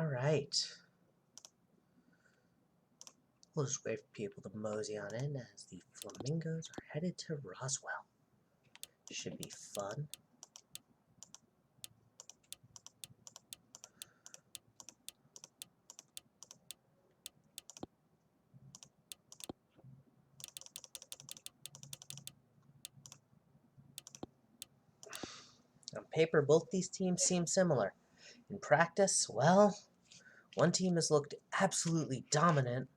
All right. We'll just wait for people to mosey on in as the Flamingos are headed to Roswell. Should be fun. On paper, both these teams seem similar. In practice, well, one team has looked absolutely dominant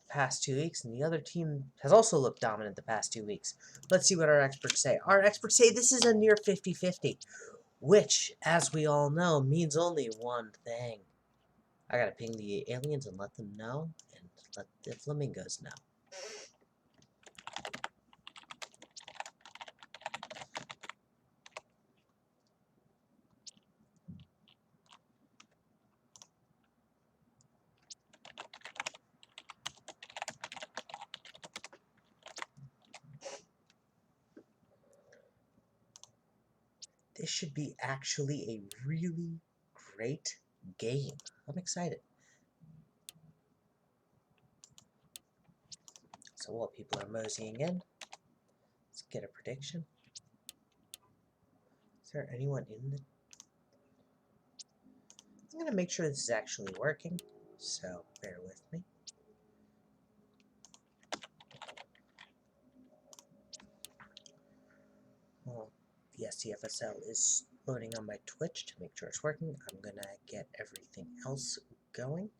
the past 2 weeks, and the other team has also looked dominant the past 2 weeks. Let's see what our experts say. Our experts say this is a near 50-50, which, as we all know, means only one thing. I gotta ping the aliens and let them know, and let the flamingos know. This should be actually a really great game. I'm excited. So while people are moseying in, let's get a prediction. Is there anyone in the... I'm going to make sure this is actually working, so bear with me. Well, the SCFSL is loading on my Twitch to make sure it's working. I'm going to get everything else going.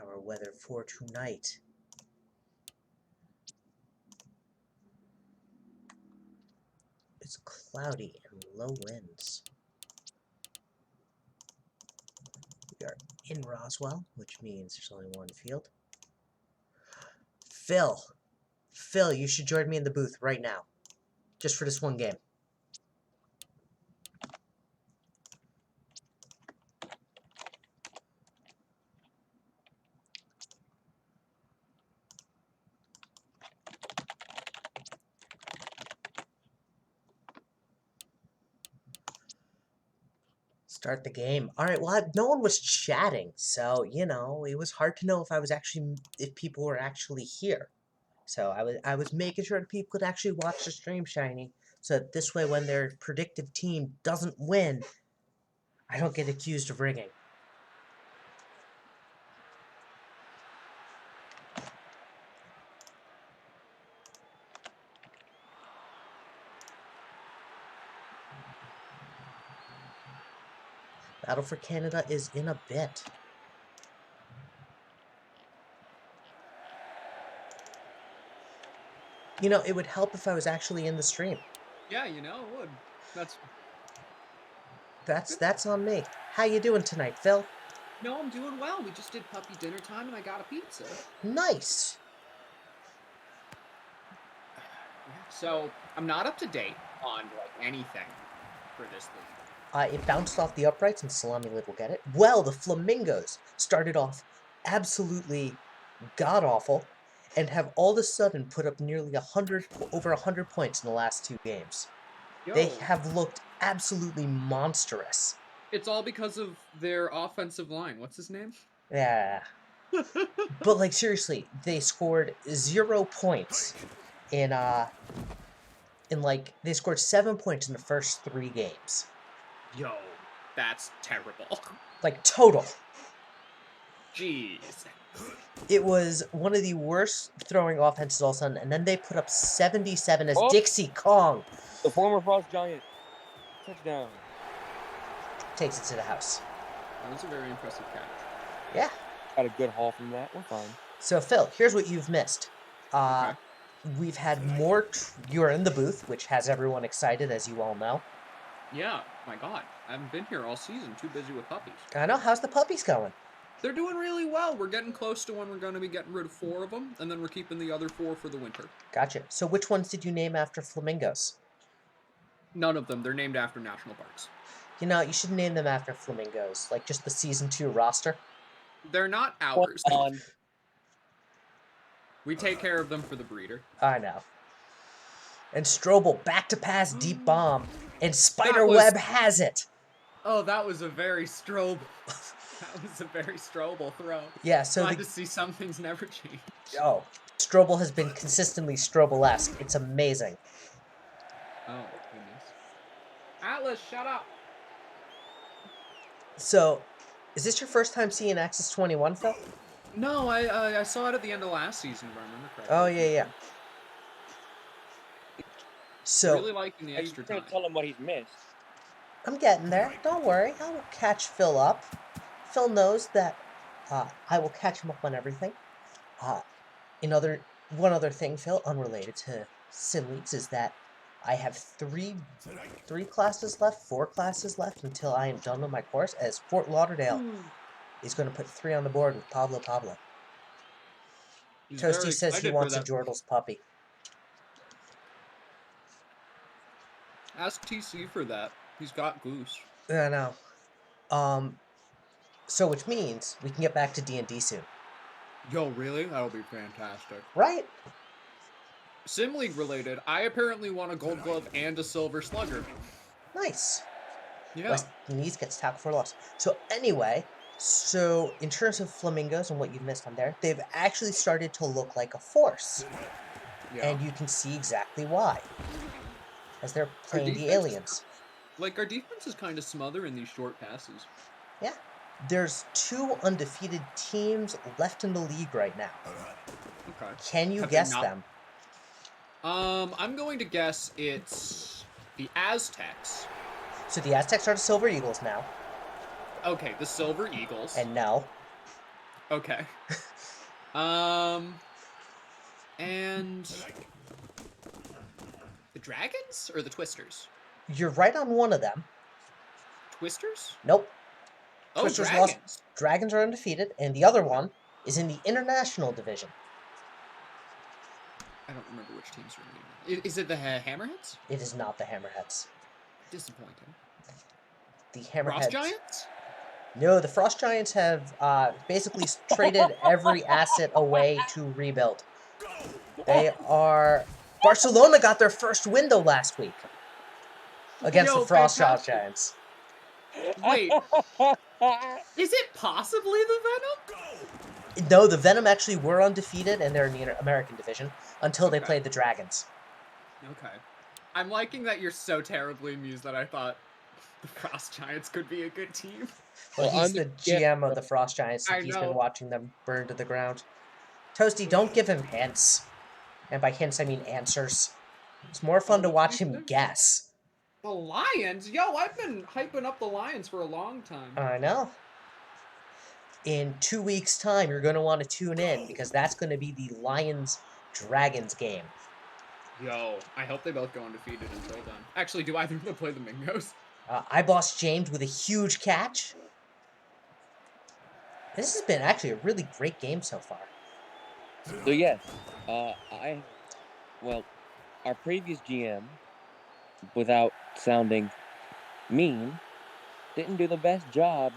Our weather for tonight. It's cloudy and low winds. We are in Roswell, which means there's only one field. Phil, you should join me in the booth right now. Just for this one game. Start the game. All right, well, no one was chatting, so, you know, it was hard to know if people were actually here. So I was making sure that people could actually watch the stream, Shiny, so that this way when their predictive team doesn't win, I don't get accused of rigging. Battle for Canada is in a bit. You know, it would help if I was actually in the stream. Yeah, you know, it would. That's on me. How you doing tonight, Phil? No, I'm doing well. We just did puppy dinner time and I got a pizza. Nice. So, I'm not up to date on, like, anything for this league. It bounced off the uprights and Salami Lid will get it. Well, the Flamingos started off absolutely god-awful and have all of a sudden put up nearly over 100 points in the last 2 games. Yo, They have looked absolutely monstrous. it's all because of their offensive line. What's his name? Yeah. But, like, seriously, they scored 0 points in they scored 7 points in the first 3 games. Yo, that's terrible. Like, total. Jeez. It was one of the worst throwing offenses all of a sudden, and then they put up 77 as Dixie Kong. The former Frost Giant. Touchdown. Takes it to the house. That was a very impressive catch. Yeah. Got a good haul from that. We're fine. So, Phil, here's what you've missed. Okay. We've had more... You're in the booth, which has everyone excited, as you all know. Yeah, my God. I haven't been here all season. Too busy with puppies. I know. How's the puppies going? They're doing really well. We're getting close to when we're going to be getting rid of 4 of them, and then we're keeping the other 4 for the winter. Gotcha. So which ones did you name after flamingos? None of them. They're named after national parks. You know, you should name them after flamingos, like just the Season 2 roster. They're not ours. Hold on. We take care of them for the breeder. I know. And Strobel, back to pass, deep bomb. And Spiderweb has it. Oh, that was a very strobe. That was a very Strobel throw. Yeah, so Glad to see some things never change. oh, Strobel has been consistently Strobel-esque. It's amazing. Oh, goodness. Atlas, shut up! So, is this your first time seeing Axis 21, Phil? No, I saw it at the end of last season, if I remember correctly. Oh, yeah. So, Really liking the Are you extra gonna time. tell him what he's missed? I'm getting there. Don't worry. I will catch Phil up. Phil knows that I will catch him up on everything. Uh, one other thing, Phil, unrelated to Sim Leagues, is that I have three classes left, 4 classes left until I am done with my course, as Fort Lauderdale is going to put 3 on the board with Pablo. He's Toasty very says he excited for wants a that. Jordals puppy. Ask TC for that. He's got Goose. I know. So which means we can get back to D&D soon. Yo, really? That'll be fantastic. Right? Sim League related, I apparently won a gold glove and a silver slugger. Nice. Yeah. West East gets tackled for a loss. So anyway, in terms of flamingos and what you missed on there, they've actually started to look like a force. Yeah. And you can see exactly why. As they're Our playing the defense is- aliens. Like, our defense is kind of smothering these short passes. Yeah. There's 2 undefeated teams left in the league right now. Okay. Can you Have they guess not- them? I'm going to guess it's the Aztecs. So the Aztecs are the Silver Eagles now. Okay, the Silver Eagles. And no. Okay. And the Dragons or the Twisters? You're right on one of them. Twisters? Nope. Oh, Twisters Dragons. lost. Dragons are undefeated, and the other one is in the International Division. I don't remember which teams are in it. Is it the Hammerheads? It is not the Hammerheads. Disappointing. The Hammerheads. Frost Giants? No, the Frost Giants have basically traded every asset away to rebuild. They are... Barcelona got their first win, though, last week. Against Yo, the Frost fantastic. Giants. Wait, is it possibly the Venom? No, the Venom actually were undefeated, and they're in the American Division, until they Okay. played the Dragons. Okay. I'm liking that you're so terribly amused that I thought the Frost Giants could be a good team. Well, Well, he's the GM of the Frost Giants, I and he's know. been watching them burn to the ground. Toasty, don't give him hints. And by hints, I mean answers. It's more fun to what watch do you him think? guess. The Lions? Yo, I've been hyping up the Lions for a long time. I know. In 2 weeks' time, you're going to want to tune in, because that's going to be the Lions-Dragons game. Yo, I hope they both go undefeated until then. Actually, do either of them play the Mingos? I Boss James with a huge catch. This has been actually a really great game so far. So yes, our previous GM, without sounding mean, didn't do the best job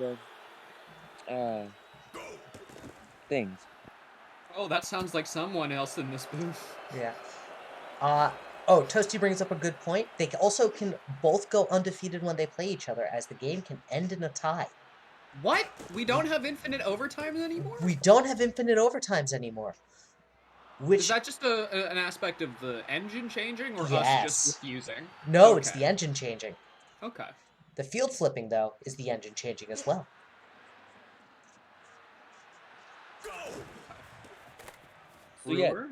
of things. Oh, that sounds like someone else in this booth. Yeah. Toasty brings up a good point. They also can both go undefeated when they play each other, as the game can end in a tie. What? We don't have infinite overtimes anymore? We don't have infinite overtimes anymore. Is Which, that just an aspect of the engine changing, or us Yes. just refusing? no, it's Okay. the engine changing. Okay. The field flipping, though, is the engine changing as well. So yeah, Brewer?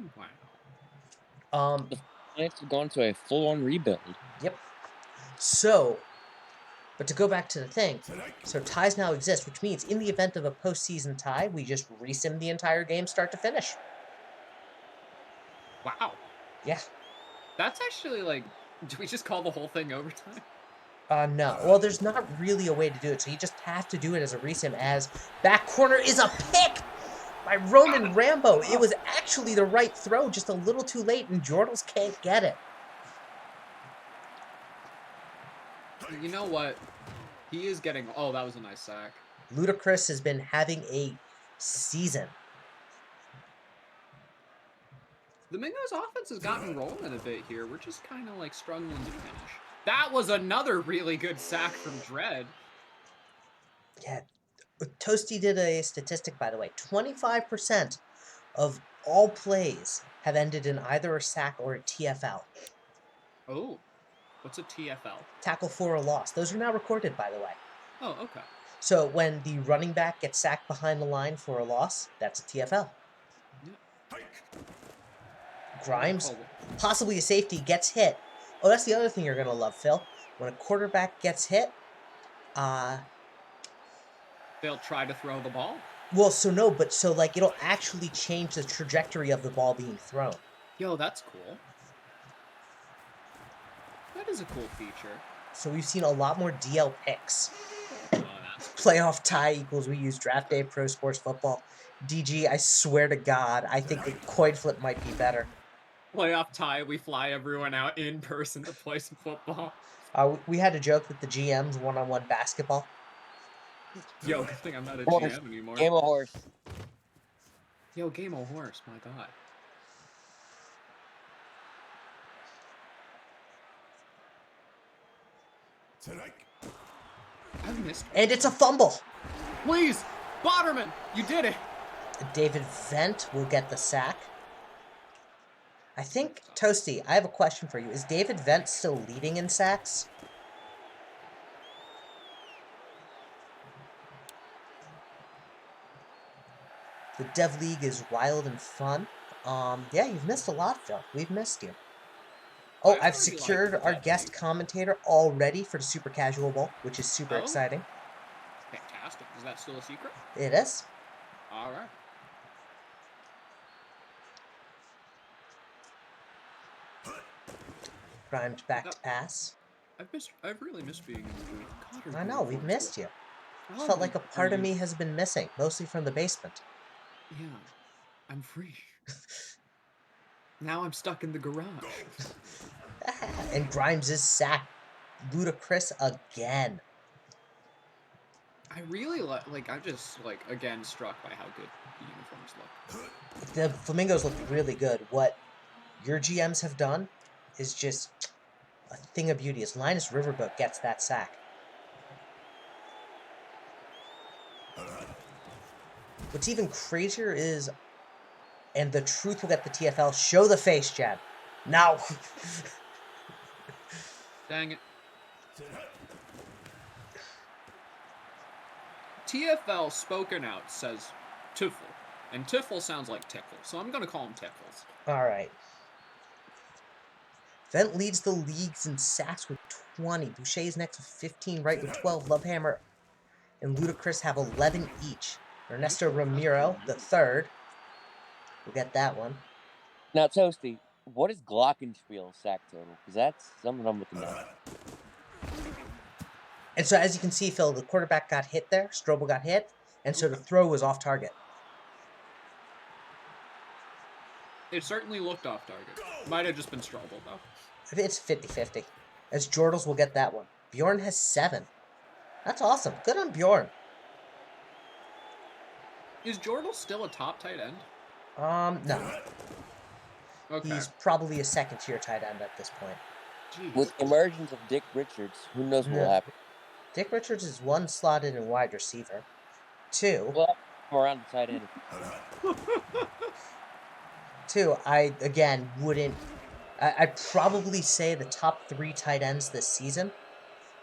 Wow. Giants have gone to a full-on rebuild. Yep. But to go back to the thing, so ties now exist, which means in the event of a postseason tie, we just resim the entire game start to finish. Wow. Yeah. That's actually like, do we just call the whole thing overtime? No. Well, there's not really a way to do it, so you just have to do it as a resim, as back corner is a pick by Roman Rambo. It was actually the right throw, just a little too late, and Jordals can't get it. You know what? He is getting... Oh, that was a nice sack. Ludacris has been having a season. The Mingo's offense has gotten rolling a bit here. We're just kind of like struggling to finish. That was another really good sack from Dredd. Yeah. Toasty did a statistic, by the way. 25% of all plays have ended in either a sack or a TFL. Oh, what's a TFL? Tackle for a loss. Those are now recorded, by the way. Oh, okay. So when the running back gets sacked behind the line for a loss, that's a TFL. Yeah. Grimes, possibly a safety, gets hit. Oh, that's the other thing you're going to love, Phil. When a quarterback gets hit, they'll try to throw the ball. Well, so like it'll actually change the trajectory of the ball being thrown. Yo, that's cool. That is a cool feature. So we've seen a lot more DL picks. Oh, that's cool. Playoff tie equals we use draft day pro sports football. DG, I swear to God, I think the coin flip might be better. Playoff tie, we fly everyone out in person to play some football. We had a joke with the GM's one-on-one basketball. Yo, good thing I'm not a GM anymore. Game of horse. Yo, game of horse, my god. I missed. And it's a fumble. Please, Botterman, you did it. David Vent will get the sack. I think, Toasty, I have a question for you. Is David Vent still leading in sacks? The Dev League is wild and fun. Yeah, you've missed a lot, Phil. We've missed you. Oh, I've secured our guest commentator already for the Super Casual Bowl, which is super exciting. Fantastic. Is that still a secret? It is. All right. Grimes back to pass. I've really missed being in the booth. I know, we've missed you. It felt like a part of me has been missing, mostly from the basement. Yeah, I'm free. Now I'm stuck in the garage. And Grimes is sacked. Ludicrous again. I really I'm just again struck by how good the uniforms look. The Flamingos look really good. What your GMs have done is just a thing of beauty. As Linus Riverboat gets that sack. What's even crazier is, and the truth will get the TFL, show the face, Chad. Now. Dang it. TFL spoken out says Tiffle, and Tiffle sounds like tickle, so I'm going to call him Tiffles. All right. Vent leads the leagues in sacks with 20. Boucher's next with 15, Wright with 12, Lovehammer and Ludacris have 11 each. Ernesto Ramiro, the third, will get that one. Now, Toasty, what is Glockenspiel's sack total? Because that's something I'm looking at. And so, as you can see, Phil, the quarterback got hit there. Strobel got hit, and so the throw was off target. It certainly looked off target. Might have just been Strobel, though. It's 50-50. As Jordals will get that one. Bjorn has 7. That's awesome. Good on Bjorn. Is Jordal still a top tight end? No. Okay. He's probably a second-tier tight end at this point. Jeez. With the emergence of Dick Richards, who knows what will happen? Dick Richards is 1 slotted in wide receiver. 2. Well, around the tight end. 2, I, again, wouldn't... I'd probably say the top 3 tight ends this season.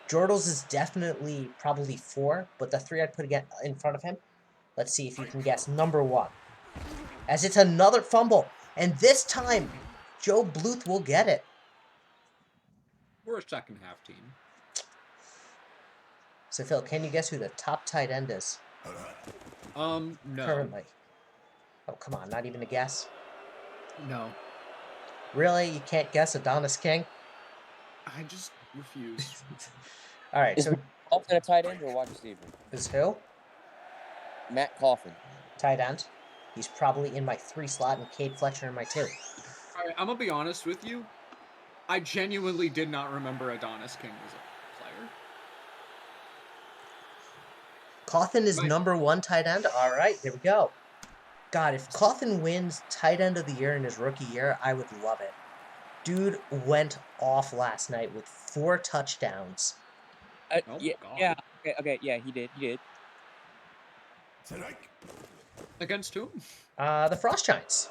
Jordals is definitely probably 4, but the 3 I'd put again in front of him. Let's see if you can guess. Number 1. As it's another fumble. And this time, Joe Bluth will get it. We're a second half team. So, Phil, can you guess who the top tight end is? No. Currently. Oh, come on. Not even a guess? No. Really? You can't guess Adonis King? I just refuse. All right, Is so... Coffin a tight end or a wide receiver? Is who? Matt Coffin. Tight end. He's probably in my 3 slot and Cade Fletcher in my 2. All right, I'm going to be honest with you. I genuinely did not remember Adonis King as a player. Coffin is number 1 tight end? All right, here we go. God, if Coffin wins tight end of the year in his rookie year, I would love it. Dude went off last night with 4 touchdowns. Yeah, okay, yeah, he did. Against whom? The Frost Giants.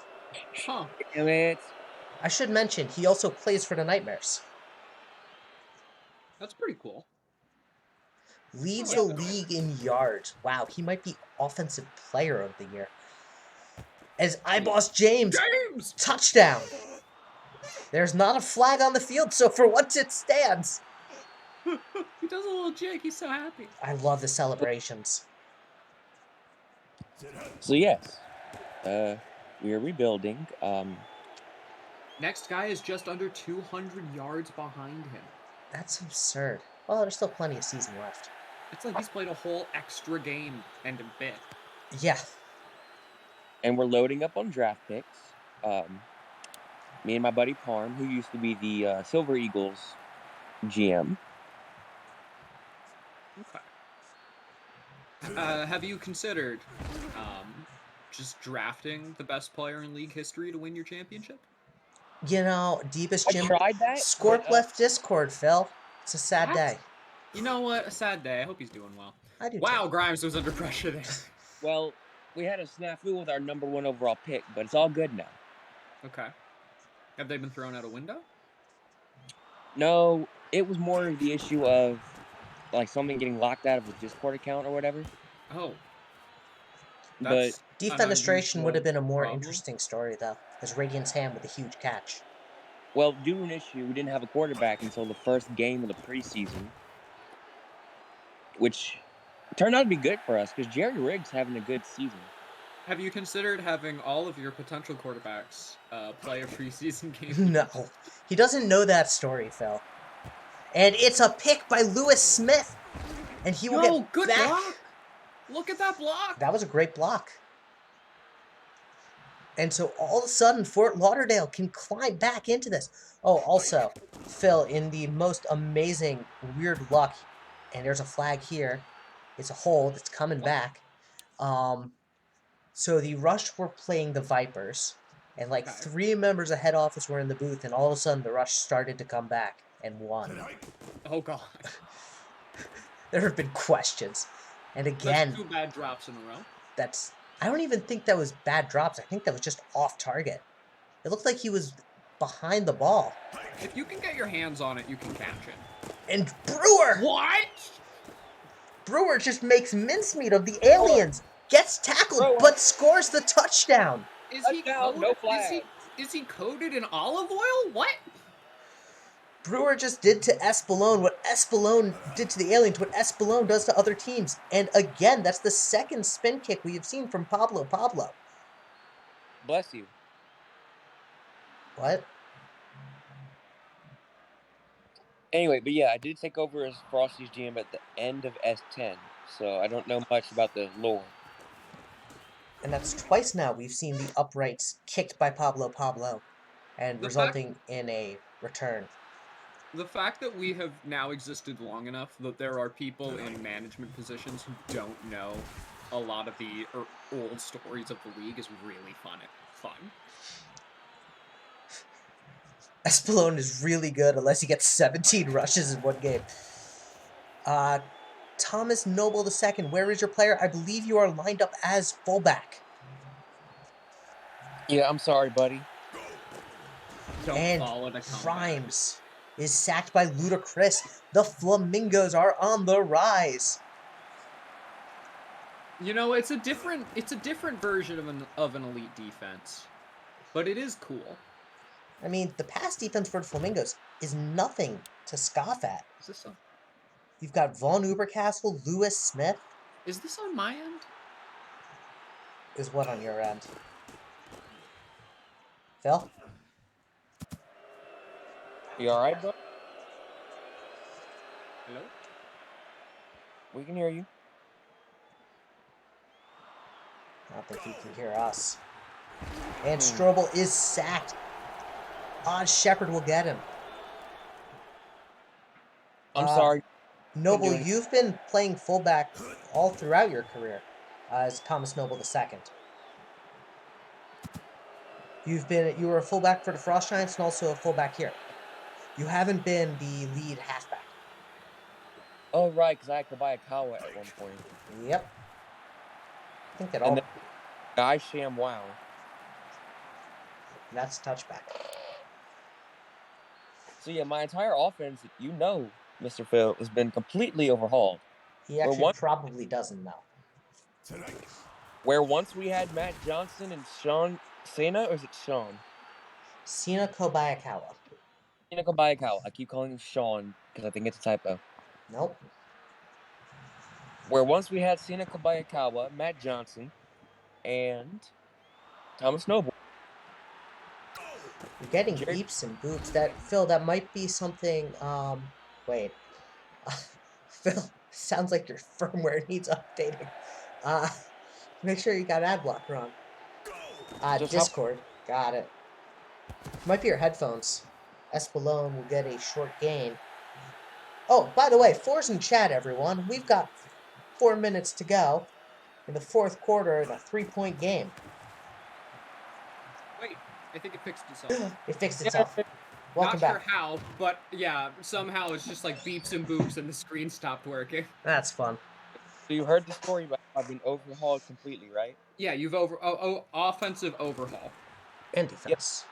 Huh. Damn it. I should mention, he also plays for the Nightmares. That's pretty cool. Leads I the like that. league in yards. Wow, he might be Offensive Player of the Year. As iBoss James, James! touchdown! There's not a flag on the field, so for once it stands. He does a little jig. He's so happy. I love the celebrations. So yes, we are rebuilding. Next guy is just under 200 yards behind him. That's absurd. Well, there's still plenty of season left. It's like he's played a whole extra game and a bit. Yeah. And we're loading up on draft picks. Me and my buddy Parm, who used to be the Silver Eagles GM. Okay. Have you considered just drafting the best player in league history to win your championship? You know, Deepest I Jim. tried that. Scorp but, left Discord, Phil. It's a sad What? day. You know what? A sad day. I hope he's doing well. I do Wow, too. Grimes was under pressure there. Well, we had a snafu with our #1 overall pick, but it's all good now. Okay. Have they been thrown out a window? No, it was more of the issue of like something getting locked out of a Discord account or whatever. Oh. But That's Defenestration would have been a more problem. interesting story, though. Because Radiant's Ham with a huge catch. well, due to an issue, we didn't have a quarterback until the first game of the preseason, which turned out to be good for us because Jerry Riggs having a good season. Have you considered having all of your potential quarterbacks play a preseason game? No. He doesn't know that story, Phil. And it's a pick by Lewis Smith. And he will No, get good back. block. Look at that block. That was a great block. And so all of a sudden, Fort Lauderdale can climb back into this. Oh, also, Phil, in the most amazing weird luck, and there's a flag here. It's a hold. It's coming back. So the Rush were playing the Vipers, and like Okay. 3 members of head office were in the booth, and all of a sudden the Rush started to come back and won. Oh, God. There have been questions. And again, That's 2 bad drops in a row. I don't even think that was bad drops. I think that was just off target. It looked like he was behind the ball. If you can get your hands on it, you can catch it. And Brewer! What? Brewer just makes mincemeat of the aliens. Gets tackled, Brewer. but scores the touchdown. Is he Touchdown, coated? no flag. Is he coated in olive oil? What? Brewer just did to Espelone what Espelone did to the aliens, what Espelone does to other teams. And again, that's the second spin kick we have seen from Pablo. Bless you. What? Anyway, but yeah, I did take over as Frosty's GM at the end of S10, so I don't know much about the lore. And that's twice now we've seen the uprights kicked by Pablo, and The resulting in a return. The fact that we have now existed long enough that there are people in management positions who don't know a lot of the old stories of the league is really fun. Espelone is really good unless he gets 17 rushes in one game. Thomas Noble II, where is your player? I believe you are lined up as fullback. Yeah, I'm sorry, buddy. Don't And follow the comeback. Grimes is sacked by Ludacris. The Flamingos are on the rise. You know, it's a different version of an elite defense, but it is cool. I mean, the pass defense for the Flamingos is nothing to scoff at. Is this on, You've got Von Ubercastle, Lewis Smith. is this on my end? Is what on your end? Phil? You alright, bro? Hello? We can hear you. I don't think he can hear us. And Strobel is sacked. Odd Shepherd will get him. I'm sorry. Noble, doing- you've been playing fullback all throughout your career as Thomas Noble II. You were a fullback for the Frost Giants and also a fullback here. You haven't been the lead halfback. Oh, right, because I had to buy a Kawa at one point. Yep. I think that And all. then I sham wow. That's touchback. So yeah, my entire offense, Mr. Phil, has been completely overhauled. He Where actually once, probably doesn't know. where once we had Matt Johnson and Sean Cena, or is it Sean? Sina Kobayakawa. Cena Kobayakawa. I keep calling him Sean because I think it's a typo. Nope. Where once we had Cena Kobayakawa, Matt Johnson, and Thomas Noble. You're getting Jerry, beeps and boops. That might be something. Wait. Phil, sounds like your firmware needs updating. Uh, make sure you got ad blocker on. just how Discord. Got it. Might be your headphones. Espelone will get a short gain. Oh, by the way, fours in chat, everyone. We've got 4 minutes to go in the fourth quarter in a 3-point game. Wait, I think it fixed itself. It fixed itself. Welcome Not sure back. how, but yeah, somehow it's just like beeps and boops and the screen stopped working. That's fun. So you heard the story about how I've been overhauled completely, right? Yeah, you've offensive overhaul. And defense.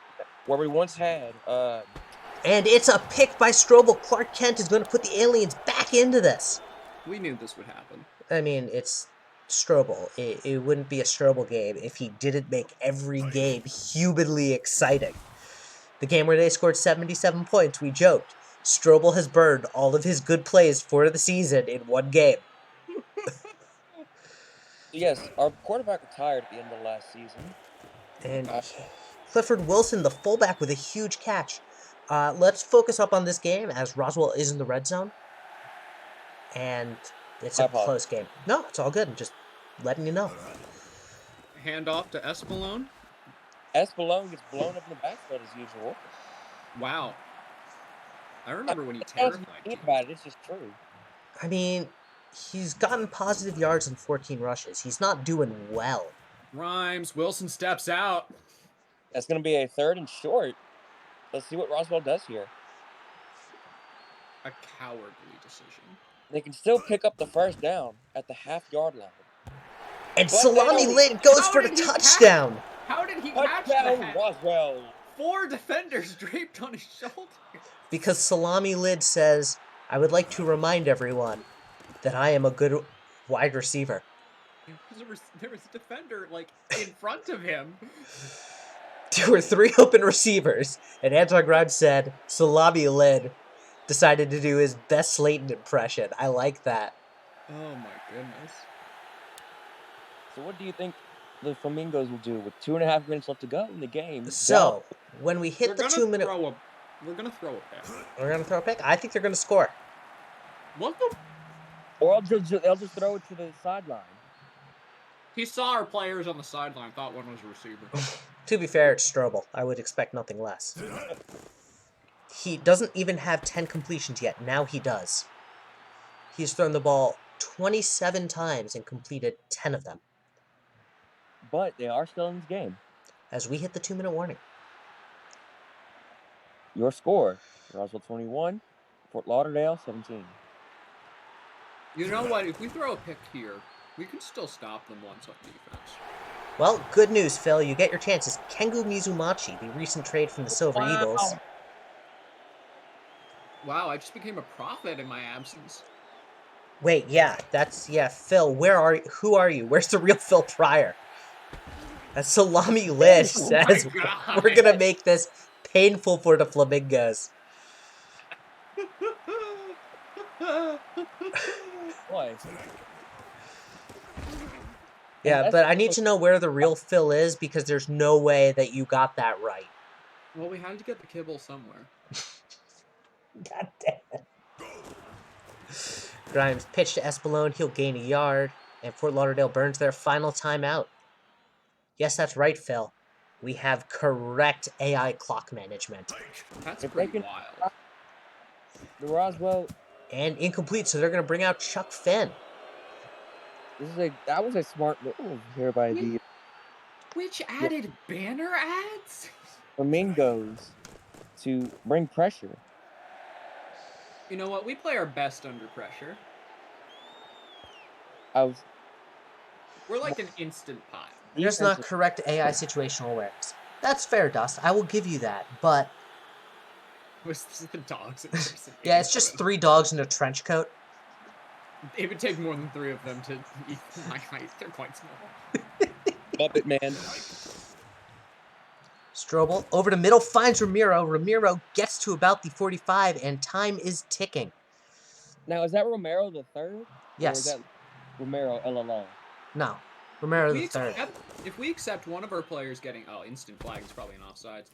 Where we once had And it's a pick by Strobel. Clark Kent is going to put the aliens back into this. We knew this would happen. I mean, it's Strobel. It wouldn't be a Strobel game if he didn't make every game humanly exciting. The game where they scored 77 points, we joked. Strobel has burned all of his good plays for the season in one game. yes, our quarterback retired at the end of the last season. And Clifford Wilson, the fullback, with a huge catch. Let's focus up on this game as Roswell is in the red zone. And it's a close game. No, it's all good. I'm just letting you know. Hand off to Espelone. Espelone gets blown up in the backfield as usual. Wow. I remember when he terrified teams. teams. About it, it's just true. I mean, he's gotten positive yards in 14 rushes. He's not doing well. Rhymes. Wilson steps out. That's going to be a 3rd and short. Let's see what Roswell does here. A cowardly decision. They can still pick up the first down at the half-yard line. And Salami Lid goes for the touchdown. How did he catch that? Roswell. 4 defenders draped on his shoulder. Because Salami Lid says, I would like to remind everyone that I am a good wide receiver. There was a defender, like, in front of him. There were 3 open receivers, and Anton Grimes said Salami Lid decided to do his best Slayton impression. I like that. Oh my goodness. So what do you think the Flamingos will do with 2.5 minutes left to go in the game? So, when we hit the 2-minute... We're going to throw a pick. We're going to throw a pick? I think they're going to score. What the... Or they'll just throw it to the sideline. He saw our players on the sideline, thought one was a receiver. To be fair, it's Strobel. I would expect nothing less. He doesn't even have 10 completions yet. Now he does. He's thrown the ball 27 times and completed 10 of them. But they are still in this game. As we hit the 2-minute warning. Your score, Roswell 21, Fort Lauderdale 17. You know what? If we throw a pick here, we can still stop them once on defense. Well, good news, Phil. You get your chances. Kengu Mizumachi, the recent trade from the Silver Eagles. Wow, I just became a prophet in my absence. Wait, yeah, Phil, who are you? Where's the real Phil Pryor? As Salami Lid says, we're gonna make this painful for the Flamingos. Why? Yeah, but I need to know where the real Phil is because there's no way that you got that right. Well, we had to get the kibble somewhere. God damn it. Grimes pitch to Espelone. He'll gain a yard. And Fort Lauderdale burns their final timeout. Yes, that's right, Phil. We have correct AI clock management. That's pretty wild. The Roswell... And incomplete, so they're going to bring out Chuck Finn. That was a smart move here by the... Which added banner ads? Flamingos to bring pressure. You know what? We play our best under pressure. We're like an instant pot. There's not correct AI situational awareness. That's fair, Dust. I will give you that. But Was the dogs impersonate? yeah, it's just 3 dogs in a trench coat. It would take more than 3 of them to equal my height. They're quite small. Muppet Man. Strobel over to middle, finds Ramiro. Ramiro gets to about the 45, and time is ticking. Now, is that Romero the third? Or is Yes. that Romero LLL? No. Romero the third. If we accept one of our players getting... Oh, instant flag is probably an offsides.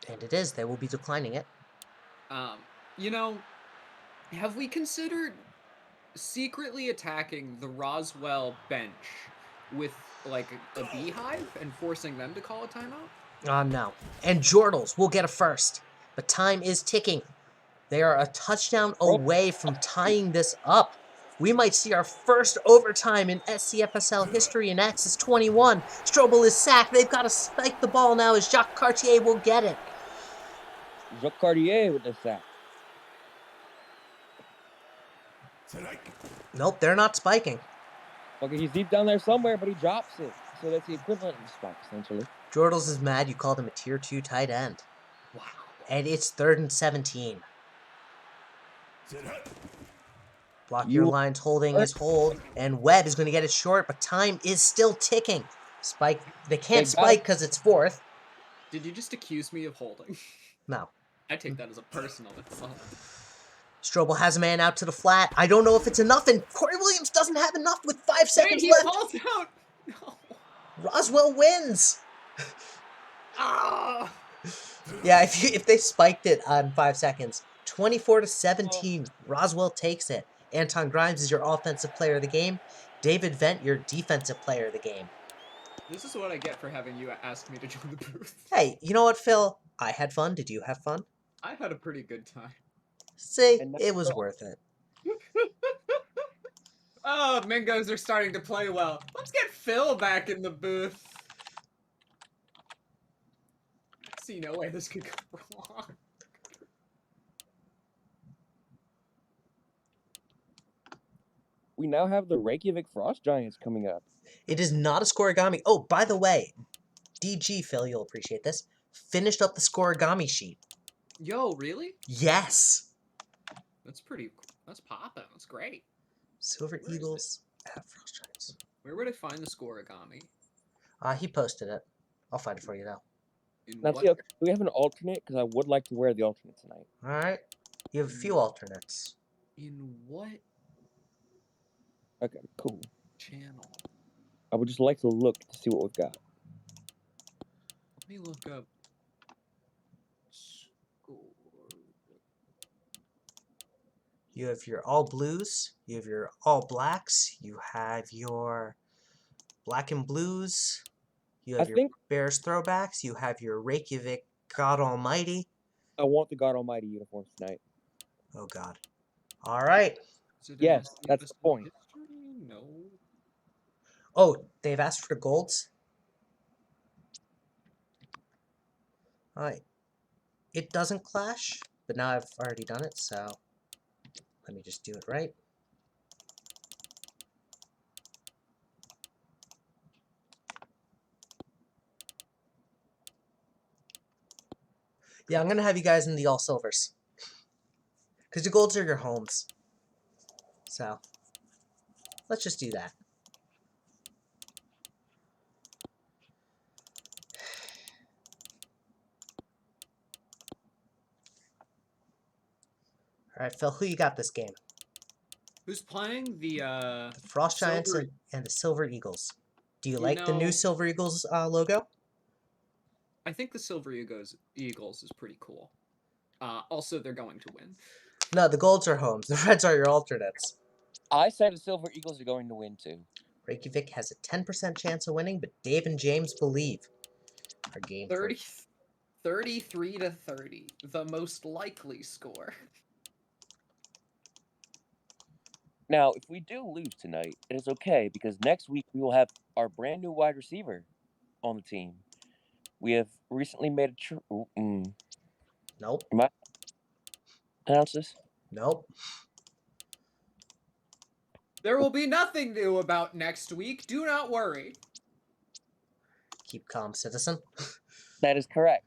And it is. They will be declining it. You know, have we considered secretly attacking the Roswell bench with, like, a beehive and forcing them to call a timeout? No. And Jordals will get a first. But time is ticking. They are a touchdown away from tying this up. We might see our first overtime in SCFSL history in Axis 21. Strobel is sacked. They've got to spike the ball now as Jacques Cartier will get it. Jacques Cartier with the sack. Nope, they're not spiking. Okay, he's deep down there somewhere, but he drops it. So that's the equivalent of a spike, essentially. Jordals is mad you called him a tier 2 tight end. Wow. And it's 3rd and 17. Block your lines holding his hold, and Webb is going to get it short, but time is still ticking. Spike. They can't spike because it's 4th. Did you just accuse me of holding? No. I take that as a personal insult. Strobel has a man out to the flat. I don't know if it's enough, and Corey Williams doesn't have enough with 5 seconds left. Falls out. No. Roswell wins. Ah. Yeah, if they spiked it on 5 seconds, 24-17, Roswell takes it. Anton Grimes is your offensive player of the game. David Vent, your defensive player of the game. This is what I get for having you ask me to join the booth. Hey, you know what, Phil? I had fun. Did you have fun? I had a pretty good time. See, it was worth it. Oh, Mingos are starting to play well. Let's get Phil back in the booth. I see no way this could go wrong. We now have the Reykjavik Frost Giants coming up. It is not a scoregami. Oh, by the way, DG, Phil, you'll appreciate this, finished up the scoregami sheet. Yo, really? Yes. That's poppin'. That's great. Silver Eagles at Frost Giants. Where would I find the scoregami? He posted it. I'll find it for you, though. Now, do we have an alternate? Because I would like to wear the alternate tonight. All right. You have a few alternates. In what Okay, cool. channel? I would just like to look to see what we've got. Let me look up. You have your all blues. You have your all blacks. You have your black and blues. You have your Bears throwbacks. You have your Reykjavik God Almighty. I want the God Almighty uniforms tonight. Oh, God. All right. Yes, that's the point. No. Oh, they've asked for the golds? All right. It doesn't clash, but now I've already done it, so let me just do it right. Yeah, I'm going to have you guys in the all silvers. Because the golds are your homes. So, let's just do that. Alright, Phil, who you got this game? Who's playing the Frost Giants and the Silver Eagles. Do you like the new Silver Eagles logo? I think the Silver Eagles is pretty cool. Also, they're going to win. No, the golds are homes. The reds are your alternates. I said the Silver Eagles are going to win, too. Reykjavik has a 10% chance of winning, but Dave and James believe. Our game 33-30, the most likely score. Now, if we do lose tonight, it is okay, because next week we will have our brand new wide receiver on the team. We have recently made a Nope. Am I announce this? Nope. There will be nothing new about next week. Do not worry. Keep calm, citizen. That is correct.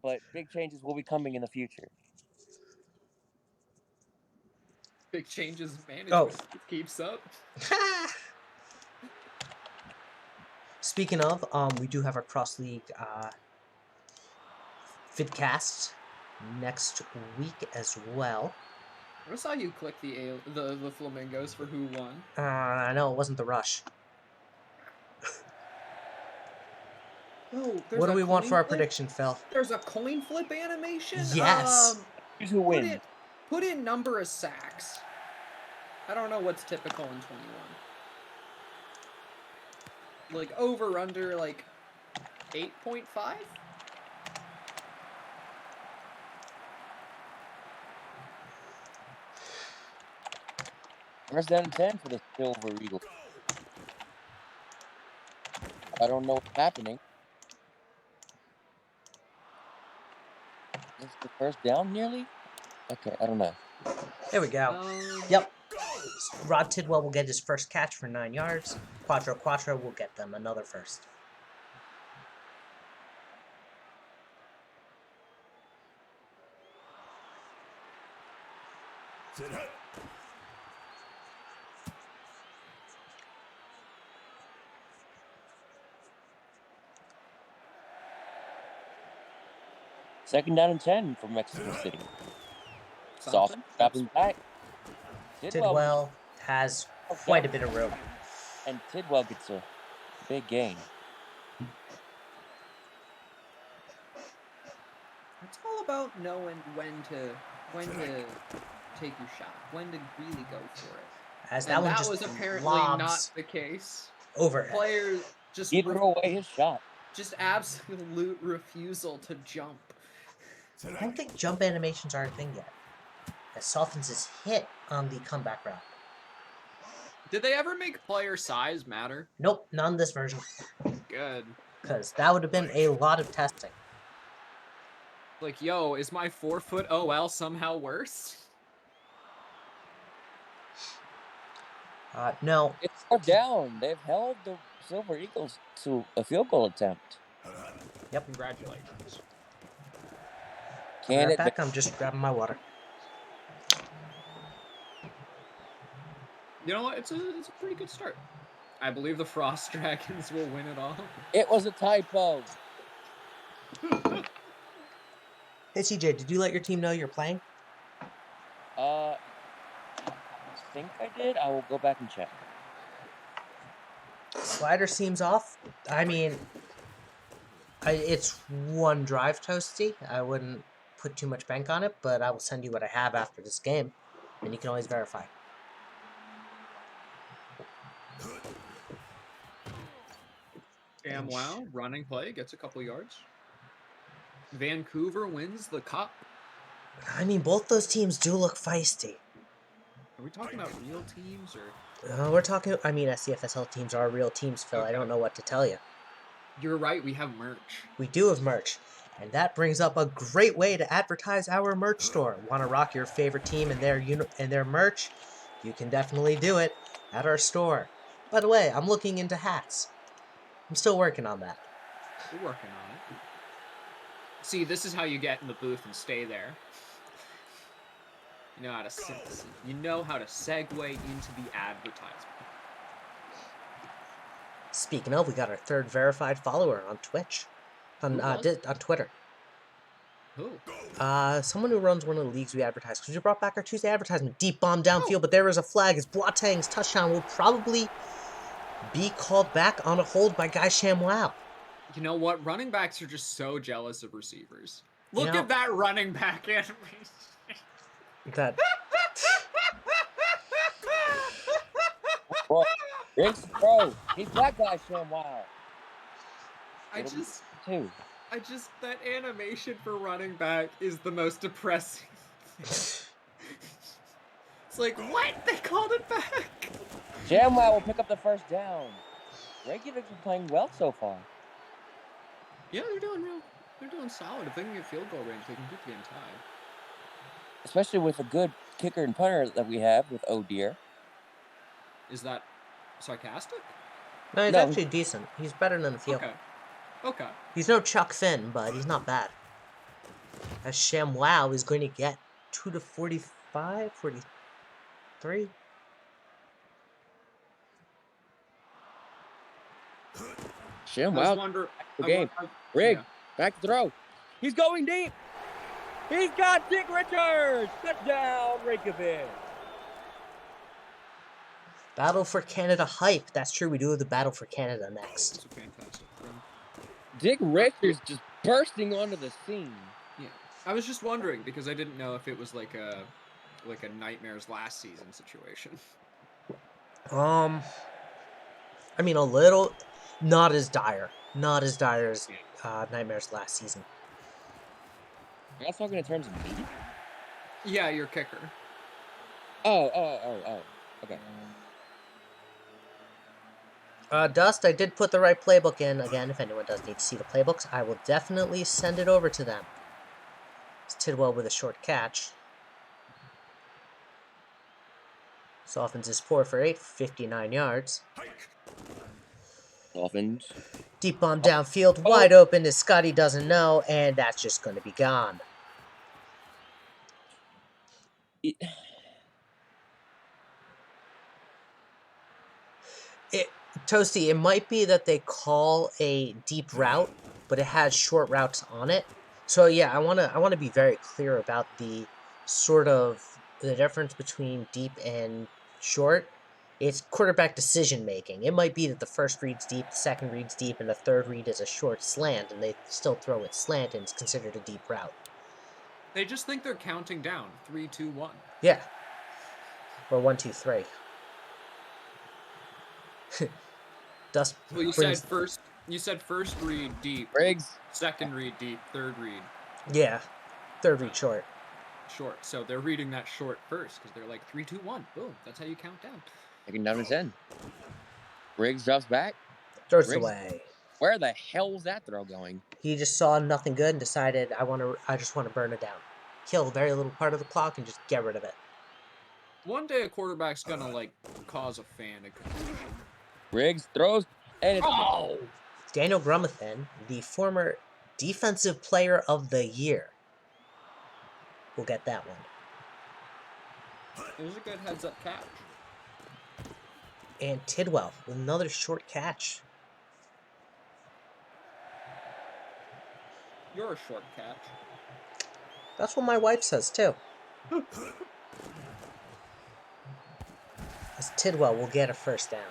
But big changes will be coming in the future. Big changes management Oh. keeps up. Speaking of, we do have our cross league vidcast next week as well. I saw you click the flamingos for who won. I know it wasn't the rush. Oh, What do we want for our prediction, Phil? There's a coin flip animation. Yes. Here's who wins. Put in number of sacks. I don't know what's typical in 21. Like over under like 8.5. First down and 10 for the Silver Eagles. I don't know what's happening. Is the first down nearly? Okay, I don't know. There we go. Yep. Rod Tidwell will get his first catch for 9 yards. Quattro will get them another first. Second down and 10 for Mexico City. Soft dropping back. Tidwell has quite a bit of room. And Tidwell gets a big gain. It's all about knowing when to take your shot, when to really go for it. As that one just was apparently lobs not the case. overhead. Players just He threw away his shot. Just absolute refusal to jump. I don't think jump animations are a thing yet. As softens his hit on the comeback route. Did they ever make player size matter? Nope, not in this version. Good. Because that would have been a lot of testing. Like, yo, is my 4-foot OL somehow worse? No. It's far down. They've held the Silver Eagles to a field goal attempt. Yep. Congratulations. Right back, I'm just grabbing my water. You know what? It's a pretty good start. I believe the Frost Dragons will win it all. It was a typo. Hey CJ, did you let your team know you're playing? I think I did. I will go back and check. Slider seems off. I mean, it's one drive, Toasty. I wouldn't put too much bank on it, but I will send you what I have after this game, and you can always verify. Wow, running play, gets a couple yards. Vancouver wins the cup. I mean, both those teams do look feisty. Are we talking about real teams, or? We're talking, I mean, SCFSL teams are real teams, Phil. Okay. I don't know what to tell you. You're right, we have merch. We do have merch. And that brings up a great way to advertise our merch store. Want to rock your favorite team and their merch? You can definitely do it at our store. By the way, I'm looking into hats. I'm still working on that. We're working on it. See, this is how you get in the booth and stay there. You know how to you know how to segue into the advertisement. Speaking of, we got our third verified follower on Twitch. On Twitter. Who? Someone who runs one of the leagues we advertise. Because we brought back our Tuesday advertisement. Deep bomb downfield, but there is a flag. As Boateng's touchdown will probably be called back on a hold by Guy ShamWow. You know what? Running backs are just so jealous of receivers. Look at that running back animation. That. Well, Rick's pro. He's that Guy ShamWow. That animation for running back is the most depressing thing. It's like, what? They called it back? ShamWow will pick up the first down. Reykjavik's been playing well so far. Yeah, they're doing solid. If they can get field goal range, they can keep the game tied. Especially with a good kicker and punter that we have with O'Deer. Is that sarcastic? No, he's No. actually decent. He's better than the field. Okay. Okay. He's no Chuck Finn, but he's not bad. As ShamWow is going to get 2 to 45, 43. Shim, I was wow. wondering. The game. Rig, Yeah. back to throw. He's going deep. He's got Dick Richards. Touchdown, Reykjavik. Battle for Canada hype. That's true. We do have the Battle for Canada next. It's a fantastic film. Dick Richards just bursting onto the scene. Yeah. I was just wondering because I didn't know if it was like a Nightmares last season situation. I mean, a little, not as dire. Not as dire as Nightmares last season. Are you talking in terms of me? Yeah, your kicker. Oh. Okay. Dust, I did put the right playbook in. Again, if anyone does need to see the playbooks, I will definitely send it over to them. It's Tidwell with a short catch. Softens is 4 for 8, 59 yards. Dolphins. Deep bomb downfield, wide open as Scotty doesn't know, and that's just going to be gone. Toasty, it might be that they call a deep route, but it has short routes on it. So yeah, I wanna be very clear about the sort of the difference between deep and short. It's quarterback decision making. It might be that the first read's deep, the second read's deep, and the third read is a short slant, and they still throw it slant, and it's considered a deep route. They just think they're counting down 3, 2, 1. Yeah. Or 1, 2, 3. Dust. Well, you said first. You said first read deep. Briggs. Second read deep. Third read. Yeah. Third read short. Short. So they're reading that short first because they're like 3, 2, 1. Boom. That's how you count down. Taking down to 10. Briggs drops back. Throws it away. Where the hell's that throw going? He just saw nothing good and decided, I just want to burn it down. Kill very little part of the clock and just get rid of it. One day a quarterback's gonna like cause a fan a confusion. Briggs throws and it's Daniel Grumathan, the former Defensive Player of the Year, will get that one. It was a good heads-up catch. And Tidwell with another short catch. You're a short catch. That's what my wife says too. As Tidwell will get a first down.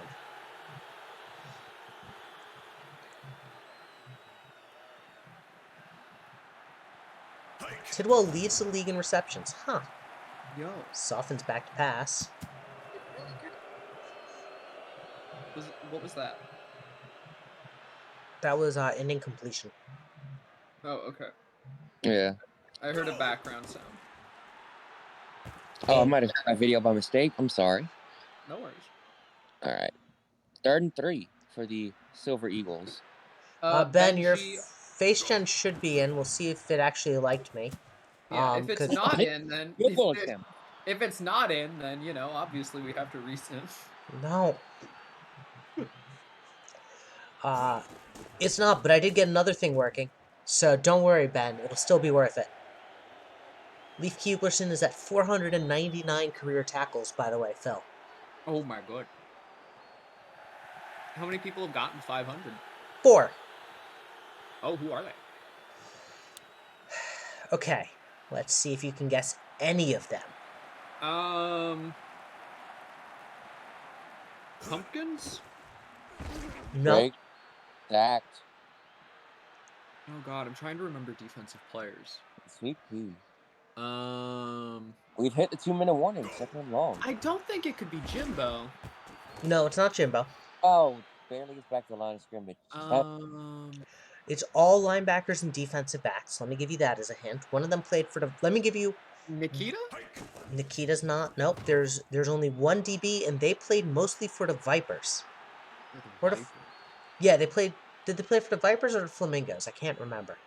Tidwell leads the league in receptions. Huh. Yo. Softens back to pass. What was that? That was an incompletion. Oh, okay. Yeah. I heard a background sound. Oh, I might have shot that video by mistake. I'm sorry. No worries. All right. 3rd and 3 for the Silver Eagles. Ben, your face gen should be in. We'll see if it actually liked me. Yeah, if it's not in, then if it's not in, then you know, obviously we have to resync. No. It's not, but I did get another thing working. So don't worry, Ben. It'll still be worth it. Leif Keeblerson is at 499 career tackles, by the way, Phil. Oh my god. How many people have gotten 500? 4. Oh, who are they? Okay, let's see if you can guess any of them. Pumpkins? No. Right. Stacked. Oh god, I'm trying to remember defensive players. Sweet pea. We've hit the 2-minute warning. 2nd and long. I don't think it could be Jimbo. No, it's not Jimbo. Oh, barely gets back to the line of scrimmage. It's all linebackers and defensive backs. Let me give you that as a hint. One of them played for the... Let me give you... Nikita? Nikita's not. Nope, there's only one DB, and they played mostly for the Vipers. Yeah, they played... Did they play for the Vipers or the Flamingos? I can't remember.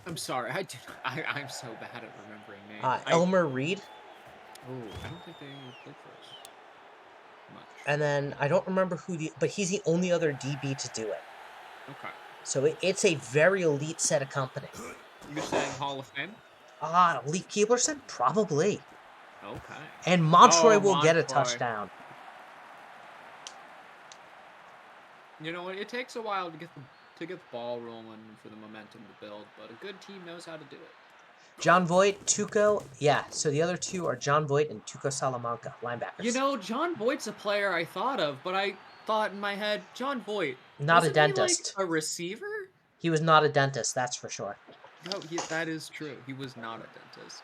I'm sorry, I'm so bad at remembering names. Elmer Reed. Oh, I don't think they played for us. much. And then I don't remember but he's the only other DB to do it. Okay. So it's a very elite set of company. You're saying Hall of Fame? Elite Keeblerson? Probably. Okay. And Montroy Oh, will get a Montroy. touchdown. You know what? It takes a while to get the ball rolling for the momentum to build, but a good team knows how to do it. John Voight, Tuco. Yeah, so the other two are John Voight and Tuco Salamanca, linebackers. You know, John Voight's a player I thought of, but I thought in my head, John Voight. Not wasn't a dentist. He like a receiver? He was not a dentist, that's for sure. No, that is true. He was not a dentist.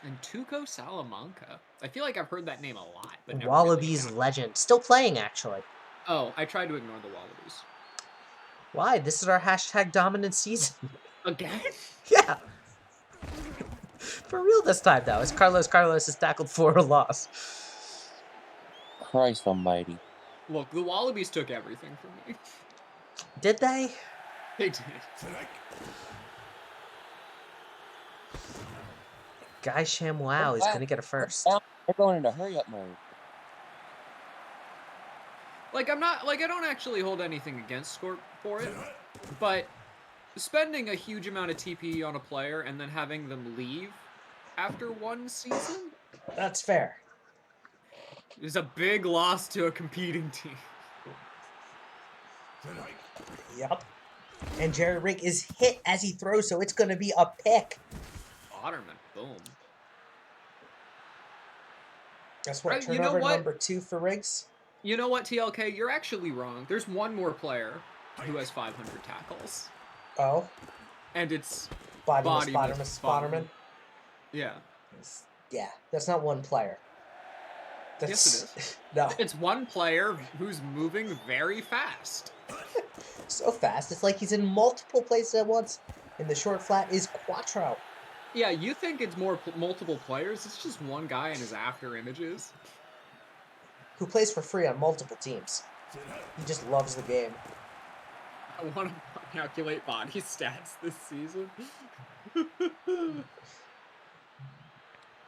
And Tuco Salamanca. I feel like I've heard that name a lot, but never Wallabies really legend. Still playing, actually. Oh, I tried to ignore the Wallabies. Why? This is our hashtag dominant season. Again? Yeah. For real this time, though. As Carlos is tackled for a loss. Christ almighty. Look, the Wallabies took everything from me. Did they? They did. Guy ShamWow is going to get a first. They're going into hurry-up mode. Like, I don't actually hold anything against Scorp for it, but spending a huge amount of TP on a player and then having them leave after one season That's fair. is a big loss to a competing team. Yep. And Jerry Rick is hit as he throws, so it's going to be a pick. Otterman, boom. Guess what? Right, you Turnover know what? number 2 for Riggs. You know what, TLK? You're actually wrong. There's one more player who has 500 tackles. Oh. And it's Spotterman. Yeah. Yeah, that's not one player. Yes, it is. No. It's one player who's moving very fast. So fast. It's like he's in multiple places at once. And the short flat is Quattro. Yeah, you think it's multiple players. It's just one guy in his after images. Who plays for free on multiple teams. He just loves the game. I want to calculate body stats this season.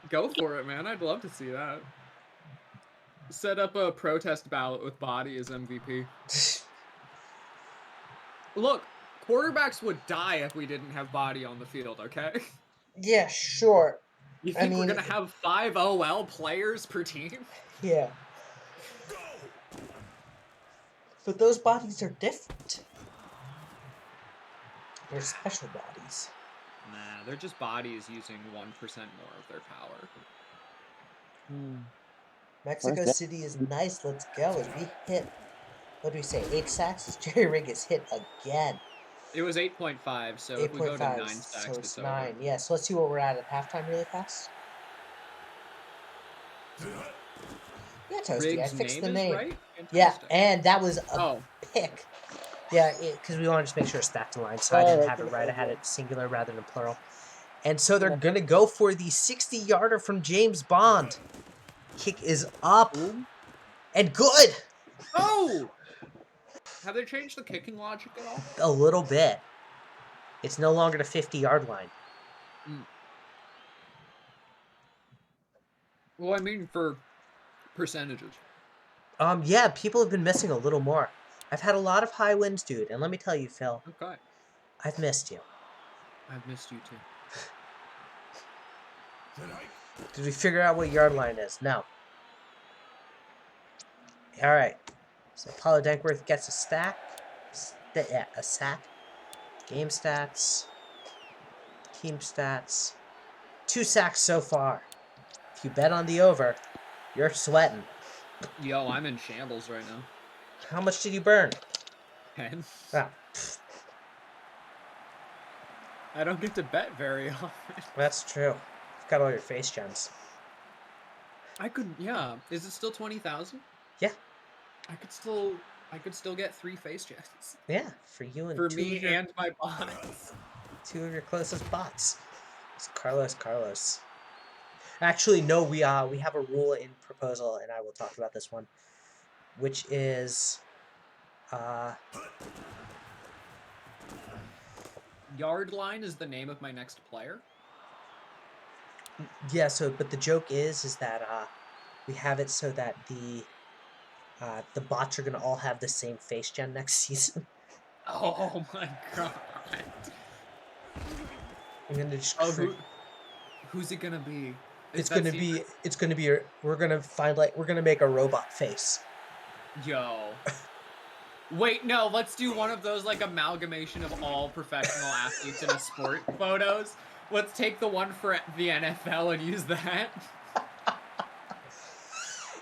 Go for it, man. I'd love to see that. Set up a protest ballot with Body as MVP. Look, quarterbacks would die if we didn't have Body on the field, okay? Yeah, sure. You think we're going to have 5 OL players per team? Yeah. But those bodies are different. They're special bodies. Nah, they're just bodies using 1% more of their power. Mexico City is nice. Let's go. As we hit, what do we say, 8 sacks? As Jerry Rig is hit again. It was 8.5, so if we go to 9 sacks, so it's 9. Yeah, so let's see what we're at halftime really fast. Yeah, Toasty, Riggs' I fixed the name name. is right? Yeah, and that was a Oh. pick. Yeah, because we wanted to make sure it's stacked to line, so I didn't have it right. I had it singular rather than plural. And so they're going to go for the 60-yarder from James Bond. Kick is up. And good! Oh! Have they changed the kicking logic at all? A little bit. It's no longer the 50-yard line. Well, I mean for percentages. Yeah, people have been missing a little more. I've had a lot of high winds, dude, and let me tell you, Phil. Okay. I've missed you. I've missed you too. Did we figure out what yard line is? No. Alright. So Paulo Dankworth gets a stack. A sack. Game stats. Team stats. 2 sacks so far. If you bet on the over, you're sweating. Yo, I'm in shambles right now. How much did you burn? 10. Ah, I don't get to bet very often. that's true. You've got all your face gems. I could, yeah. Is it still 20,000? Yeah. I could still get 3 face gems. Yeah, for you and For two me of your, and my bots. 2 of your closest bots. It's Carlos. Actually, no, we have a rule in proposal, and I will talk about this one, which is Yard line is the name of my next player. yeah. So, but the joke is that we have it so that The bots are gonna all have the same face gen next season. Oh my god. I'm gonna just Oh, who's it gonna be? it's that gonna be we're gonna make a robot face. Yo. Wait, no, let's do one of those like amalgamation of all professional athletes in a sport photos. Let's take the one for the NFL and use that.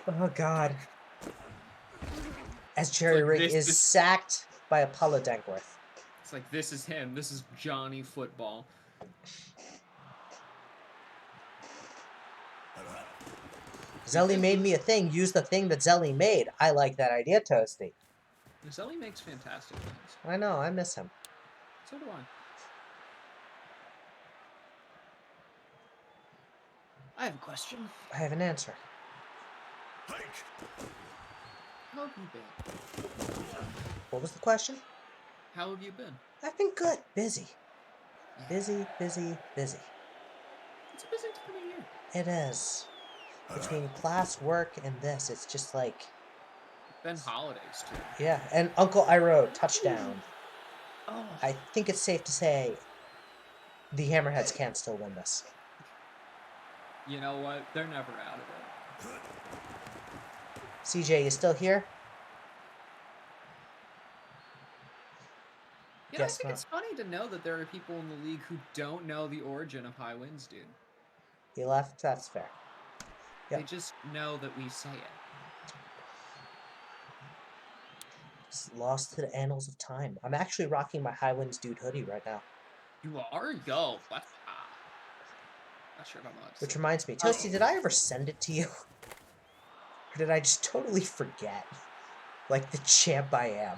Oh god. As Jerry like Rick this is sacked by Apollo Dankworth. It's like, this is him. This is Johnny Football. Zelly made me a thing. Use the thing that Zelly made. I like that idea, Toasty. Zelly makes fantastic things. I know. I miss him. So do I. I have a question. I have an answer. How have you been? What was the question? How have you been? I've been good. Busy. Busy, busy, busy. It's a busy time of year. It is. Between class, work, and this, it's just like... Been holidays, too. Yeah, and Uncle Iroh, touchdown. Oh. I think it's safe to say the Hammerheads can't still win this. You know what? They're never out of it. CJ, you still here? You know, Guess I think not. it's funny to know that there are people in the league who don't know the origin of High Winds, dude. He left? That's fair. Yep. They just know that we say it. It's lost to the annals of time. I'm actually rocking my High Winds Dude hoodie right now. You are? Yo, what? Not sure about much. Which reminds me, Toasty, did I ever send it to you? Or did I just totally forget? Like the champ I am.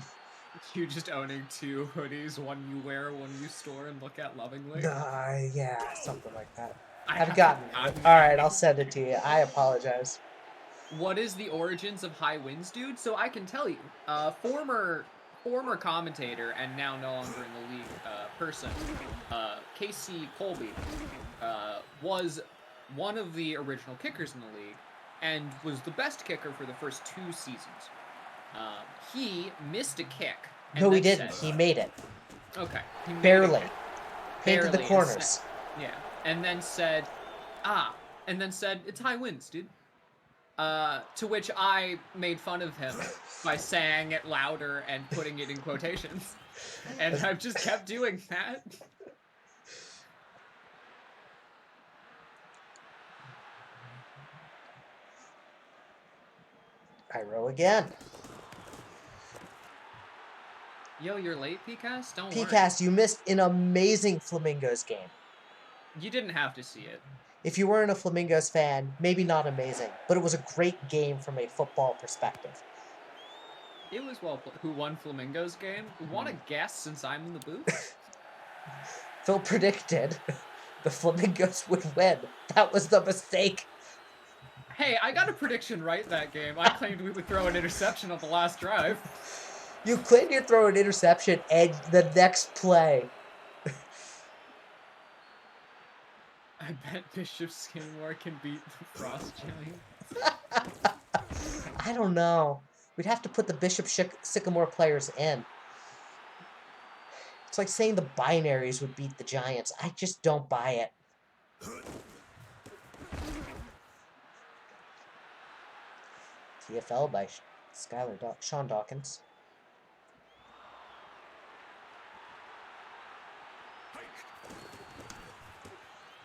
You just owning 2 hoodies, one you wear, one you store and look at lovingly? Yeah, something like that. I I've gotten it. Alright, I'll send it to you. I apologize. What is the origins of High Winds, dude? So I can tell you. Former commentator and now no longer in the league person, Casey Colby, was one of the original kickers in the league and was the best kicker for the first 2 seasons. He missed a kick. No, he didn't. He made it. Okay. He made Barely. it. Painted the corners. Yeah. And then said, it's High Winds, dude. To which I made fun of him by saying it louder and putting it in quotations. And I've just kept doing that. Iroh again. Yo, you're late, PCast? Don't worry. PCast, you missed an amazing Flamingos game. You didn't have to see it. If you weren't a Flamingos fan, maybe not amazing, but it was a great game from a football perspective. It was well played. Who won Flamingo's game? Want to guess since I'm in the booth? Phil predicted the Flamingos would win. That was the mistake. Hey, I got a prediction right that game. I claimed we would throw an interception on the last drive. You claimed you'd throw an interception, and the next play. I bet Bishop Skidmore can beat the Frost Giant. I don't know. We'd have to put the Bishop Sycamore players in. It's like saying the Binaries would beat the Giants. I just don't buy it. TFL by Sean Dawkins.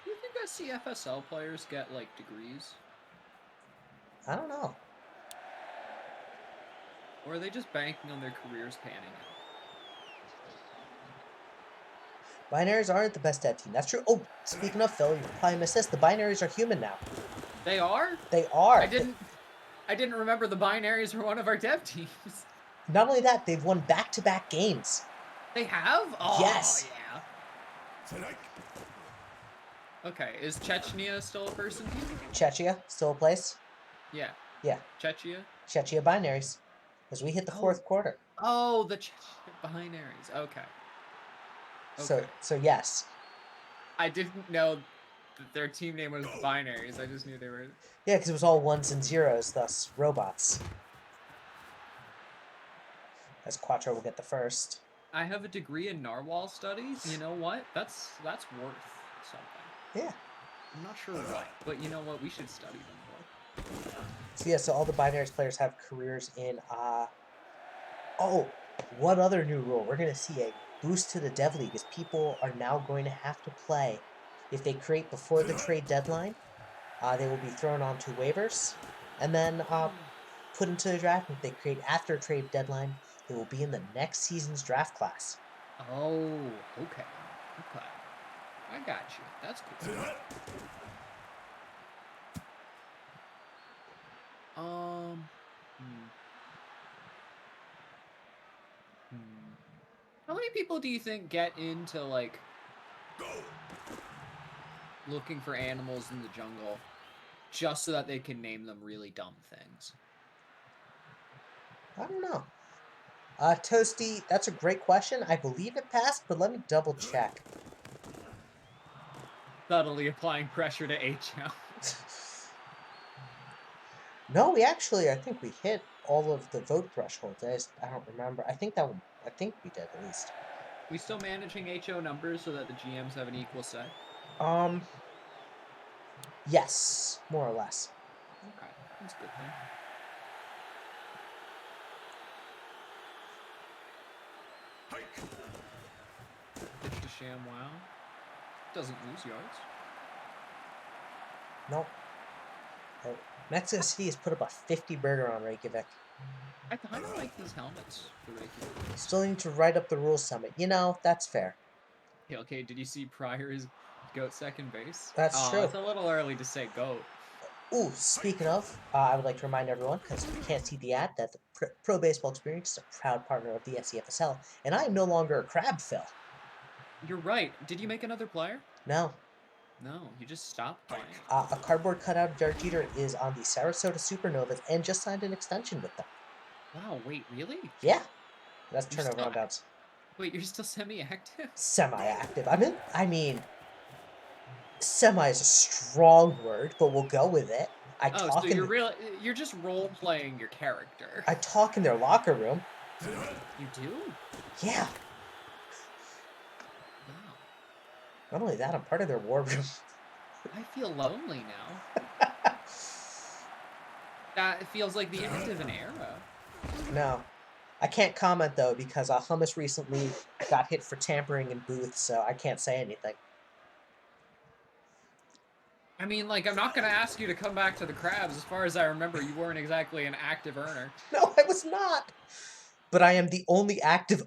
Do you think SCFSL players get, like, degrees? I don't know. Or are they just banking on their careers panning out? Binaries aren't the best dev team. That's true. Oh, speaking of Phil, you probably missed this. The Binaries are human now. They are? They are. I didn't remember the Binaries were one of our dev teams. Not only that, they've won back-to-back games. They have? Oh, yes. Yeah. Okay, is Chechnya still a person? Chechnya, still a place? Yeah. Yeah. Chechnya? Chechnya Binaries. As we hit the fourth quarter. Oh, the Chechnya Binaries. Okay. So yes. I didn't know that their team name was Binaries. I just knew they were... Yeah, because it was all ones and zeros, thus robots. as Quattro will get the first. I have a degree in narwhal studies. You know what? That's worth something. Yeah. I'm not sure what, but you know what? We should study them more. So yeah, so all the binaries players have careers in oh, what other new rule? We're gonna see a boost to the Dev League as people are now going to have to play. If they create before the trade deadline, they will be thrown onto waivers and then put into the draft. If they create after trade deadline, they will be in the next season's draft class. Oh, okay. Okay. I got you. That's cool. How many people do you think get into, like, looking for animals in the jungle just so that they can name them really dumb things? I don't know. Toasty, that's a great question. I believe it passed, but let me double check. Subtly applying pressure to HO. No, I think we hit all of the vote thresholds. I don't remember. I think we did at least. We still managing HO numbers so that the GMs have an equal say? Yes, more or less. Okay, that's a good thing. Pitch to ShamWow. Doesn't lose yards. Nope. Mexico City has put up a 50 burger on Reykjavik. I kind of like these helmets for Reykjavik. Still need to write up the rules summit. You know, that's fair. Okay, did you see Pryor's goat second base? That's true. It's a little early to say goat. Ooh, speaking of, I would like to remind everyone, because we can't see the ad, that the Pro Baseball Experience is a proud partner of the SCFSL, and I am no longer a crab, Phil. You're right. Did you make another player? No. No, you just stopped playing. A cardboard cutout of Derek Jeter is on the Sarasota Supernovas and just signed an extension with them. Wow, wait, really? Yeah. That's turnover on downs. Wait, you're still semi-active? Semi-active. Semi is a strong word, but we'll go with it. So you're just role-playing your character. I talk in their locker room. You do? Yeah. Wow. Not only that, I'm part of their war room. I feel lonely now. That feels like the end of an era. No. I can't comment, though, because Hummus recently got hit for tampering in booths, so I can't say anything. I mean, like, I'm not going to ask you to come back to the Crabs. As far as I remember, you weren't exactly an active earner. No, I was not. But I am the only active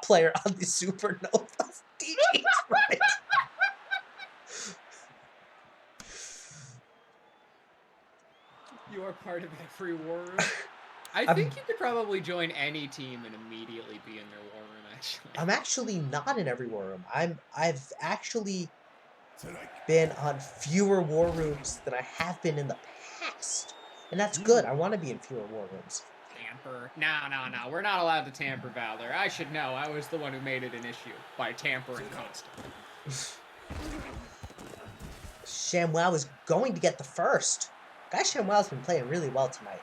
player on the Supernovas. DJ's right. You are part of every war room. I think you could probably join any team and immediately be in their war room, actually. I'm actually not in every war room. I've actually been on fewer war rooms than I have been in the past. And that's good. I want to be in fewer war rooms. Tamper. No. We're not allowed to tamper, Valor. I should know. I was the one who made it an issue by tampering constantly. ShamWow is going to get the first. Guy ShamWow's been playing really well tonight.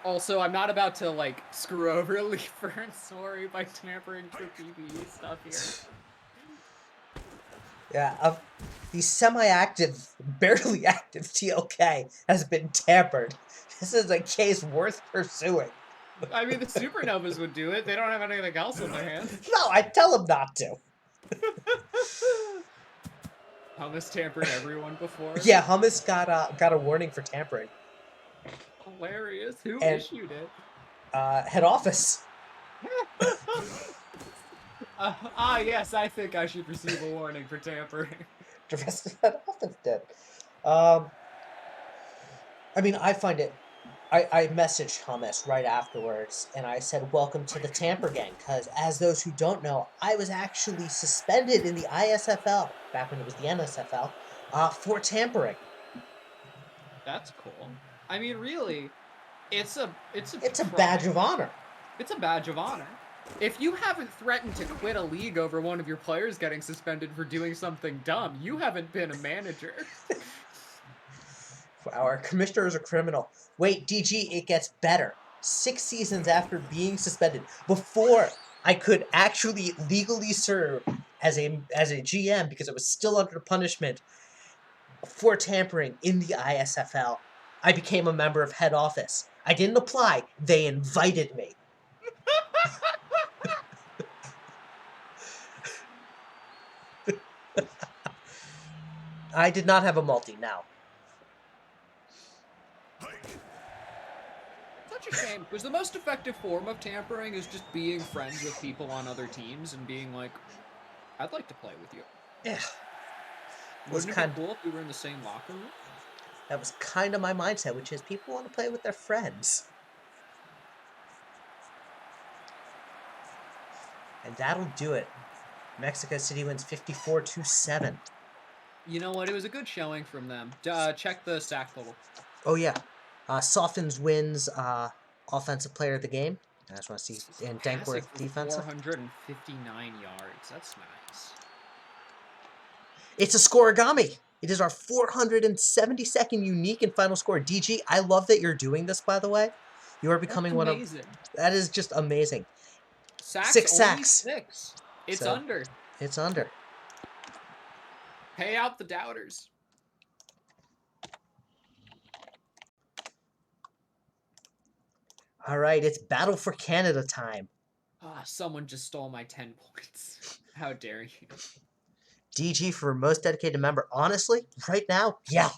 Also, I'm not about to, like, screw over Leafer and Sorry by tampering for PvE stuff here. Yeah, the semi-active, barely active TLK has been tampered. This is a case worth pursuing. I mean, the Supernovas would do it. They don't have anything else in their hands. No, I tell them not to. Hummus tampered everyone before. Yeah, Hummus got a warning for tampering. Hilarious. Who issued it? Head office. Yes, I think I should receive a warning for tampering. The rest of head office did. I mean, I find it... I messaged Hummus right afterwards, and I said, welcome to the Tamper Gang, because as those who don't know, I was actually suspended in the ISFL, back when it was the NSFL, for tampering. That's cool. I mean, really, it's a badge of honor. It's a badge of honor. If you haven't threatened to quit a league over one of your players getting suspended for doing something dumb, you haven't been a manager. Our commissioner is a criminal. Wait, DG, it gets better. 6 seasons after being suspended, before I could actually legally serve as a GM because I was still under punishment for tampering in the ISFL. I became a member of head office. I didn't apply. They invited me. I did not have a multi now. Such a shame, because the most effective form of tampering is just being friends with people on other teams and being like, I'd like to play with you. Yeah. Wouldn't it be cool if we were in the same locker room? That was kind of my mindset, which is people want to play with their friends. And that'll do it. Mexico City wins 54-7. You know what? It was a good showing from them. Check the sack total. Oh, yeah. Softens wins offensive player of the game. I just want to see. And Dankworth defensive. 459 yards. That's nice. It's a scoregami. It is our 472nd unique and final score. DG, I love that you're doing this, by the way. You are becoming one of... That is just amazing. 6 sacks. 6. It's under. It's under. Pay out the doubters. All right, it's Battle for Canada time. Someone just stole my 10 points. How dare you? DG for most dedicated member. Honestly, right now, yeah.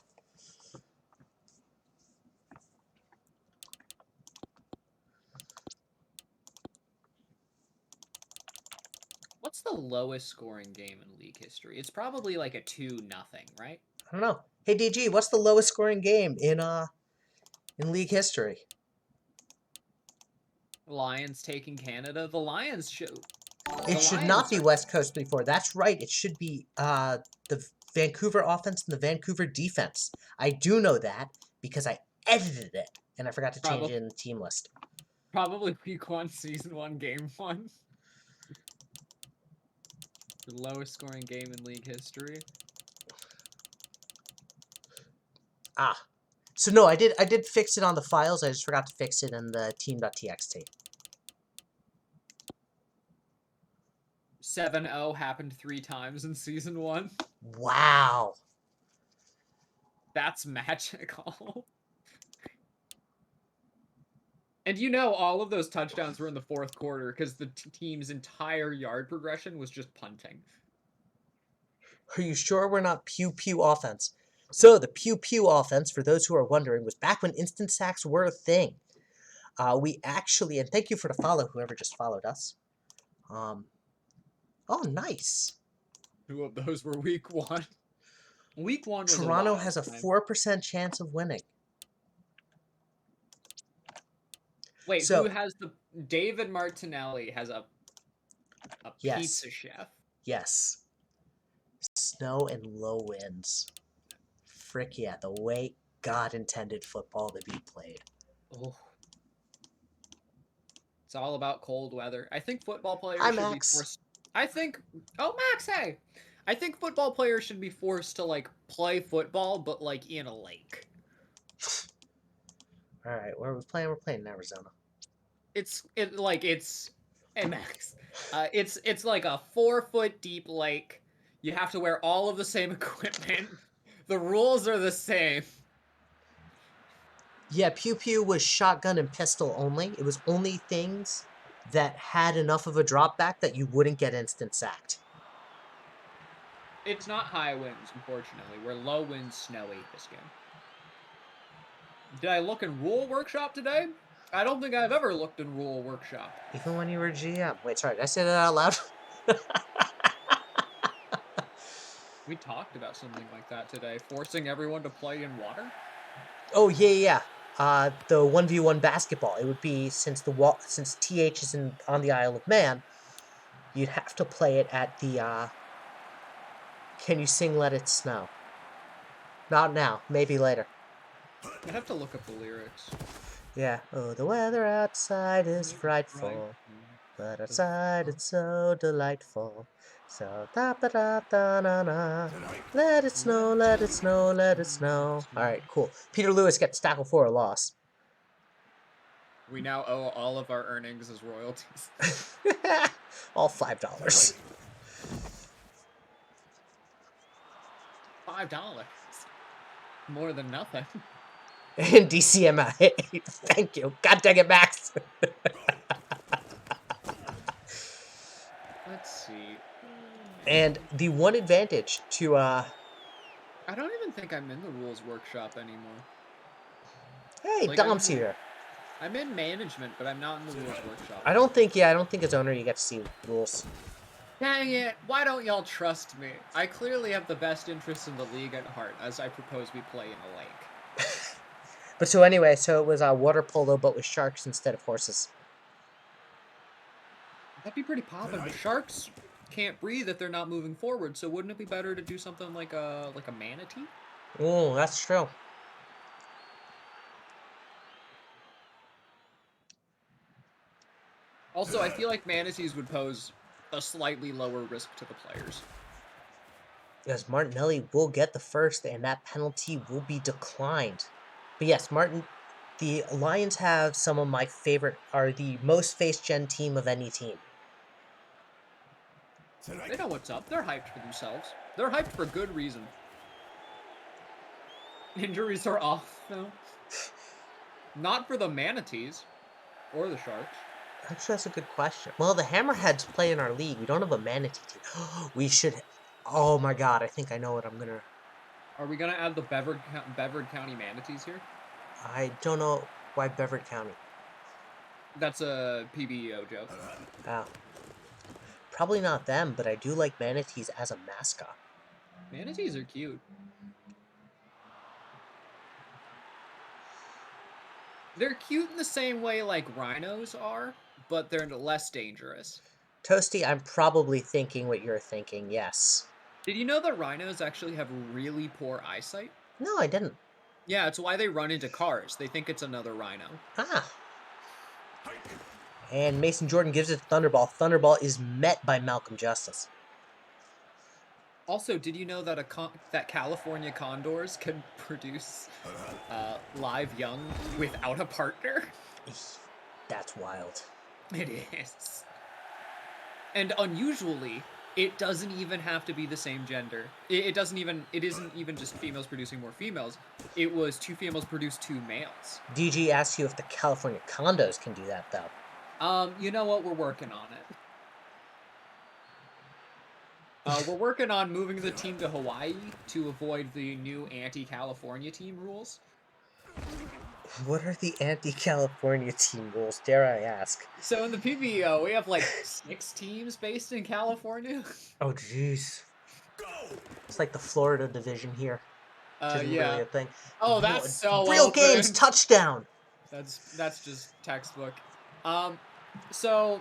What's the lowest scoring game in league history? It's probably like a 2-0, right? I don't know. Hey DG, what's the lowest scoring game in league history? Lions taking Canada. The Lions should. It should not be West Coast before. That's right. It should be the Vancouver offense and the Vancouver defense. I do know that because I edited it and I forgot to change it in the team list. Probably week 1, season 1, game 1. The lowest scoring game in league history. So no, I did fix it on the files. I just forgot to fix it in the team.txt. 7-0 happened 3 times in season 1. Wow. That's magical. And you know all of those touchdowns were in the 4th quarter because the team's entire yard progression was just punting. Are you sure we're not pew-pew offense? So the pew-pew offense, for those who are wondering, was back when instant sacks were a thing. We actually, and thank you for the follow, whoever just followed us. Oh, nice. 2 of those were week 1. Week 1 was Toronto has a 4% chance of winning. Wait, so, who has the... David Martinelli has a yes. pizza chef. Yes. Snow and low winds. Frick yeah, the way God intended football to be played. Oh. It's all about cold weather. I think football players Hi, should Max. be forced... Oh, Max, hey! I think football players should be forced to, like, play football, but, like, in a lake. Alright, where are we playing? We're playing in Arizona. Hey, Max. It's like a 4-foot deep lake. You have to wear all of the same equipment. The rules are the same. Yeah, Pew Pew was shotgun and pistol only. It was only things that had enough of a drop back that you wouldn't get instant sacked. It's not high winds, unfortunately. We're low winds, snowy this game. Did I look in Rule Workshop today? I don't think I've ever looked in Rule Workshop. Even when you were GM. Wait, sorry, did I say that out loud? We talked about something like that today. Forcing everyone to play in water? Oh, yeah. The 1v1 basketball. It would be, since TH is on the Isle of Man, you'd have to play it at the, Can You Sing Let It Snow? Not now. Maybe later. I'd have to look up the lyrics. Yeah. Oh, the weather outside is frightful, but outside it's so delightful. So da-ba-da-da-na-na. Let it snow, let it snow, let it snow. Alright, cool. Peter Lewis gets tackle for a loss. We now owe all of our earnings as royalties. All $5. $5. More than nothing. And DCMI. Thank you. God dang it, Max. Let's see. And the one advantage to I don't even think I'm in the rules workshop anymore. hey, Like, Dom's here. I'm in management, but I'm not in the rules workshop. I don't think as owner you get to see rules. Dang it! Why don't y'all trust me? I clearly have the best interests in the league at heart, as I propose we play in a lake. But so anyway, so it was a water polo, but with sharks instead of horses. That'd be pretty poppin', but sharks can't breathe if they're not moving forward, so wouldn't it be better to do something like a manatee? Oh, that's true. Also, I feel like manatees would pose a slightly lower risk to the players. Yes, Martinelli will get the first, and that penalty will be declined. But yes, the Lions have some of my favorite, are the most face-gen team of any team. They know what's up. They're hyped for themselves. They're hyped for good reason. Injuries are off, though. Not for the manatees. Or the sharks. Actually, that's a good question. Well, the Hammerheads play in our league. We don't have a manatee team. We should... Oh my god, I think I know what I'm gonna... Are we gonna add the Beverly County manatees here? I don't know why Beverly County. That's a PBEO joke. Probably not them, but I do like manatees as a mascot. Manatees are cute. They're cute in the same way like rhinos are, but they're less dangerous. Toasty, I'm probably thinking what you're thinking, yes. Did you know that rhinos actually have really poor eyesight? No, I didn't. Yeah, it's why they run into cars. They think it's another rhino. Ah. And Mason Jordan gives it to Thunderball. Thunderball is met by Malcolm Justice. Also, did you know that that California condors can produce live young without a partner? That's wild. It is. And unusually, it doesn't even have to be the same gender. It isn't even just females producing more females. It was 2 females produce 2 males. DG asks you if the California condos can do that, though. You know what? We're working on it. We're working on moving the team to Hawaii to avoid the new anti-California team rules. What are the anti-California team rules, dare I ask? So in the PBO, we have like 6 teams based in California. Oh, jeez. It's like the Florida division here. Which isn't Yeah. really a thing. Oh, that's so Real open. games, touchdown! That's just textbook. So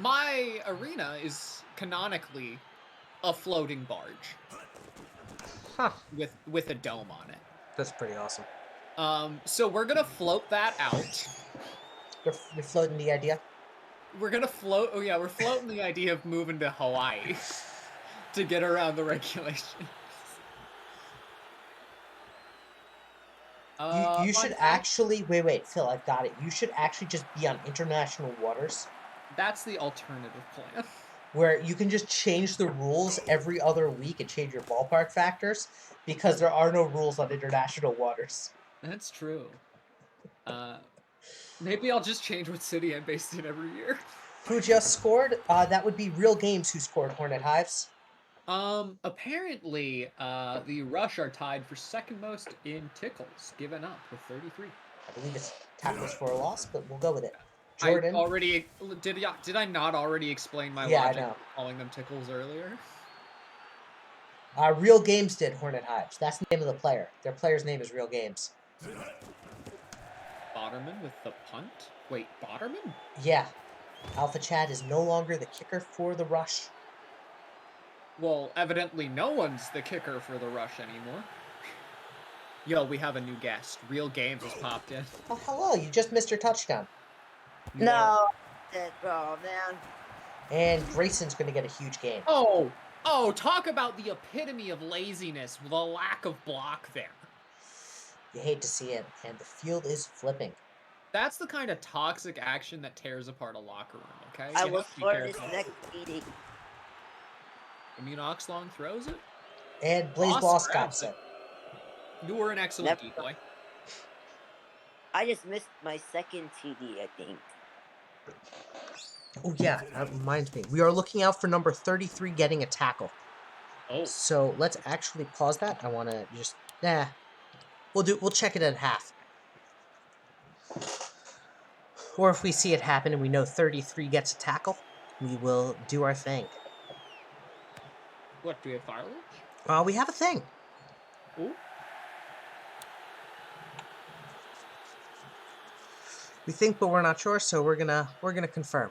my arena is canonically a floating barge. Huh. With a dome on it. That's pretty awesome. So we're gonna float that out. You're floating the idea? We're gonna float. Oh yeah, we're floating the idea of moving to Hawaii to get around the regulations. You should actually wait, Phil. I've got it. You should actually just be on international waters. That's the alternative plan. Where you can just change the rules every other week and change your ballpark factors because there are no rules on international waters. That's true. Maybe I'll just change what city I'm based in every year. Who just scored? That would be Real Games who scored Hornet Hives. Apparently, the Rush are tied for second most in tickles, given up with 33. I believe it's tackles for a loss, but we'll go with it. Jordan. Did I not already explain my Yeah, logic I know. for calling them tickles earlier? Real Games did Hornet Hives. That's the name of the player. Their player's name is Real Games. Botterman with the punt? Wait, Botterman? Yeah. Alpha Chad is no longer the kicker for the Rush. Well, evidently no one's the kicker for the Rush anymore. Yo, we have a new guest. Real Games has popped in. Oh, hello. You just missed your touchdown. No. Oh, man. And Grayson's going to get a huge game. Oh, talk about the epitome of laziness, the lack of block there. You hate to see it, and the field is flipping. That's the kind of toxic action that tears apart a locker room, okay? I You will have to be score this careful. next TD. Immunoxlong throws it. And Blaze Ball Boss stops grabs it. You were an excellent Never- decoy. I just missed my second TD, I think. Oh, yeah, that reminds me. We are looking out for number 33 getting a tackle. Oh, So let's actually pause that. I want to just... We'll check it at half. Or if we see it happen and we know 33 gets a tackle, we will do our thing. what, do we have fire launch? We have a thing. Oh, We think, but we're not sure, so we're gonna confirm.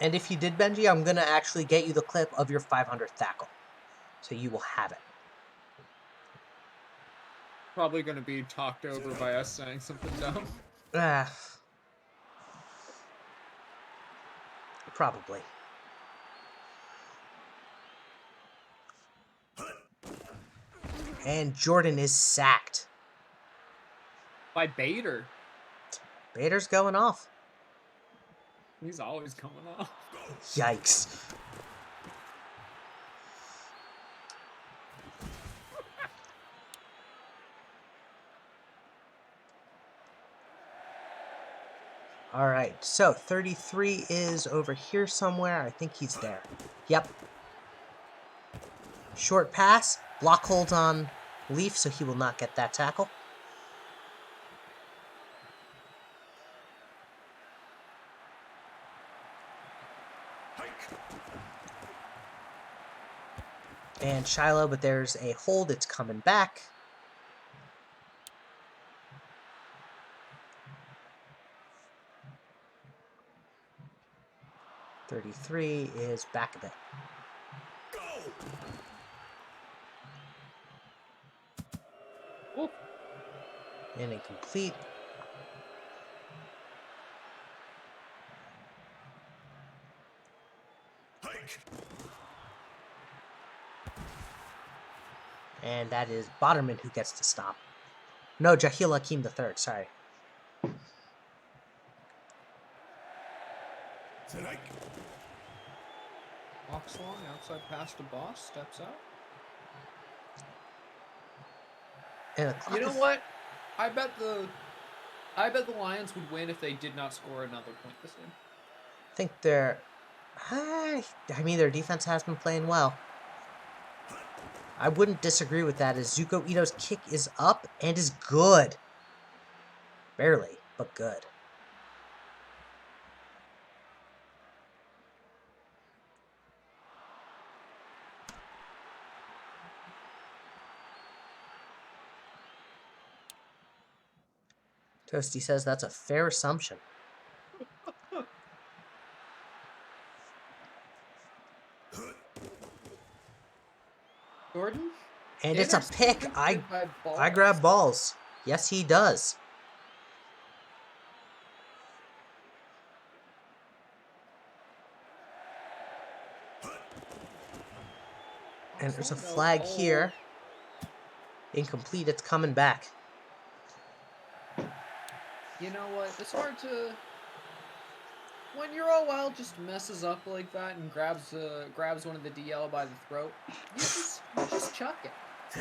And if you did, Benji, I'm gonna actually get you the clip of your 500th tackle, so you will have it. probably going to be talked over by us saying something dumb. Probably. And Jordan is sacked. By Bader. Bader's going off. He's always coming off. Yikes. Alright, so 33 is over here somewhere. I think he's there. Yep. Short pass. Block holds on Leaf, so he will not get that tackle. And Shiloh, but there's a hold. It's coming back. .33 is back a bit. Oh, And incomplete. And that is Botterman who gets to stop. No, Jahil Hakim III, sorry. walks along, outside past the boss, steps out. And a You know clock- what? I bet the Lions would win if they did not score another point this game. I think they're... I mean, their defense has been playing well. I wouldn't disagree with that, as Zuko Ito's kick is up and is good. Barely, but good. Toasty says that's a fair assumption. Jordan? And it's a pick. Intercepted by I grab balls. Yes, he does. And there's a flag here. Incomplete. It's coming back. You know what? It's hard to... When your OL just messes up like that and grabs one of the DL by the throat, you just chuck it.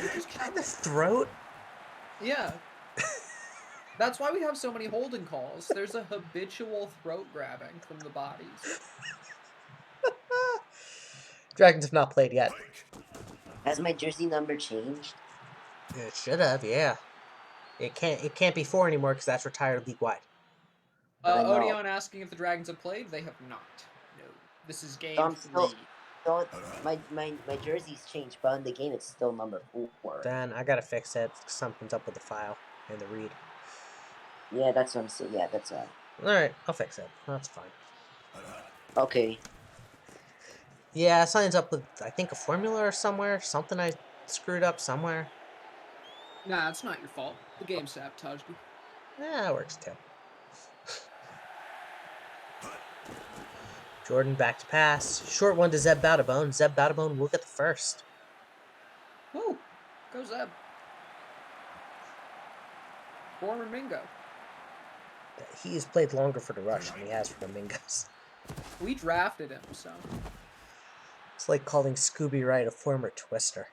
You just chuck The it. throat? Yeah. That's why we have so many holding calls. There's a habitual throat grabbing from the bodies. Dragons have not played yet. Has my jersey number changed? It should have, yeah. It can't be 4 anymore because that's retired league-wide. I know. Odeon asking if the Dragons have played. They have not. No. This is game So I'm 3. still... So my jersey's changed, but in the game it's still number 4. Then I gotta fix it. Something's up with the file and the read. Yeah, that's what I'm saying. Yeah, that's right. Alright, I'll fix it. That's fine. Okay. Yeah, something's up with, I think, a formula or somewhere. Something I screwed up somewhere. Nah, it's not your fault. The game sabotaged you. Yeah, it works too. Jordan back to pass. Short one to Zeb Bowdabone. Zeb Bowdabone will get the first. Woo! Go Zeb. Former Mingo. He has played longer for the Rush than he has for the Mingos. We drafted him, so. It's like calling Scooby Wright a former Twister.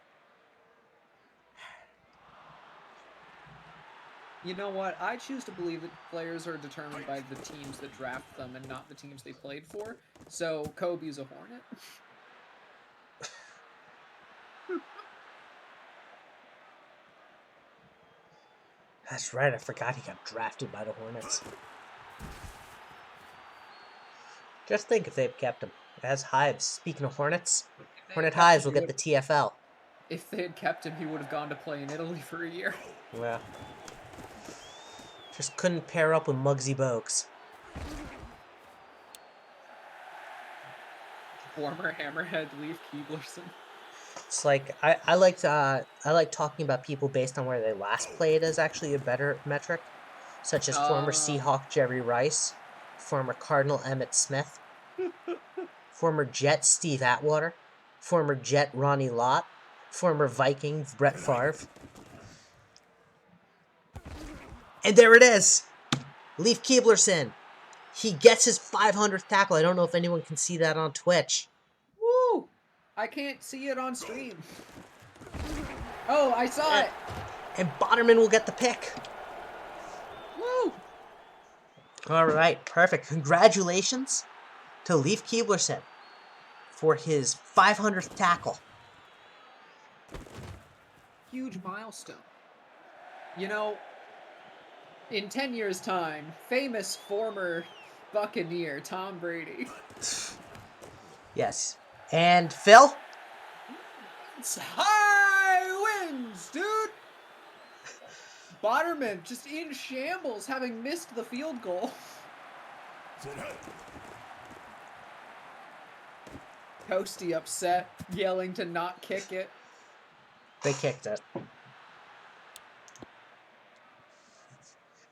You know what? I choose to believe that players are determined by the teams that draft them and not the teams they played for. So Kobe's a Hornet. That's right, I forgot he got drafted by the Hornets. Just think if they've kept him. As Hives, speaking of Hornets, Hornet Hives will get the TFL. If they had kept him, he would have gone to play in Italy for a year. Yeah. Just couldn't pair up with Muggsy Bogues. Former Hammerhead Leaf Keeblerson. It's like I like talking about people based on where they last played as actually a better metric, such as former Seahawk Jerry Rice, former Cardinal Emmitt Smith, former Jet Steve Atwater, former Jet Ronnie Lott, former Viking Brett Favre. And there it is! Leaf Keeblerson. He gets his 500th tackle. I don't know if anyone can see that on Twitch. Woo! I can't see it on stream. Oh, I saw it! And Bonnerman will get the pick. Woo! Alright, perfect. Congratulations to Leaf Keeblerson for his 500th tackle. Huge milestone. You know, in 10 years' time, famous former Buccaneer Tom Brady. Yes. And Phil? It's high winds, dude! Bonnerman just in shambles, having missed the field goal. Toasty upset, yelling to not kick it. They kicked it. I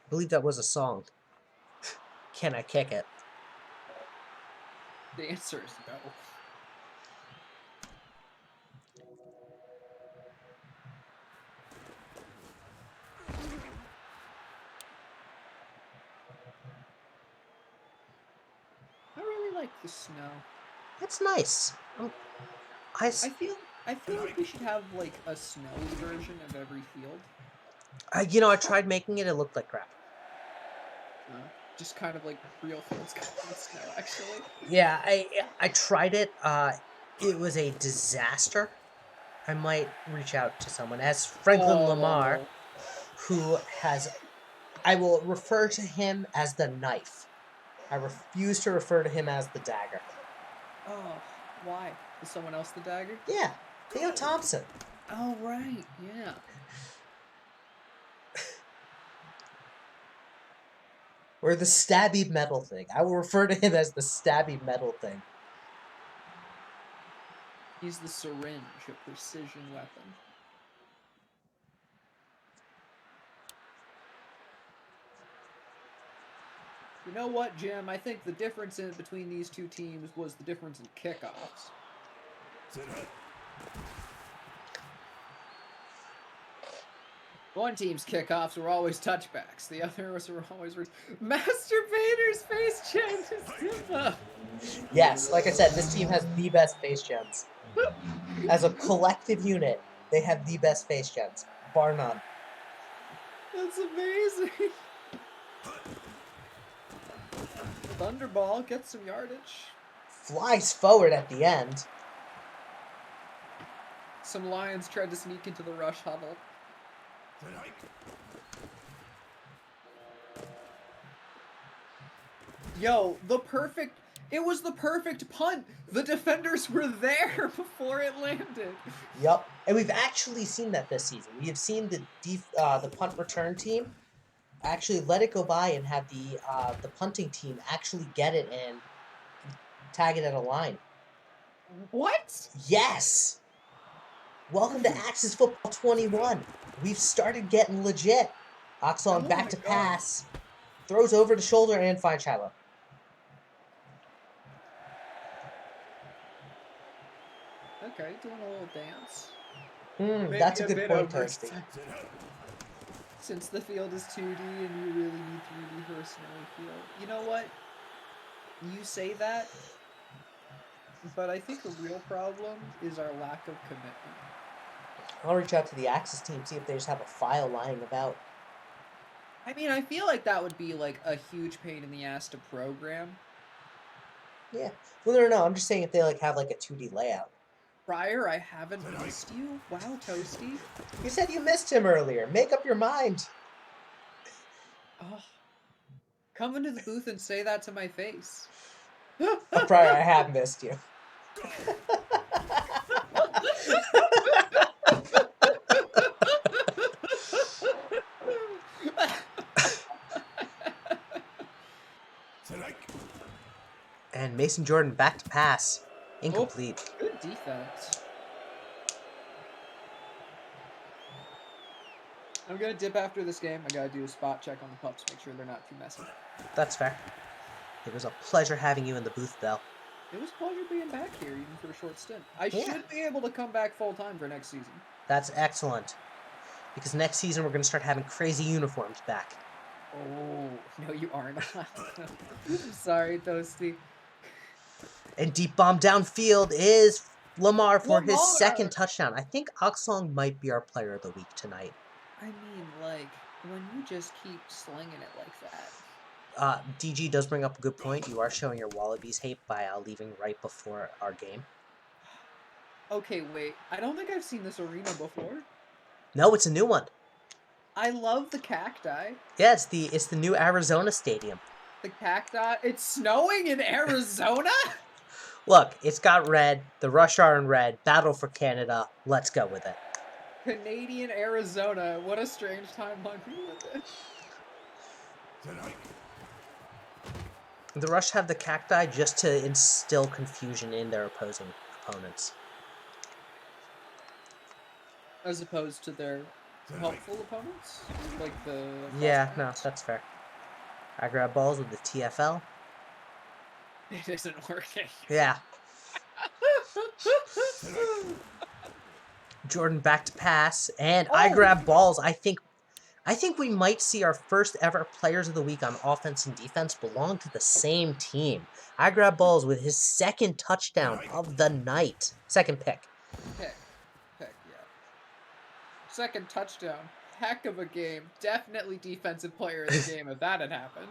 believe that was a song. Can I kick it? The answer is no. I really like the snow. It's nice. I feel like we should have like a snowy version of every field. I tried making it. It looked like crap. Just kind of like real fields covered in snow, actually. Yeah, I tried it. It was a disaster. I might reach out to someone as Franklin Lamar, who has. I will refer to him as the knife. I refuse to refer to him as the dagger. Oh, why? Is someone else the dagger? Yeah, Theo Thompson. Oh, right, yeah. Or the stabby metal thing. I will refer to him as the stabby metal thing. He's the syringe, a precision weapon. You know what, Jim? I think the difference between these two teams was the difference in kickoffs. One team's kickoffs were always touchbacks. The others were always... Master Vader's face gen is Simba! Yes, like I said, this team has the best face gens. As a collective unit, they have the best face gens. Bar none. That's amazing! Thunderball gets some yardage. Flies forward at the end. Some Lions tried to sneak into the rush huddle. Yo, it was the perfect punt. The defenders were there before it landed. Yup, and we've actually seen that this season. We have seen the punt return team actually let it go by and have the punting team actually get it and tag it at a line. What? Yes! Welcome to Axis Football 21. We've started getting legit. Oxon back to pass. Throws over the shoulder and finds Shiloh. Okay, doing a little dance. That's a good point, Toasty. Since the field is 2D and you really need 3D for a snowy field. You know what? You say that, but I think the real problem is our lack of commitment. I'll reach out to the Axis team, see if they just have a file lying about. I mean, I feel like that would be like a huge pain in the ass to program. Yeah. Well, no. I'm just saying if they like have like a 2D layout. Prior, I haven't missed you. Wow, Toasty. You said you missed him earlier. Make up your mind. Oh, come into the booth and say that to my face. Prior, I have missed you. And Mason Jordan back to pass. Incomplete. Oh, good defense. I'm gonna dip after this game. I gotta do a spot check on the pups, make sure they're not too messy. That's fair. It was a pleasure having you in the booth, Bell. It was a pleasure being back here, even for a short stint. I should be able to come back full time for next season. That's excellent. Because next season we're going to start having crazy uniforms back. Oh, no you are not. I'm sorry, Toasty. And deep bomb downfield is Lamar for his second touchdown. I think Oxlong might be our player of the week tonight. I mean, like, when you just keep slinging it like that. DG does bring up a good point. You are showing your Wallabies hate by leaving right before our game. Okay, wait. I don't think I've seen this arena before. No, it's a new one. I love the cacti. Yeah, it's the new Arizona stadium. The cacti. It's snowing in Arizona? Look, it's got red. The Rush are in red. Battle for Canada. Let's go with it. Canadian Arizona. What a strange timeline for you with it. The Rush have the cacti just to instill confusion in their opposing opponents. As opposed to their helpful opponents? Like the... Yeah, no, that's fair. I grab balls with the TFL. It isn't working. Yeah. Jordan back to pass, and I grab balls. I think we might see our first ever players of the week on offense and defense belong to the same team. I grab balls with his second touchdown of the night. Second pick. Pick, yeah. Second touchdown. Heck of a game. Definitely defensive player of the game if that had happened.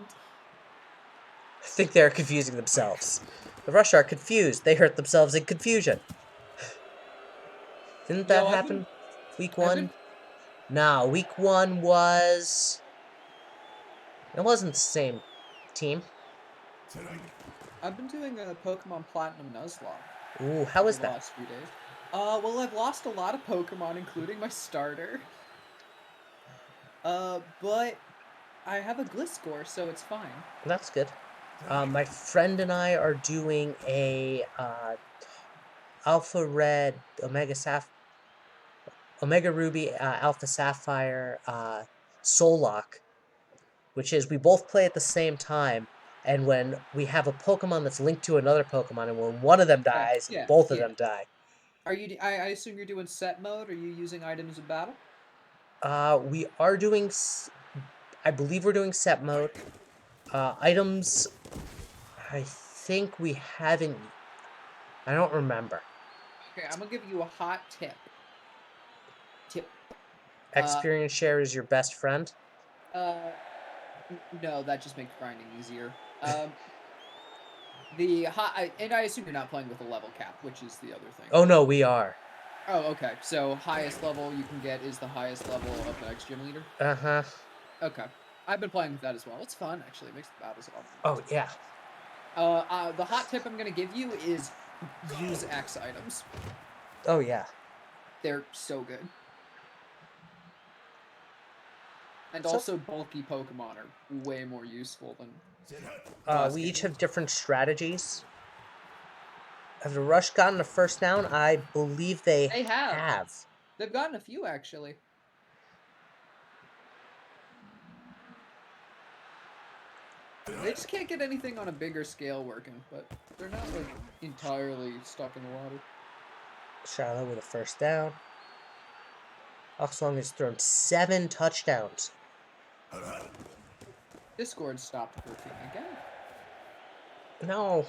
I think they're confusing themselves. The Rush are confused. They hurt themselves in confusion. Didn't that happen week one? No, week one was... It wasn't the same team. I've been doing a Pokemon Platinum Nuzlocke. Ooh, how is the that? last few days. Well, I've lost a lot of Pokemon, including my starter. But I have a Gliscor, so it's fine. That's good. My friend and I are doing a Alpha Red, Omega Ruby, Alpha Sapphire, Soul Lock, which is we both play at the same time, and when we have a Pokemon that's linked to another Pokemon, and when one of them dies, both of them die. Are you? I assume you're doing set mode. Are you using items of battle? We are doing. I believe we're doing set mode. Items. I think we haven't. I don't remember. Okay, I'm gonna give you a hot tip. Experience share is your best friend? No, that just makes grinding easier. And I assume you're not playing with a level cap, which is the other thing. Oh no, we are. Oh, okay. So highest level you can get is the highest level of the next gym leader? Uh-huh. Okay. I've been playing with that as well. It's fun, actually. It makes the battles a lot Oh, yeah. The hot tip I'm going to give you is use X items. Oh, yeah. They're so good. And also, bulky Pokemon are way more useful than... we each have different strategies. Have the Rush gotten a first down? I believe they have. They've gotten a few, actually. They just can't get anything on a bigger scale working, but they're not, like, entirely stuck in the water. Charlotte with a first down. Oxlong has thrown 7 touchdowns. Discord stopped working again. No.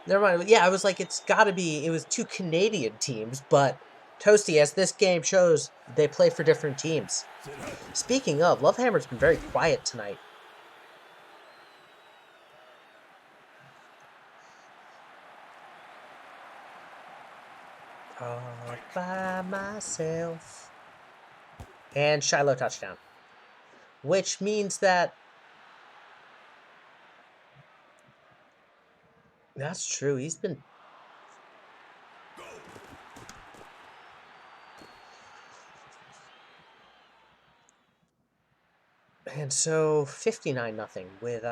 Never mind. Yeah, I was like, it's got to be. It was two Canadian teams, but Toasty, as this game shows, they play for different teams. Speaking of, Lovehammer's been very quiet tonight. All by myself. And Shiloh touchdown. Which means that... That's true. He's been... And so 59-0 with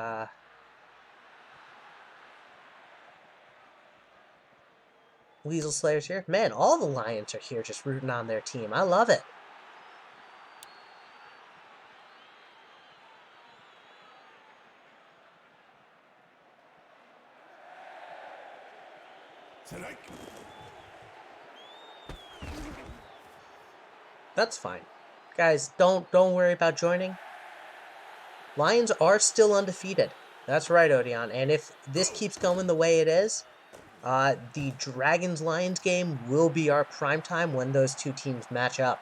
Weasel Slayers here. Man, all the Lions are here just rooting on their team. I love it. That's fine. Guys, don't worry about joining. Lions are still undefeated. That's right, Odeon. And if this keeps going the way it is, the Dragons-Lions game will be our prime time when those two teams match up.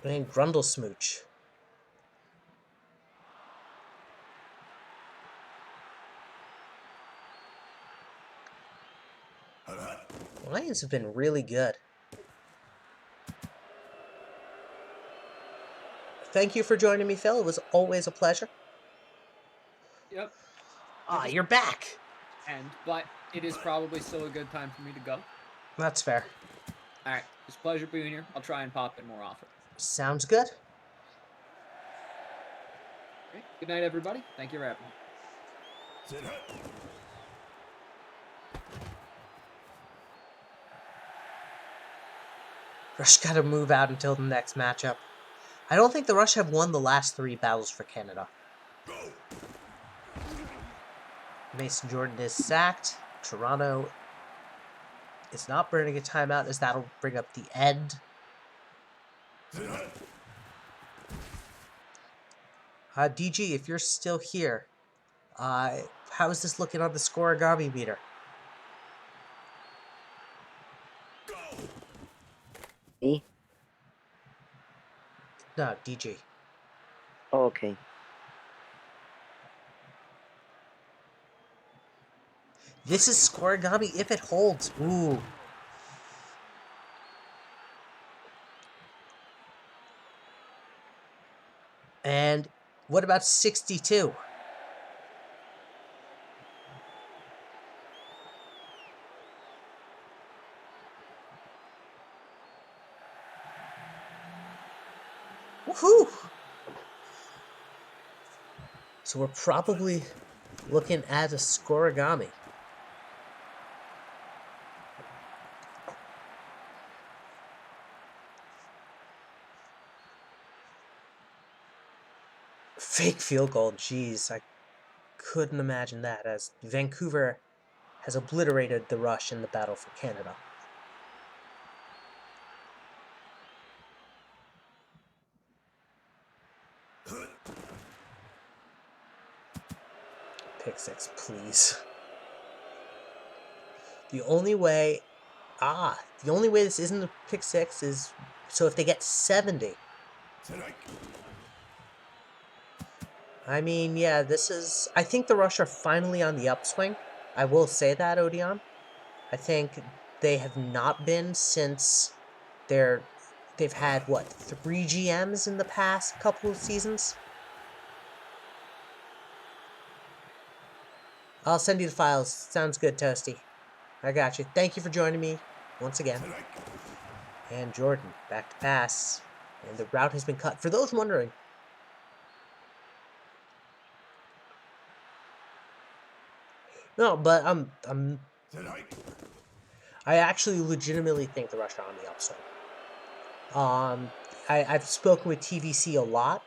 And Grundle Smooch. Lions have been really good. Thank you for joining me, Phil. It was always a pleasure. Yep. You're back. But it is probably still a good time for me to go. That's fair. All right. It's a pleasure being here. I'll try and pop in more often. Sounds good. Okay. Good night, everybody. Thank you for having me. Rush got to move out until the next matchup. I don't think the Rush have won the last 3 battles for Canada. Mason Jordan is sacked. Toronto is not burning a timeout, as that'll bring up the end. DG, if you're still here, how is this looking on the scoregami meter? Me? No, DG. Oh, okay. This is scoregami if it holds. Ooh. And what about 62? Woohoo! So we're probably looking at a scoregami. Fake field goal, jeez, I couldn't imagine that, as Vancouver has obliterated the Rush in the battle for Canada. Pick 6, please. The only way this isn't a pick 6 is so if they get 70. I mean, yeah, I think the Rush are finally on the upswing. I will say that, Odeon. I think they have not been since they've had, what, 3 GMs in the past couple of seasons? I'll send you the files. Sounds good, Toasty. I got you. Thank you for joining me once again. And Jordan, back to pass. And the route has been cut. For those wondering, no, but I actually legitimately think the Rush are on the upswing. I've spoken with TVC a lot.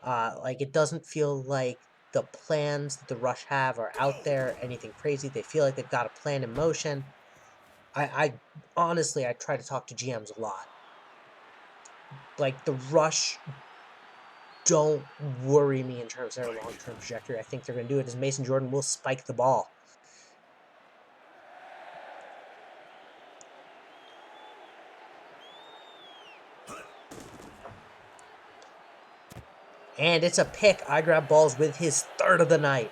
Like, it doesn't feel like the plans that the Rush have are out there, anything crazy. They feel like they've got a plan in motion. I honestly, I try to talk to GMs a lot. Like, the rush don't worry me in terms of their long-term trajectory. I think they're going to do it as Mason Jordan will spike the ball. And it's a pick. I grab balls with his third of the night.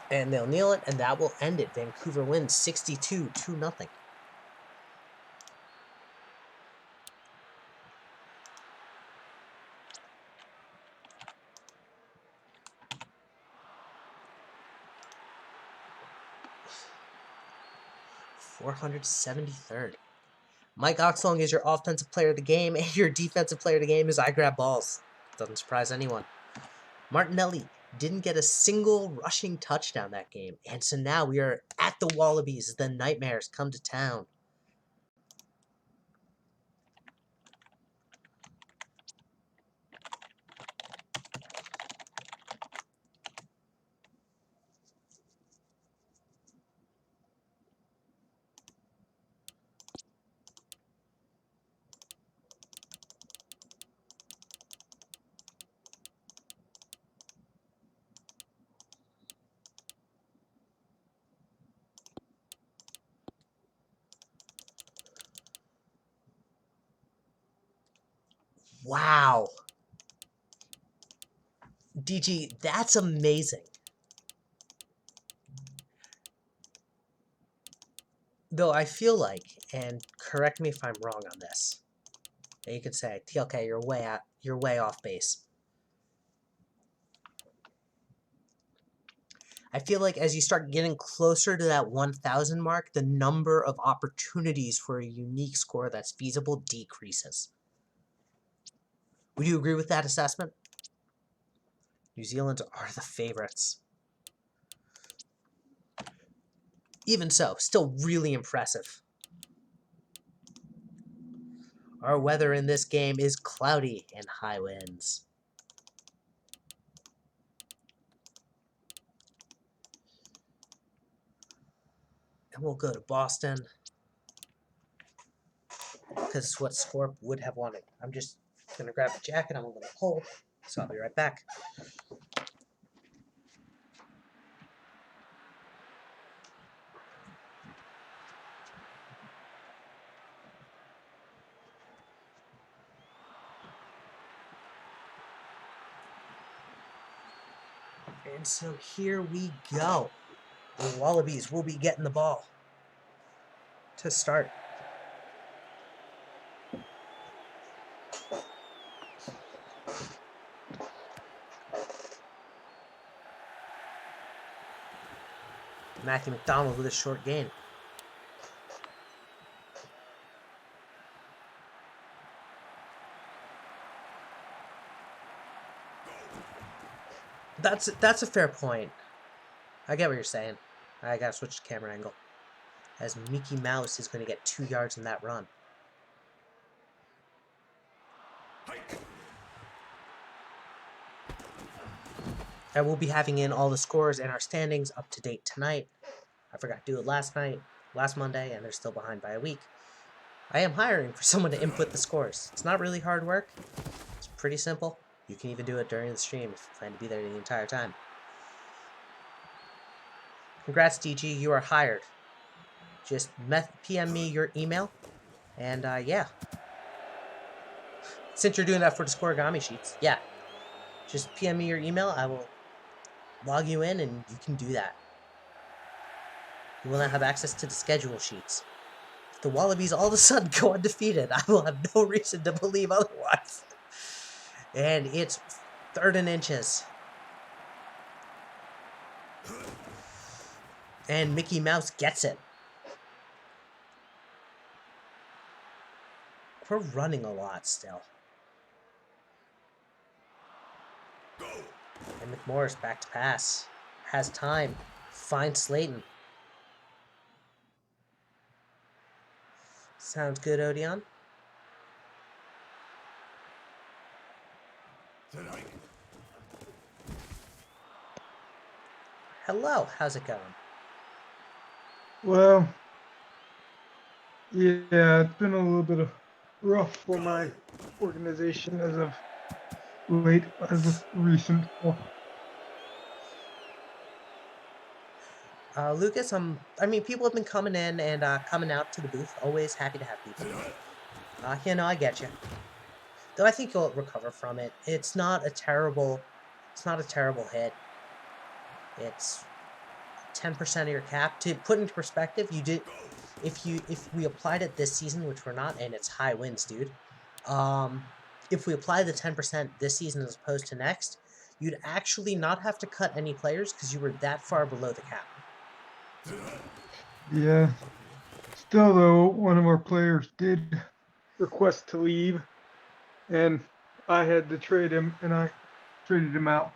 And they'll kneel it, and that will end it. Vancouver wins 62-2-0. $473rd. Mike Oxlong is your offensive player of the game, and your defensive player of the game is I grab balls. Doesn't surprise anyone. Martinelli didn't get a single rushing touchdown that game, and so now we are at the Wallabies as the Nightmares come to town. Wow. DG, that's amazing. Though I feel like, and correct me if I'm wrong on this, you could say, TLK, you're way off base. I feel like as you start getting closer to that 1,000 mark, the number of opportunities for a unique score that's feasible decreases. Would you agree with that assessment? New Zealand are the favorites. Even so, still really impressive. Our weather in this game is cloudy and high winds. And we'll go to Boston, because it's what Scorp would have wanted. I'm just going to grab a jacket. I'm a little cold, so I'll be right back. And so here we go. The Wallabies will be getting the ball to start. Matthew McDonald with a short gain. That's a fair point. I get what you're saying. I gotta switch the camera angle. As Mickey Mouse is going to get 2 yards in that run. And we'll be having in all the scores and our standings up to date tonight. I forgot to do it last Monday, and they're still behind by a week. I am hiring for someone to input the scores. It's not really hard work. It's pretty simple. You can even do it during the stream if you plan to be there the entire time. Congrats, DG. You are hired. Just PM me your email. And, yeah. Since you're doing that for the scoregami sheets, yeah. Just PM me your email. I will log you in, and you can do that. You will now have access to the schedule sheets. If the Wallabies all of a sudden go undefeated, I will have no reason to believe otherwise. And it's 3rd and inches. And Mickey Mouse gets it. We're running a lot still. And McMorris back to pass. Has time. Finds Slayton. Sounds good, Odeon. Hello, how's it going? Well, yeah, it's been a little bit of rough for my organization as of late, as of recent. Well, Lucas, I mean, people have been coming in and coming out to the booth. Always happy to have people. I get you. Though I think you'll recover from it. It's not a terrible hit. It's 10% of your cap. To put into perspective, if we applied it this season, which we're not, and it's high wins, dude. If we apply the 10% this season as opposed to next, you'd actually not have to cut any players because you were that far below the cap. yeah. Still, though, one of our players did request to leave, and I had to trade him, and I traded him out.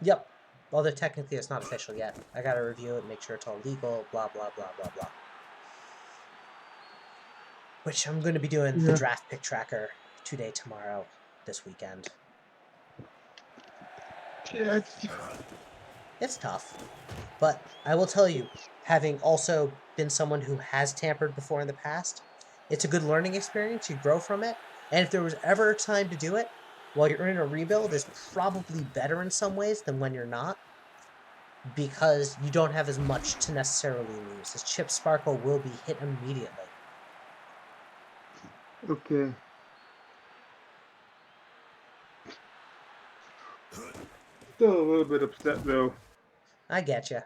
Yep. Although technically it's not official yet. I gotta review it, make sure it's all legal, blah, blah, blah, blah, blah. Which I'm going to be doing the Yeah. draft pick tracker today, tomorrow, this weekend. Yeah, It's tough. But I will tell you, having also been someone who has tampered before in the past, it's a good learning experience. You grow from it. And if there was ever a time to do it, while you're in a rebuild, is probably better in some ways than when you're not. Because you don't have as much to necessarily lose. As Chip Sparkle will be hit immediately. okay. Still a little bit upset, though. I get you.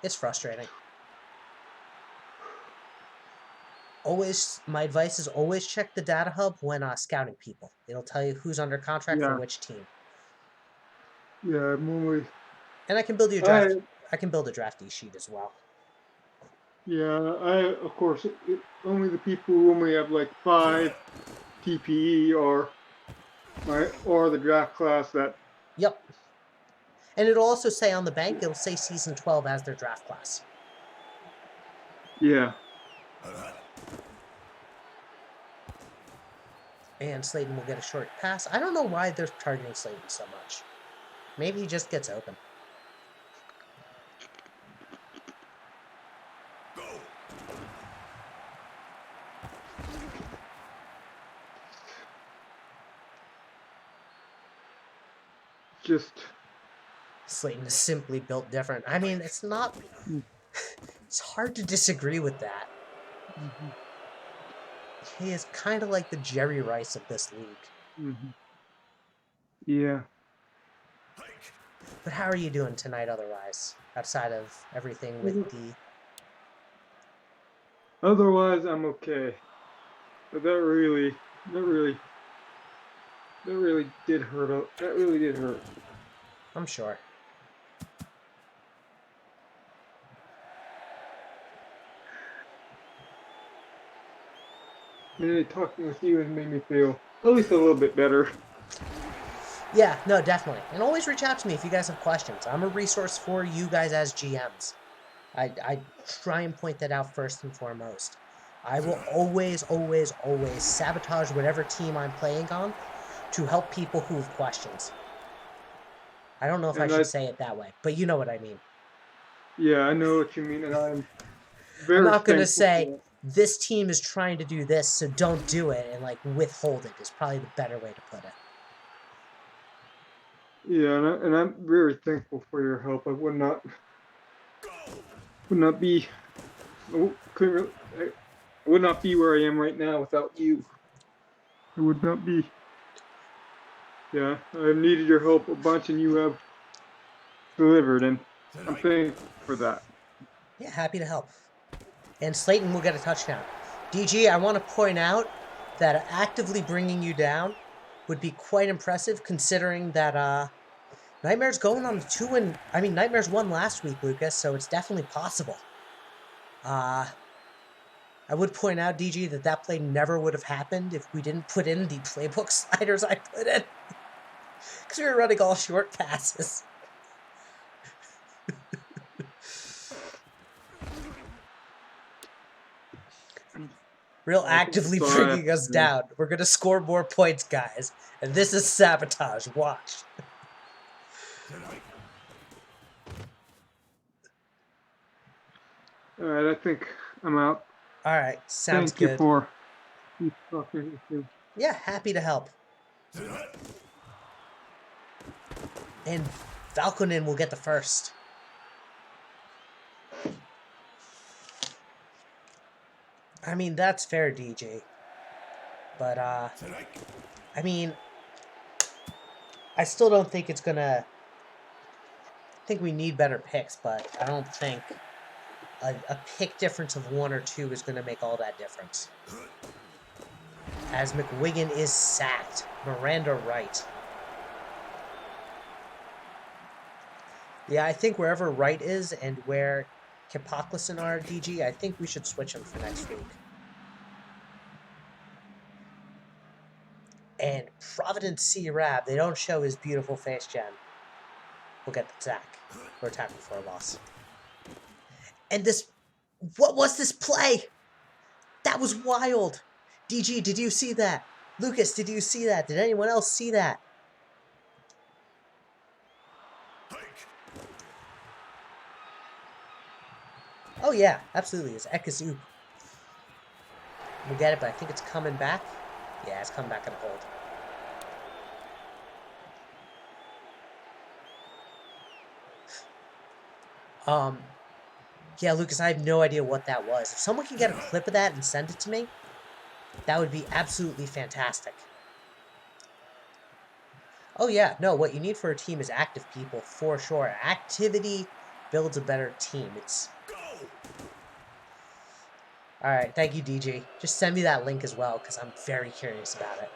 It's frustrating. My advice is always check the data hub when scouting people. It'll tell you who's under contract for Yeah. which team. Yeah, I'm only. And I can build you a draft. I can build a draftee sheet as well. Yeah, of course, only the people who only have like 5 TPE or the draft class that. Yep. And it'll also say on the bank, it'll say season 12 as their draft class. Yeah. And Slayton will get a short pass. I don't know why they're targeting Slayton so much. Maybe he just gets open. Just. Slayton is simply built different. I mean, it's not... It's hard to disagree with that. Mm-hmm. He is kind of like the Jerry Rice of this league. Mm-hmm. Yeah. But how are you doing tonight otherwise? Outside of everything with the... Otherwise, I'm okay. But that really did hurt. That really did hurt. I'm sure. Maybe talking with you has made me feel at least a little bit better. Yeah, no, definitely. And always reach out to me if you guys have questions. I'm a resource for you guys as GMs. I try and point that out first and foremost. I will always, always, always sabotage whatever team I'm playing on to help people who have questions. I don't know if I should say it that way, but you know what I mean. Yeah, I know what you mean, and I'm very I'm not going to thankful say, for it. this team is trying to do this, so don't do it, and like withhold it is probably the better way to put it. Yeah, and I'm very thankful for your help. I would not be I would not be where I am right now without you. I would not be. Yeah, I've needed your help a bunch, and you have delivered, and I'm thankful for that. Yeah, happy to help. And Slayton will get a touchdown. DG, I want to point out that actively bringing you down would be quite impressive, considering that Nightmare's going on 2 and... I mean, Nightmares won last week, Lucas, so it's definitely possible. I would point out, DG, that play never would have happened if we didn't put in the playbook sliders I put in. Because we were running all short passes. Real actively bringing us down. We're going to score more points, guys. And this is sabotage. Watch. All right, I think I'm out. All right, sounds Thank you good. for talking to me. Yeah, happy to help. And Valkonen will get the first. I mean, that's fair, DJ. But, I mean, I still don't think it's gonna... I think we need better picks, but I don't think a pick difference of 1 or 2 is gonna make all that difference. As McWigan is sacked. Miranda Wright. Yeah, I think wherever Wright is and where Kapoklis are, DG, I think we should switch him for next week. And Providence C. Rab, they don't show his beautiful face, Jen. We'll get the sack. Or tackle for a loss. And this... What was this play? That was wild. DG, did you see that? Lucas, did you see that? Did anyone else see that? Oh yeah, absolutely. It's Ekazoop. We'll get it, but I think it's coming back. Yeah, it's coming back on hold. Yeah, Lucas, I have no idea what that was. If someone can get a clip of that and send it to me, that would be absolutely fantastic. Oh yeah, no, what you need for a team is active people, for sure. Activity builds a better team. It's... Alright, thank you, DJ. Just send me that link as well, because I'm very curious about it.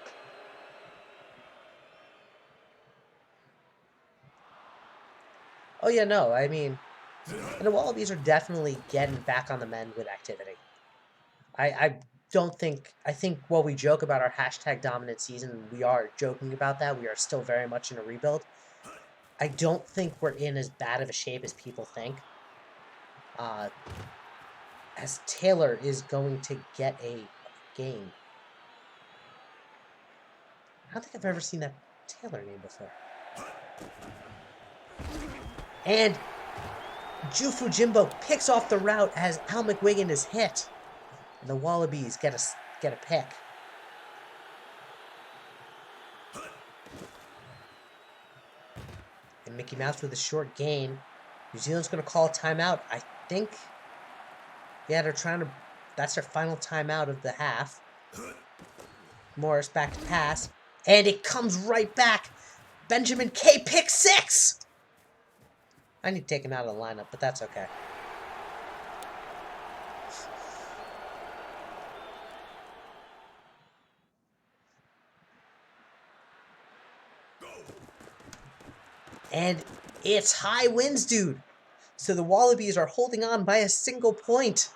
Oh yeah, no, I mean... And the Wallabies are definitely getting back on the mend with activity. I don't think... I think while we joke about our hashtag dominant season, we are joking about that. We are still very much in a rebuild. I don't think we're in as bad of a shape as people think. As Taylor is going to get a game. I don't think I've ever seen that Taylor name before. And Jufu Jimbo picks off the route as Al McWigan is hit. And the Wallabies get a pick. And Mickey Mouse with a short gain. New Zealand's going to call a timeout. I think... Yeah, they're trying to... That's their final timeout of the half. Morris back to pass. And it comes right back. Benjamin K. pick 6! I need to take him out of the lineup, but that's okay. And it's high winds, dude. So the Wallabies are holding on by a single point.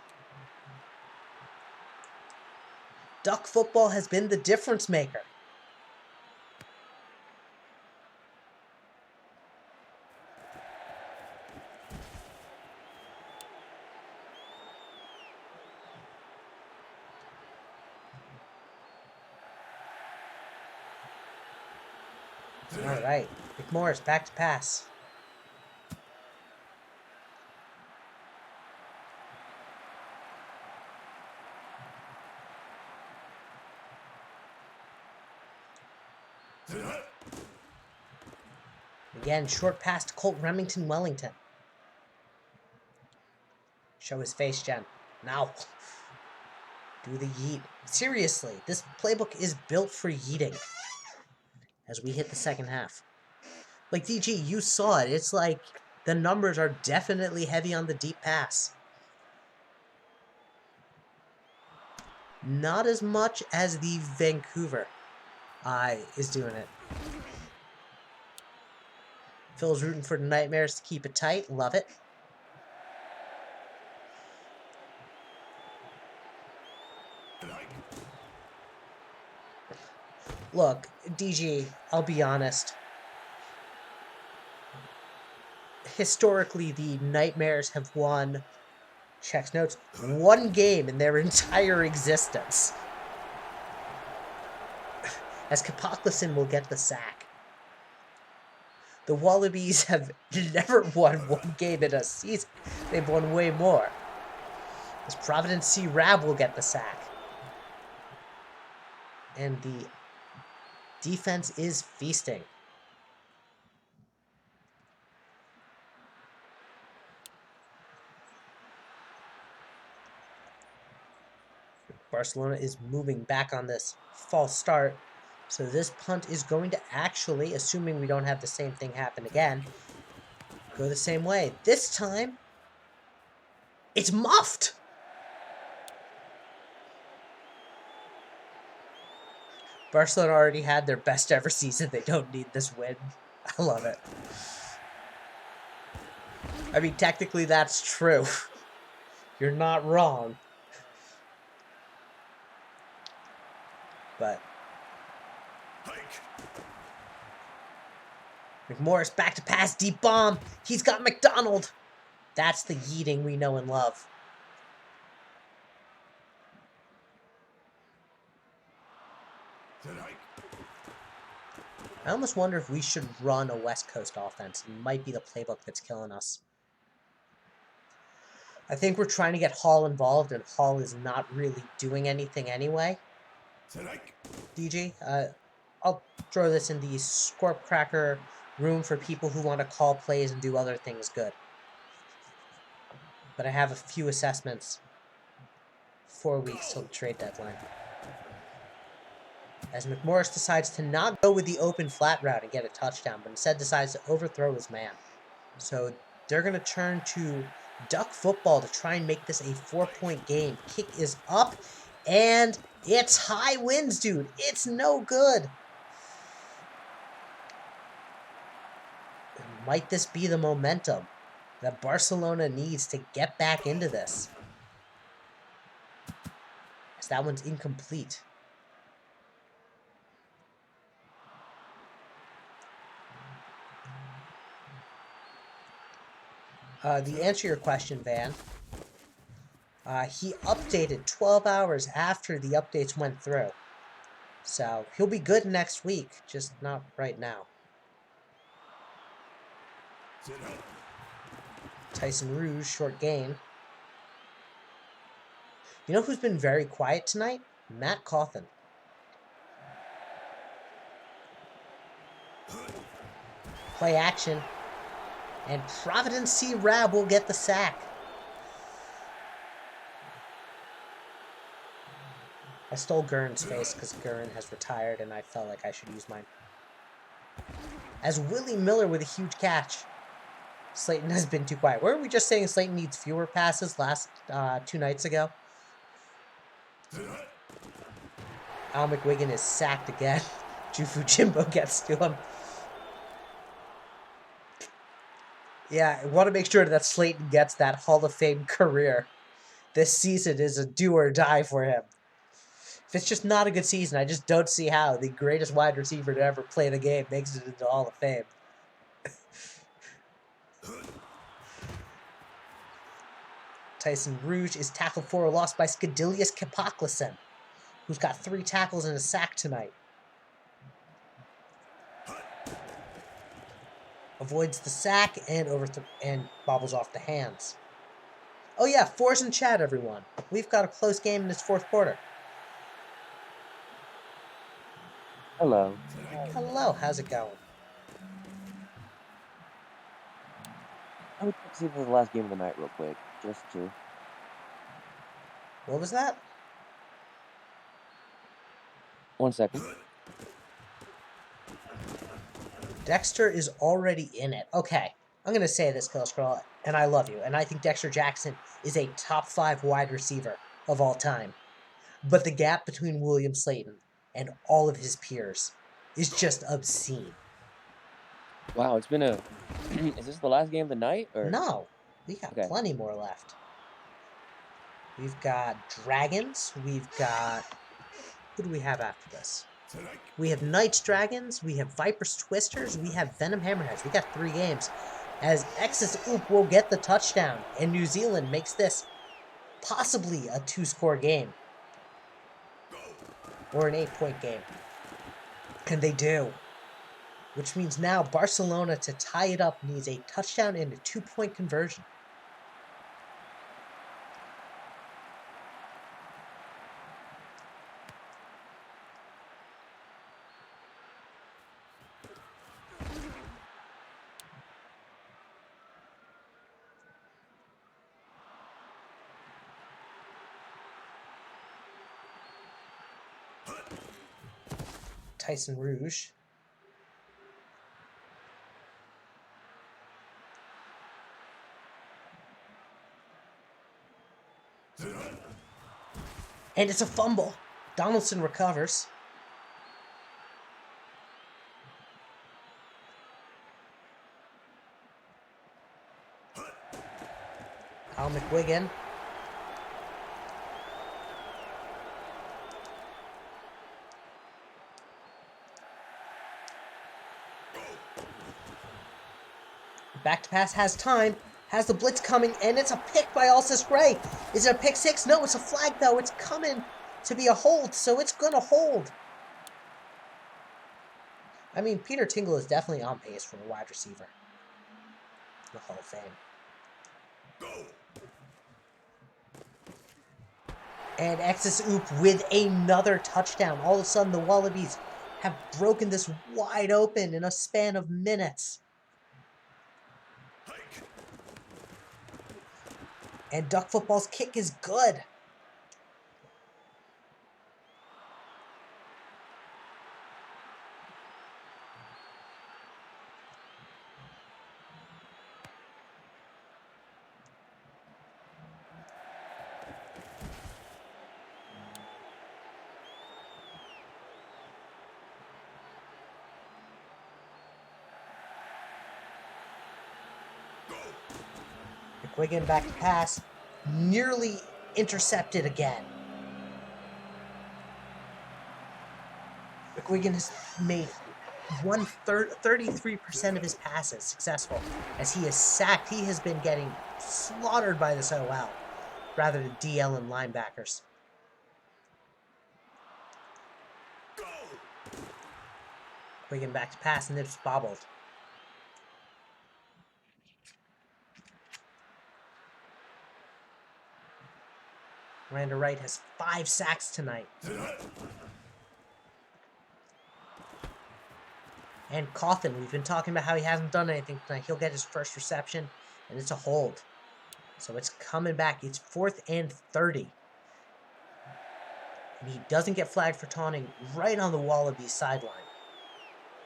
Duck football has been the difference maker. All right, McMorris back to pass. Again, short pass to Colt Remington Wellington. Show his face, Jen. Now. Do the yeet. Seriously, this playbook is built for yeeting. As we hit the second half. Like, DG, you saw it. It's like the numbers are definitely heavy on the deep pass. Not as much as the Vancouver is doing it. Phil's rooting for the Nightmares to keep it tight. Love it. Look, DG, I'll be honest. Historically, the Nightmares have won, checks notes, 1 game in their entire existence. As Kapoklis will get the sack. The Wallabies have never won 1 game in a season. They've won way more. As Providence C. Rab will get the sack. And the defense is feasting. Barcelona is moving back on this false start. So this punt is going to actually, assuming we don't have the same thing happen again, go the same way. This time, it's muffed. Barcelona already had their best ever season. They don't need this win. I love it. I mean, technically that's true. You're not wrong. But McMorris back to pass, deep bomb. He's got McDonald. That's the yeeting we know and love. I almost wonder if we should run a West Coast offense. It might be the playbook that's killing us. I think we're trying to get Hall involved, and Hall is not really doing anything anyway. DG, I'll throw this in the Scorp Cracker room for people who want to call plays and do other things good. But I have a few assessments. 4 weeks till the trade deadline. As McMorris decides to not go with the open flat route and get a touchdown, but instead decides to overthrow his man. So they're going to turn to duck football to try and make this a 4-point game. Kick is up, and it's high winds, dude. It's no good. Might this be the momentum that Barcelona needs to get back into this? As that one's incomplete. The answer to your question, Van, he updated 12 hours after the updates went through. So he'll be good next week, just not right now. Tyson Rouge, short gain. You know who's been very quiet tonight? Matt Cawthon. Play action. And Providence C. Rab will get the sack. I stole Gurn's face because Gurn has retired and I felt like I should use mine. As Willie Miller with a huge catch. Slayton has been too quiet. Weren't we just saying Slayton needs fewer passes last 2 nights ago? Al McWiggin is sacked again. Jufu Jimbo gets to him. Yeah, I want to make sure that Slayton gets that Hall of Fame career. This season is a do or die for him. If it's just not a good season, I just don't see how the greatest wide receiver to ever play the game makes it into the Hall of Fame. Tyson Rouge is tackled for a loss by Skadilius Kapoclison, who's got 3 tackles and a sack tonight. Avoids the sack and and bobbles off the hands. Oh yeah, fours in chat, everyone. We've got a close game in this 4th quarter. Hello. Hello, how's it going? I would see if this is the last game of the night real quick, just to. What was that? 1 second. Dexter is already in it. Okay, I'm going to say this, Kill Scroll, and I love you. And I think Dexter Jackson is a top 5 wide receiver of all time. But the gap between William Slayton and all of his peers is just obscene. Wow, it's been a. Is this the last game of the night? Or? No, we got plenty more left. We've got Dragons. We've got... Who do we have after this? We have Knights Dragons. We have Vipers Twisters. We have Venom Hammerheads. We got 3 games. As Exus Oop will get the touchdown. And New Zealand makes this possibly a 2-score game. Or an 8-point game. And they do. Which means now Barcelona, to tie it up, needs a touchdown and a 2-point conversion. Tyson Rouge. And it's a fumble. Donaldson recovers. Kyle McWiggin. Back to pass, has time, has the blitz coming, and it's a pick by Alsace Gray. Is it a pick six? No, it's a flag though. It's coming to be a hold, so it's gonna hold. I mean, Peter Tingle is definitely on pace for a wide receiver in the Hall of Fame. And Exis Oop with another touchdown. All of a sudden, the Wallabies have broken this wide open in a span of minutes. And Duck Football's kick is good. McWiggin back to pass. Nearly intercepted again. McWiggin has made 33% of his passes successful. As he is sacked, he has been getting slaughtered by this OL, rather than DL and linebackers. McWiggin back to pass, and it's bobbled. Miranda Wright has 5 sacks tonight. And Coffin, we've been talking about how he hasn't done anything tonight. He'll get his first reception, and it's a hold. So it's coming back. It's 4th and 30. And he doesn't get flagged for taunting right on the Wallabies sideline,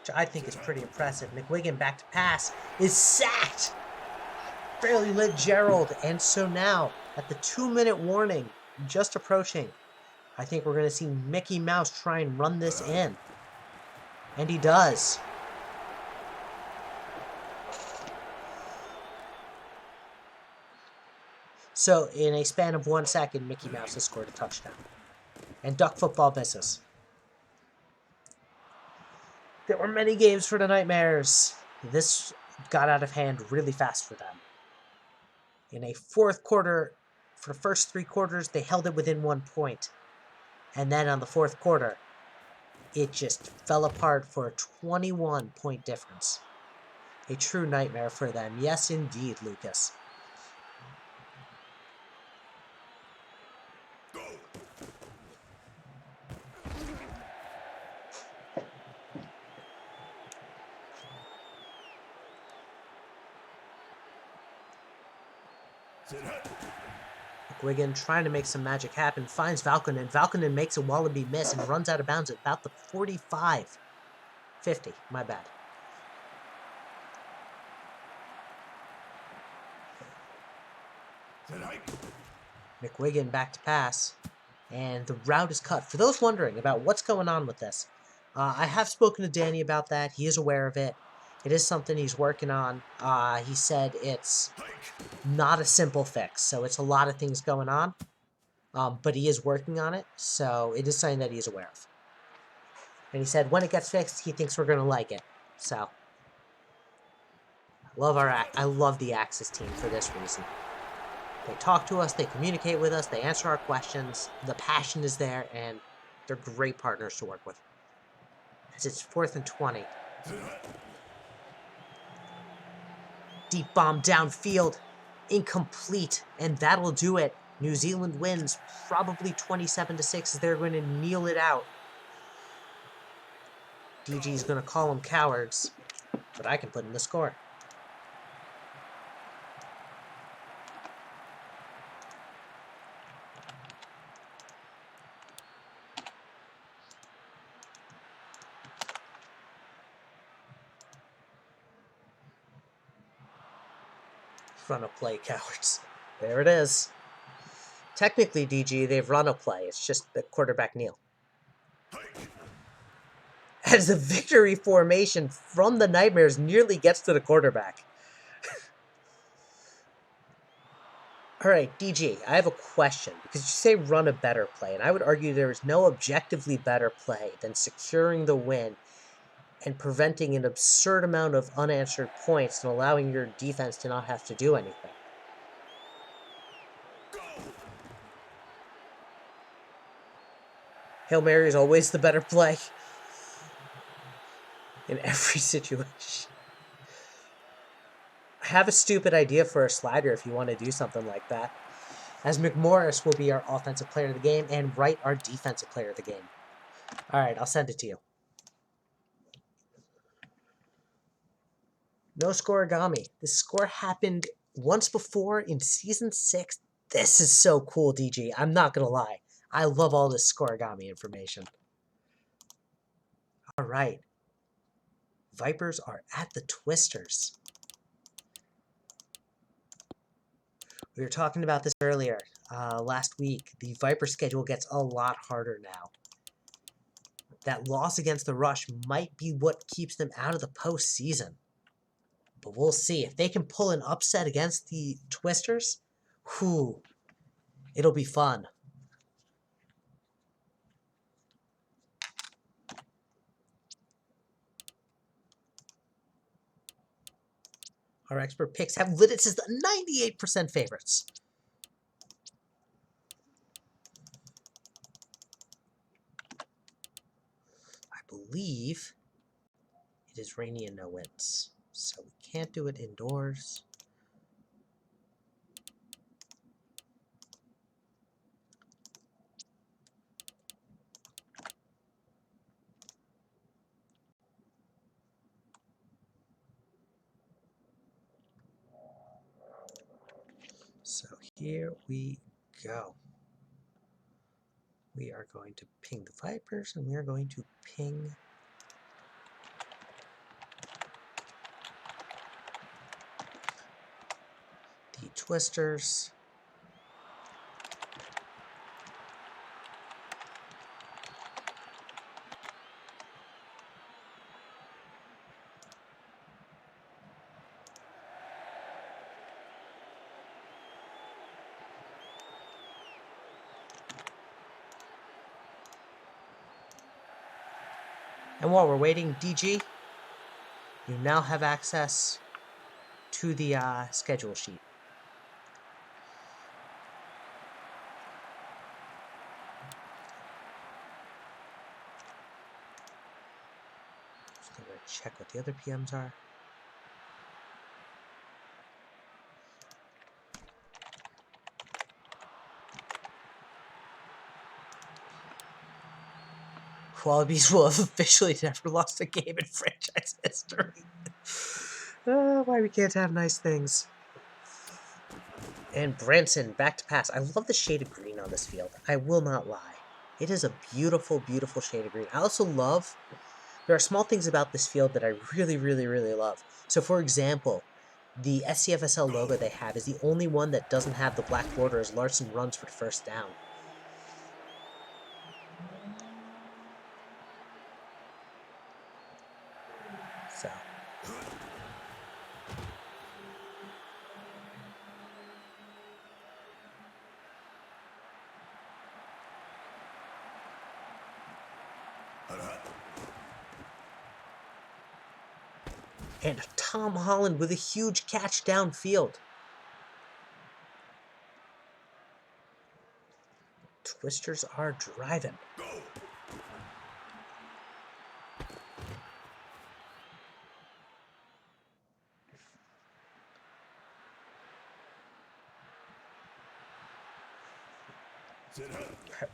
which I think is pretty impressive. McWiggin back to pass is sacked. Fairly lit Gerald. And so now, at the 2-minute warning, just approaching, I think we're going to see Mickey Mouse try and run this in. And he does. So, in a span of 1 second, Mickey Mouse has scored a touchdown. And Duck Football misses. There were many games for the Nightmares. This got out of hand really fast for them. In a 4th quarter, for the first 3 quarters, they held it within 1 point. And then on the 4th quarter, it just fell apart for a 21-point difference. A true nightmare for them. Yes, indeed, Lucas. McWiggin trying to make some magic happen, finds Valkonen. Valkonen makes a Wallaby miss and runs out of bounds at about the 45. 50, my bad. McWiggin back to pass, and the route is cut. For those wondering about what's going on with this, I have spoken to Danny about that. He is aware of it. It is something he's working on. He said it's not a simple fix, so it's a lot of things going on. But he is working on it, so it is something that he is aware of. And he said when it gets fixed, he thinks we're going to like it. So, I love the Axis team for this reason. They talk to us, they communicate with us, they answer our questions, the passion is there, and they're great partners to work with. As it's 4th and 20. Deep bomb downfield, incomplete, and that'll do it. New Zealand wins, probably 27-6, as they're going to kneel it out. DG's going to call them cowards, but I can put in the score. Run a play, cowards. There it is. Technically, DG, they've run a play. It's just the quarterback kneel. As the victory formation from the Nightmares nearly gets to the quarterback. Alright, DG, I have a question. Because you say run a better play, and I would argue there is no objectively better play than securing the win and preventing an absurd amount of unanswered points and allowing your defense to not have to do anything. Hail Mary is always the better play in every situation. I have a stupid idea for a slider if you want to do something like that. As McMorris will be our offensive player of the game and Wright our defensive player of the game. Alright, I'll send it to you. No scoregami. This score happened once before in Season 6. This is so cool, DG. I'm not going to lie. I love all this scoregami information. Alright. Vipers are at the Twisters. We were talking about this earlier, last week. The Viper schedule gets a lot harder now. That loss against the Rush might be what keeps them out of the postseason. But we'll see. If they can pull an upset against the Twisters, whew, it'll be fun. Our expert picks have Lidditz as the 98% favorites. I believe it is rainy and no winds, so we can't do it indoors. So here we go. We are going to ping the Vipers, and we are going to ping the Twisters. And while we're waiting, DG, you now have access to the schedule sheet. Just going to check what the other PMs are. Wallabies will have officially never lost a game in franchise history. Why we can't have nice things. And Branson back to pass. I love the shade of green on this field. I will not lie. It is a beautiful, beautiful shade of green. I also love, there are small things about this field that I really, really, really love. So for example, the SCFSL logo they have is the only one that doesn't have the black border as Larson runs for the first down. So. And Tom Holland with a huge catch downfield. Twisters are driving.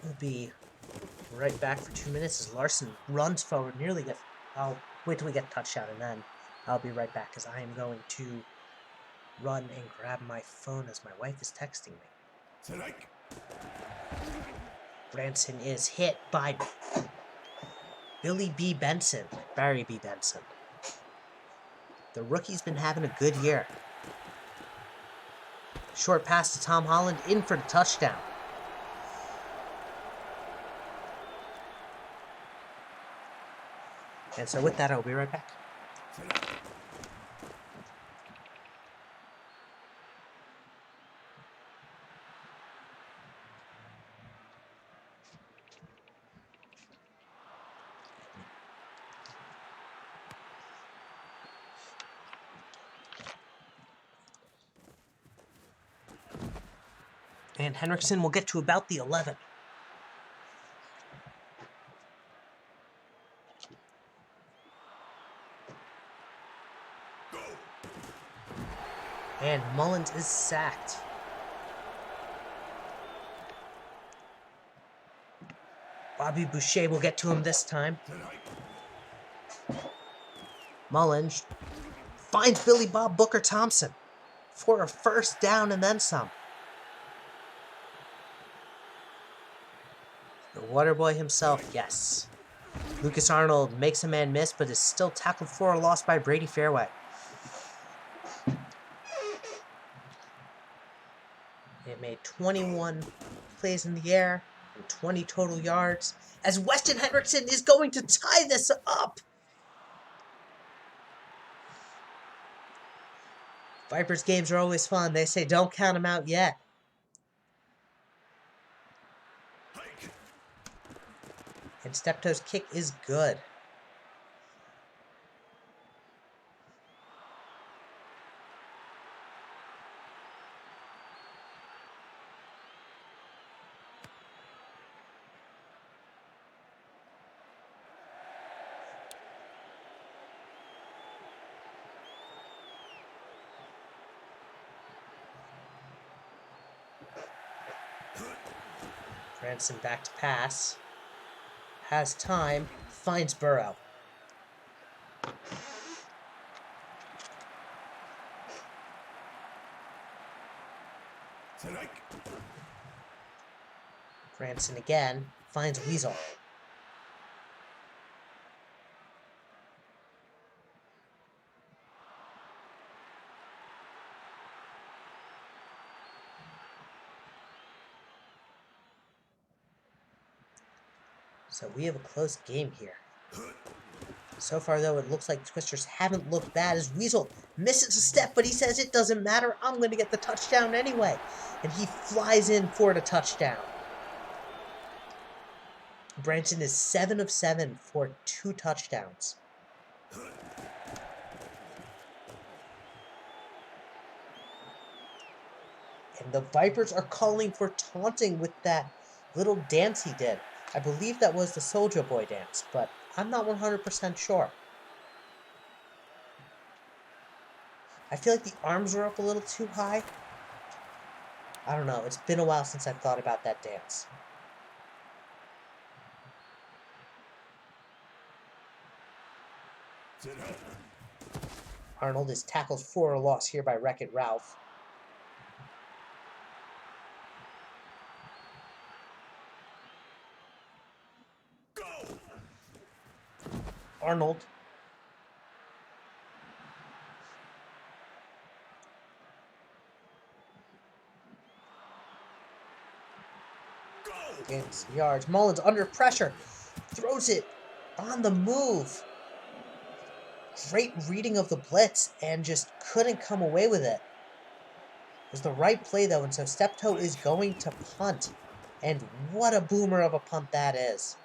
We'll be right back for 2 minutes as Larson runs forward, nearly gets... I'll wait till we get a touchdown, and then I'll be right back, because I am going to run and grab my phone as my wife is texting me. Branson is hit by Barry B. Benson. The rookie's been having a good year. Short pass to Tom Holland, in for the touchdown. And so with that, I'll be right back. And Henriksen will get to about the 11. And Mullins is sacked. Bobby Boucher will get to him this time. Mullins finds Billy Bob Booker Thompson for a first down and then some. The Waterboy himself, yes. Lucas Arnold makes a man miss, but is still tackled for a loss by Brady Fairway. It made 21 plays in the air and 20 total yards, as Weston Henriksen is going to tie this up. Vipers games are always fun. They say don't count them out yet. And Steptoe's kick is good. Branson back to pass. Has time. Finds Burrow. Branson again. Finds Weasel. So we have a close game here. So far, though, it looks like Twisters haven't looked bad as Weasel misses a step, but he says it doesn't matter. I'm going to get the touchdown anyway. And he flies in for the touchdown. Branson is 7 of 7 for 2 touchdowns. And the Vipers are calling for taunting with that little dance he did. I believe that was the Soulja Boy dance, but I'm not 100% sure. I feel like the arms are up a little too high. I don't know. It's been a while since I've thought about that dance. Arnold is tackled for a loss here by Wreck-It Ralph. Arnold. Gains yards. Mullins under pressure. Throws it on the move. Great reading of the blitz and just couldn't come away with it. It was the right play though, and so Steptoe is going to punt. And what a boomer of a punt that is.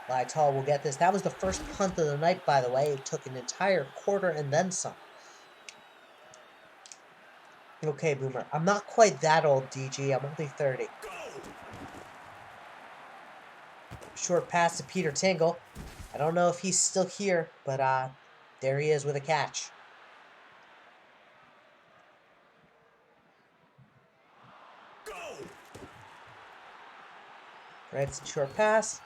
Lytall will get this. That was the first punt of the night, by the way. It took an entire quarter and then some. Okay, Boomer. I'm not quite that old, DG. I'm only 30. Short pass to Peter Tingle. I don't know if he's still here, but there he is with a catch. Branson short pass.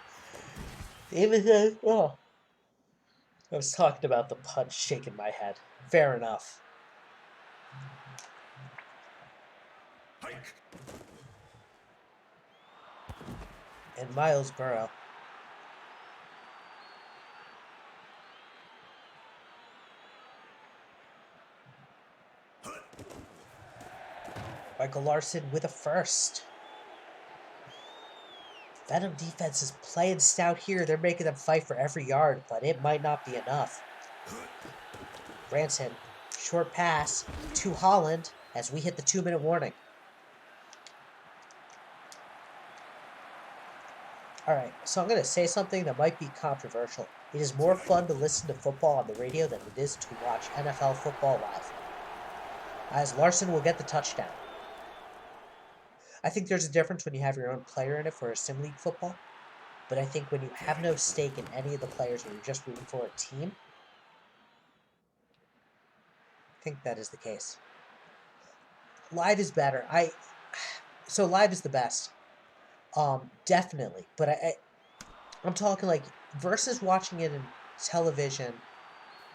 David, oh. I was talking about the punch shaking my head. Fair enough. And Miles Burrow. Michael Larson with a first. Venom defense is playing stout here. They're making them fight for every yard, but it might not be enough. Branson, short pass to Holland as we hit the 2-minute warning. Alright, so I'm going to say something that might be controversial. It is more fun to listen to football on the radio than it is to watch NFL football live. As Larson will get the touchdown. I think there's a difference when you have your own player in it for a sim league football. But I think when you have no stake in any of the players and you're just rooting for a team, I think that is the case. Live is better. So live is the best. Definitely. But I'm talking like versus watching it in television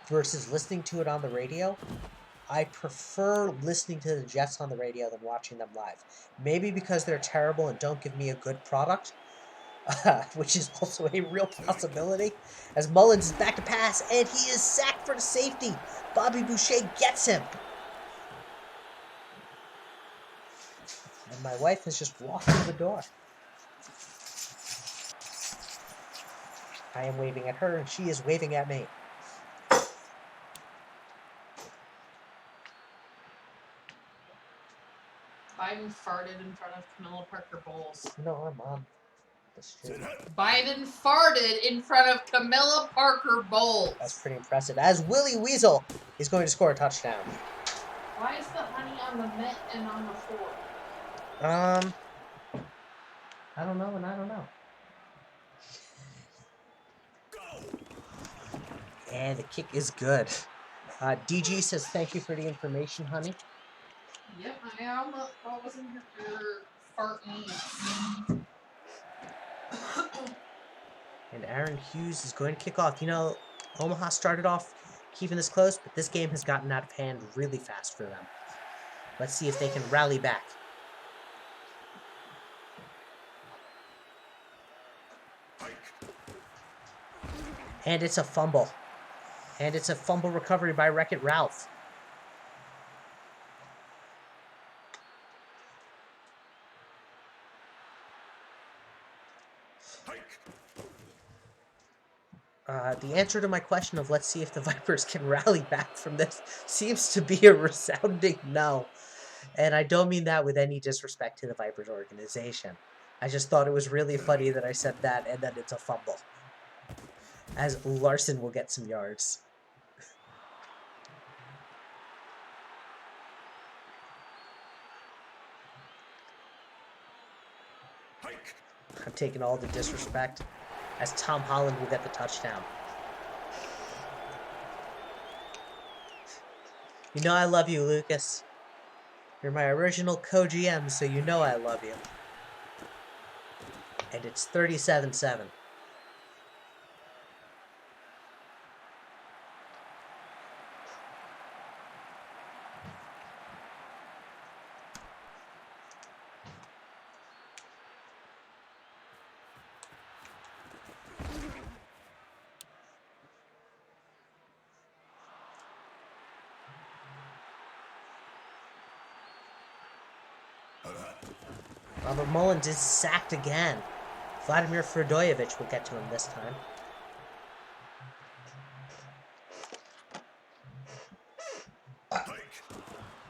versus listening to it on the radio. I prefer listening to the Jets on the radio than watching them live. Maybe because they're terrible and don't give me a good product, which is also a real possibility. As Mullins is back to pass, and he is sacked for the safety. Bobby Boucher gets him. And my wife has just walked through the door. I am waving at her, and she is waving at me. Biden farted in front of Camilla Parker Bowles. No, I'm on the street. Biden farted in front of Camilla Parker Bowles. That's pretty impressive. As Willie Weasel is going to score a touchdown. Why is the honey on the mitt and on the floor? I don't know, and I don't know. And the kick is good. DG says, thank you for the information, honey. Yep, I wasn't here for fart needs. And Aaron Hughes is going to kick off. You know, Omaha started off keeping this close, but this game has gotten out of hand really fast for them. Let's see if they can rally back. And it's a fumble. And it's a fumble recovery by Wreck-It Ralph. The answer to my question of let's see if the Vipers can rally back from this seems to be a resounding no. And I don't mean that with any disrespect to the Vipers organization. I just thought it was really funny that I said that and then it's a fumble. As Larson will get some yards. I'm taking all the disrespect. As Tom Holland will get the touchdown. You know I love you, Lucas. You're my original co-GM, so you know I love you. And it's 37-7. Robert Mullins is sacked again. Vladimir Fredojevic will get to him this time.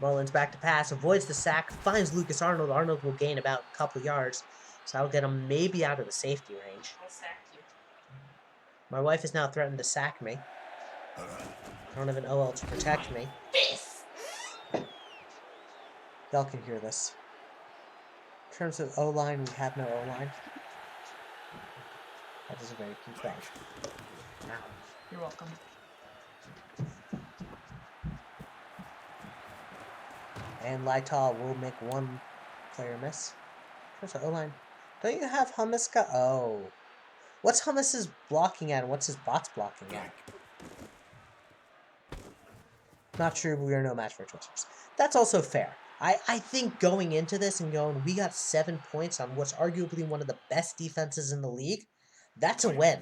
Mullins back to pass, avoids the sack, finds Lucas Arnold. Arnold will gain about a couple yards, so I'll get him maybe out of the safety range. I'll sack you. My wife has now threatened to sack me. I don't have an OL to protect me. Y'all can hear this. In terms of O-line, we have no O-line. That is a very key thing. Now. You're welcome. And Lightaw will make one player miss. In terms of O-line, don't you have Hummus? Oh. What's Hummus's blocking at and what's his bot's blocking at? Not true, but we are no match for Twisters. That's also fair. I think going into this and going, we got 7 points on what's arguably one of the best defenses in the league, that's a win.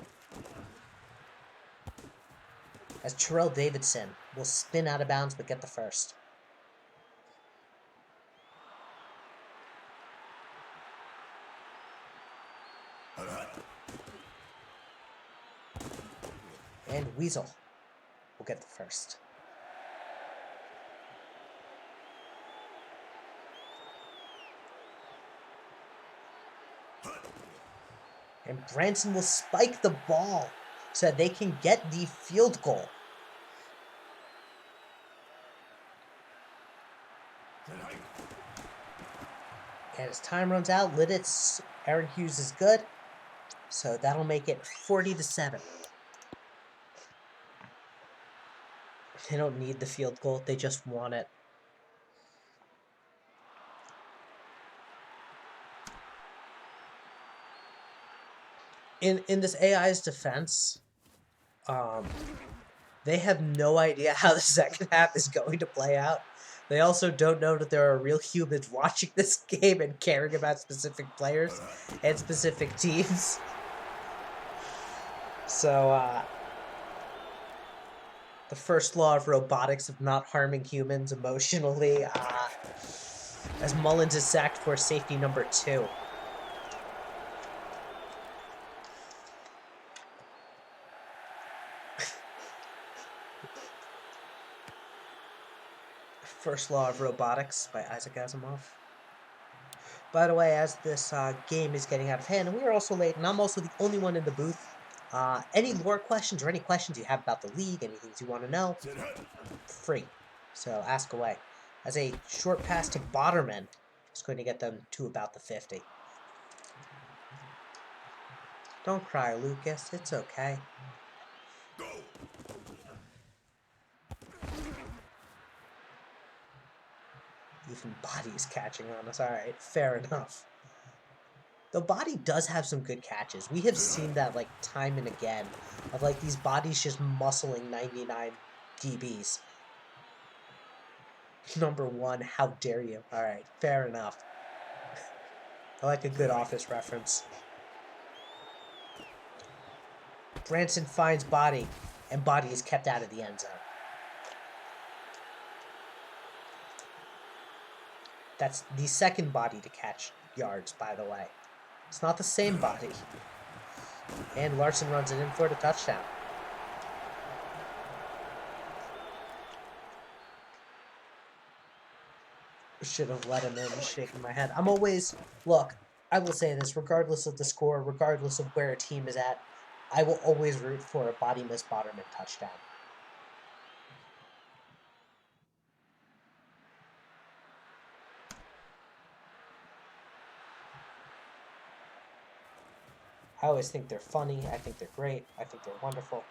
As Terrell Davidson will spin out of bounds but get the first. And Weasel will get the first. And Branson will spike the ball so that they can get the field goal. And as time runs out, Lidditz, Aaron Hughes is good. So that'll make it 40-7. They don't need the field goal, they just want it. In this AI's defense, they have no idea how the second half is going to play out. They also don't know that there are real humans watching this game and caring about specific players and specific teams. So, the first law of robotics of not harming humans emotionally, as Mullins is sacked for safety number 2. First Law of Robotics by Isaac Asimov. By the way, as this game is getting out of hand, and we are also late, and I'm also the only one in the booth, any lore questions or any questions you have about the league, anything you want to know, free. So ask away. As a short pass to Botterman is going to get them to about the 50. Don't cry, Lucas. It's okay. Even Body is catching on us. Alright, fair enough. The Body does have some good catches. We have seen that, like, time and again. Of, like, these bodies just muscling 99 DBs. Number 1, how dare you? Alright, fair enough. I like a good Office reference. Branson finds Body, and Body is kept out of the end zone. That's the second Body to catch yards, by the way. It's not the same Body. And Larson runs it in for the touchdown. Should have let him in, shaking my head. I'm always, look, I will say this, regardless of the score, regardless of where a team is at, I will always root for a Body Miss Botterman touchdown. I always think they're funny. I think they're great. I think they're wonderful.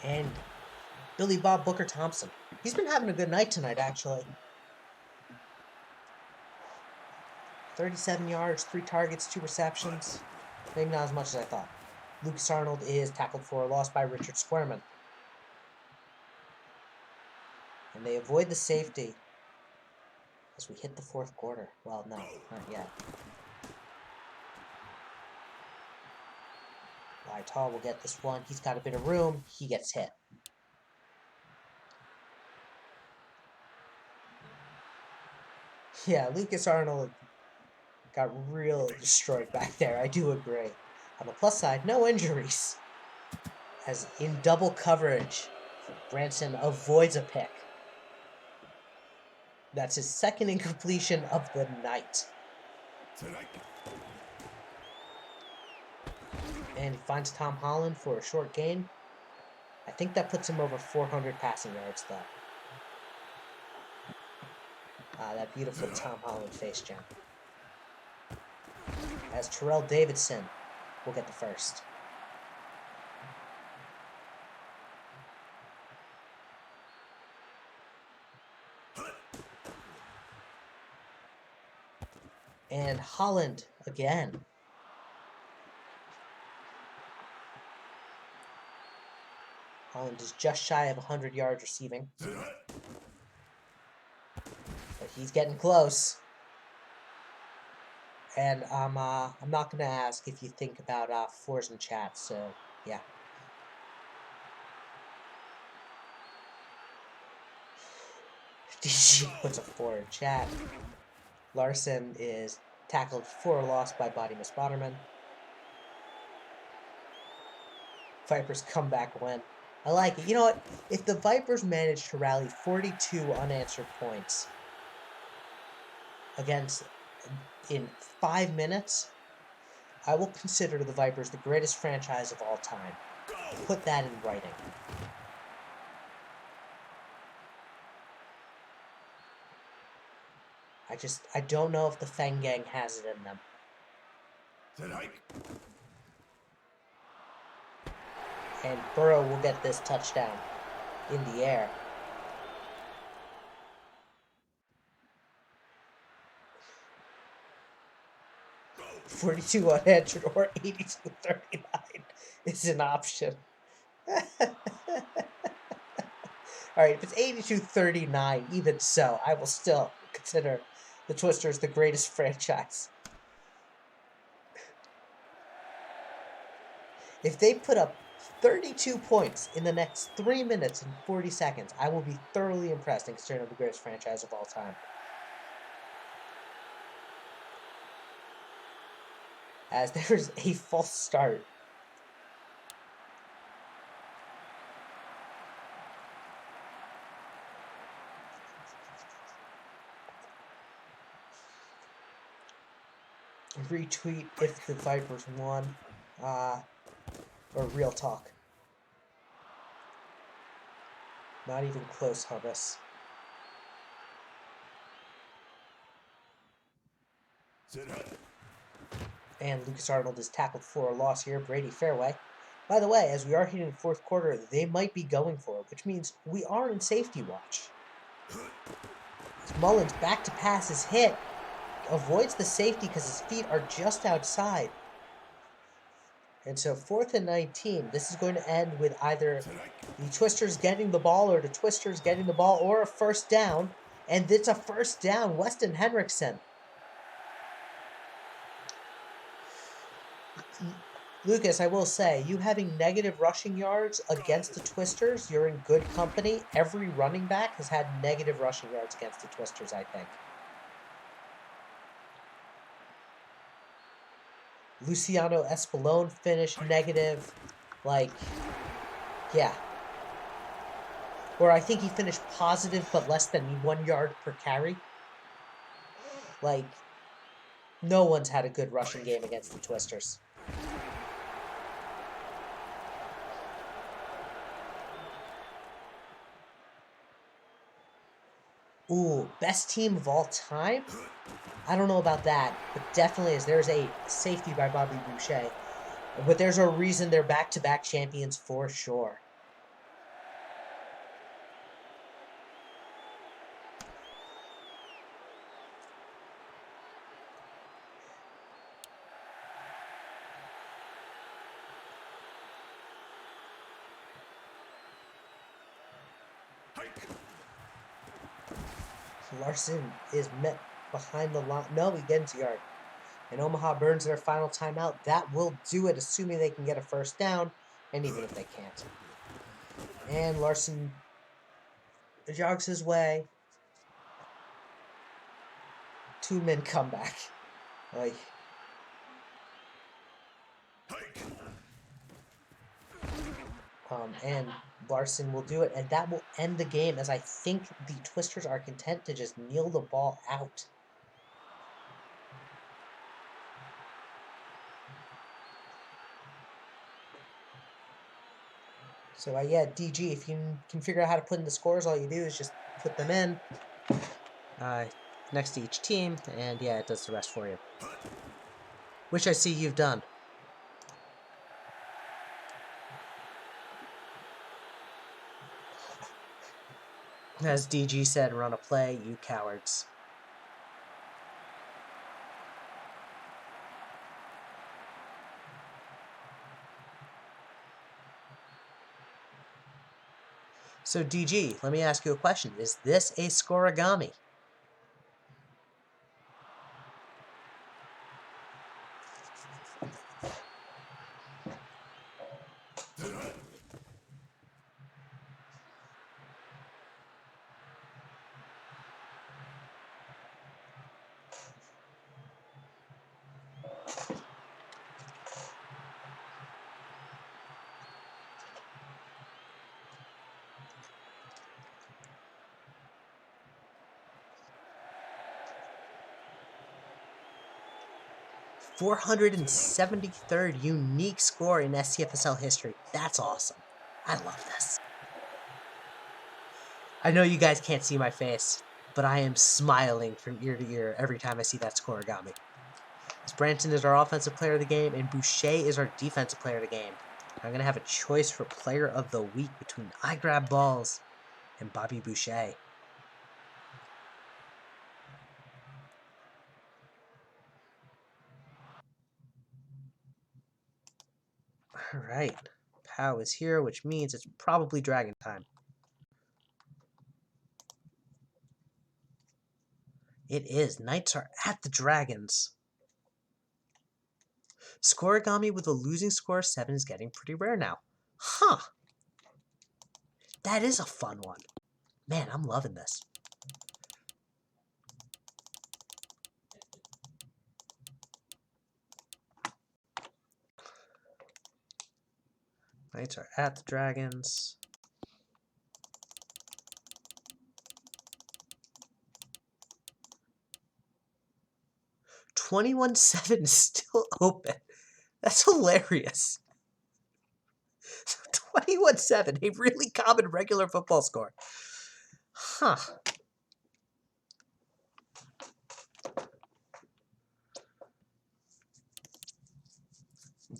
And Billy Bob Booker Thompson. He's been having a good night tonight, actually. 37 yards, 3 targets, 2 receptions. Maybe not as much as I thought. Lucas Arnold is tackled for a loss by Richard Squirman. And they avoid the safety as we hit the 4th quarter. Well, no, not yet. Lytall will get this one. He's got a bit of room. He gets hit. Yeah, Lucas Arnold got real destroyed back there. I do agree. On the plus side, no injuries. As in double coverage, Branson avoids a pick. That's his second incompletion of the night. And he finds Tom Holland for a short gain. I think that puts him over 400 passing yards, though. That beautiful Tom Holland face jam. As Terrell Davidson will get the first. And Holland again. Holland is just shy of 100 yards receiving. But He's getting close. And I'm not gonna ask if you think about fours in chat, so yeah. DG puts a 4 in chat. Larson is tackled for a loss by Body Miss Botterman. Vipers comeback win. I like it. You know what? If the Vipers manage to rally 42 unanswered points against in 5 minutes, I will consider the Vipers the greatest franchise of all time. Put that in writing. I don't know if the Feng Gang has it in them. And Burrow will get this touchdown in the air. $42 unanswered or $82.39 is an option. Alright, if it's $82.39, even so, I will still consider the Twisters the greatest franchise. If they put up 32 points in the next 3 minutes and 40 seconds, I will be thoroughly impressed and consider them the greatest franchise of all time. As there's a false start. Retweet if the Vipers won. Or real talk. Not even close, Hubus. And Lucas Arnold is tackled for a loss here. Brady fairway. By the way, as we are hitting the fourth quarter, they might be going for it, which means we are in safety watch. As Mullins back to pass is hit. Avoids the safety because his feet are just outside. And so 4th and 19. This is going to end with either the Twisters getting the ball or the Twisters getting the ball or a first down. And it's a first down. Weston Henriksen. Lucas, I will say, you having negative rushing yards against the Twisters, you're in good company. Every running back has had negative rushing yards against the Twisters, I think. Luciano Espolone finished negative. Like, yeah. Or I think he finished positive, but less than 1 yard per carry. Like, no one's had a good rushing game against the Twisters. Ooh, best team of all time? I don't know about that, but definitely is. There's a safety by Bobby Boucher. But there's a reason they're back-to-back champions for sure. Larson is met behind the line. No, he gets a yard. And Omaha burns their final timeout. That will do it, assuming they can get a first down, and even if they can't. And Larson jogs his way. 2-man comeback. Like, and Larson will do it, and that will end the game, as I think the Twisters are content to just kneel the ball out. So, yeah, DG, if you can figure out how to put in the scores, all you do is just put them in next to each team, and, yeah, it does the rest for you. Which I see you've done. As DG said, run a play, you cowards. So, DG, let me ask you a question. Is this a scoregami? $473rd unique score in SCFSL history. That's awesome. I love this. I know you guys can't see my face, but I am smiling from ear to ear every time I see that scoregami. As Branson is our offensive player of the game, and Boucher is our defensive player of the game. I'm going to have a choice for player of the week between I Grab Balls and Bobby Boucher. Alright, Pow is here, which means it's probably Dragon time. It is. Knights are at the Dragons. Scoregami with a losing score of 7 is getting pretty rare now. Huh. That is a fun one. Man, I'm loving this. Knights are at the Dragons. $21.7 is still open. That's hilarious. 21-7, a really common regular football score. Huh.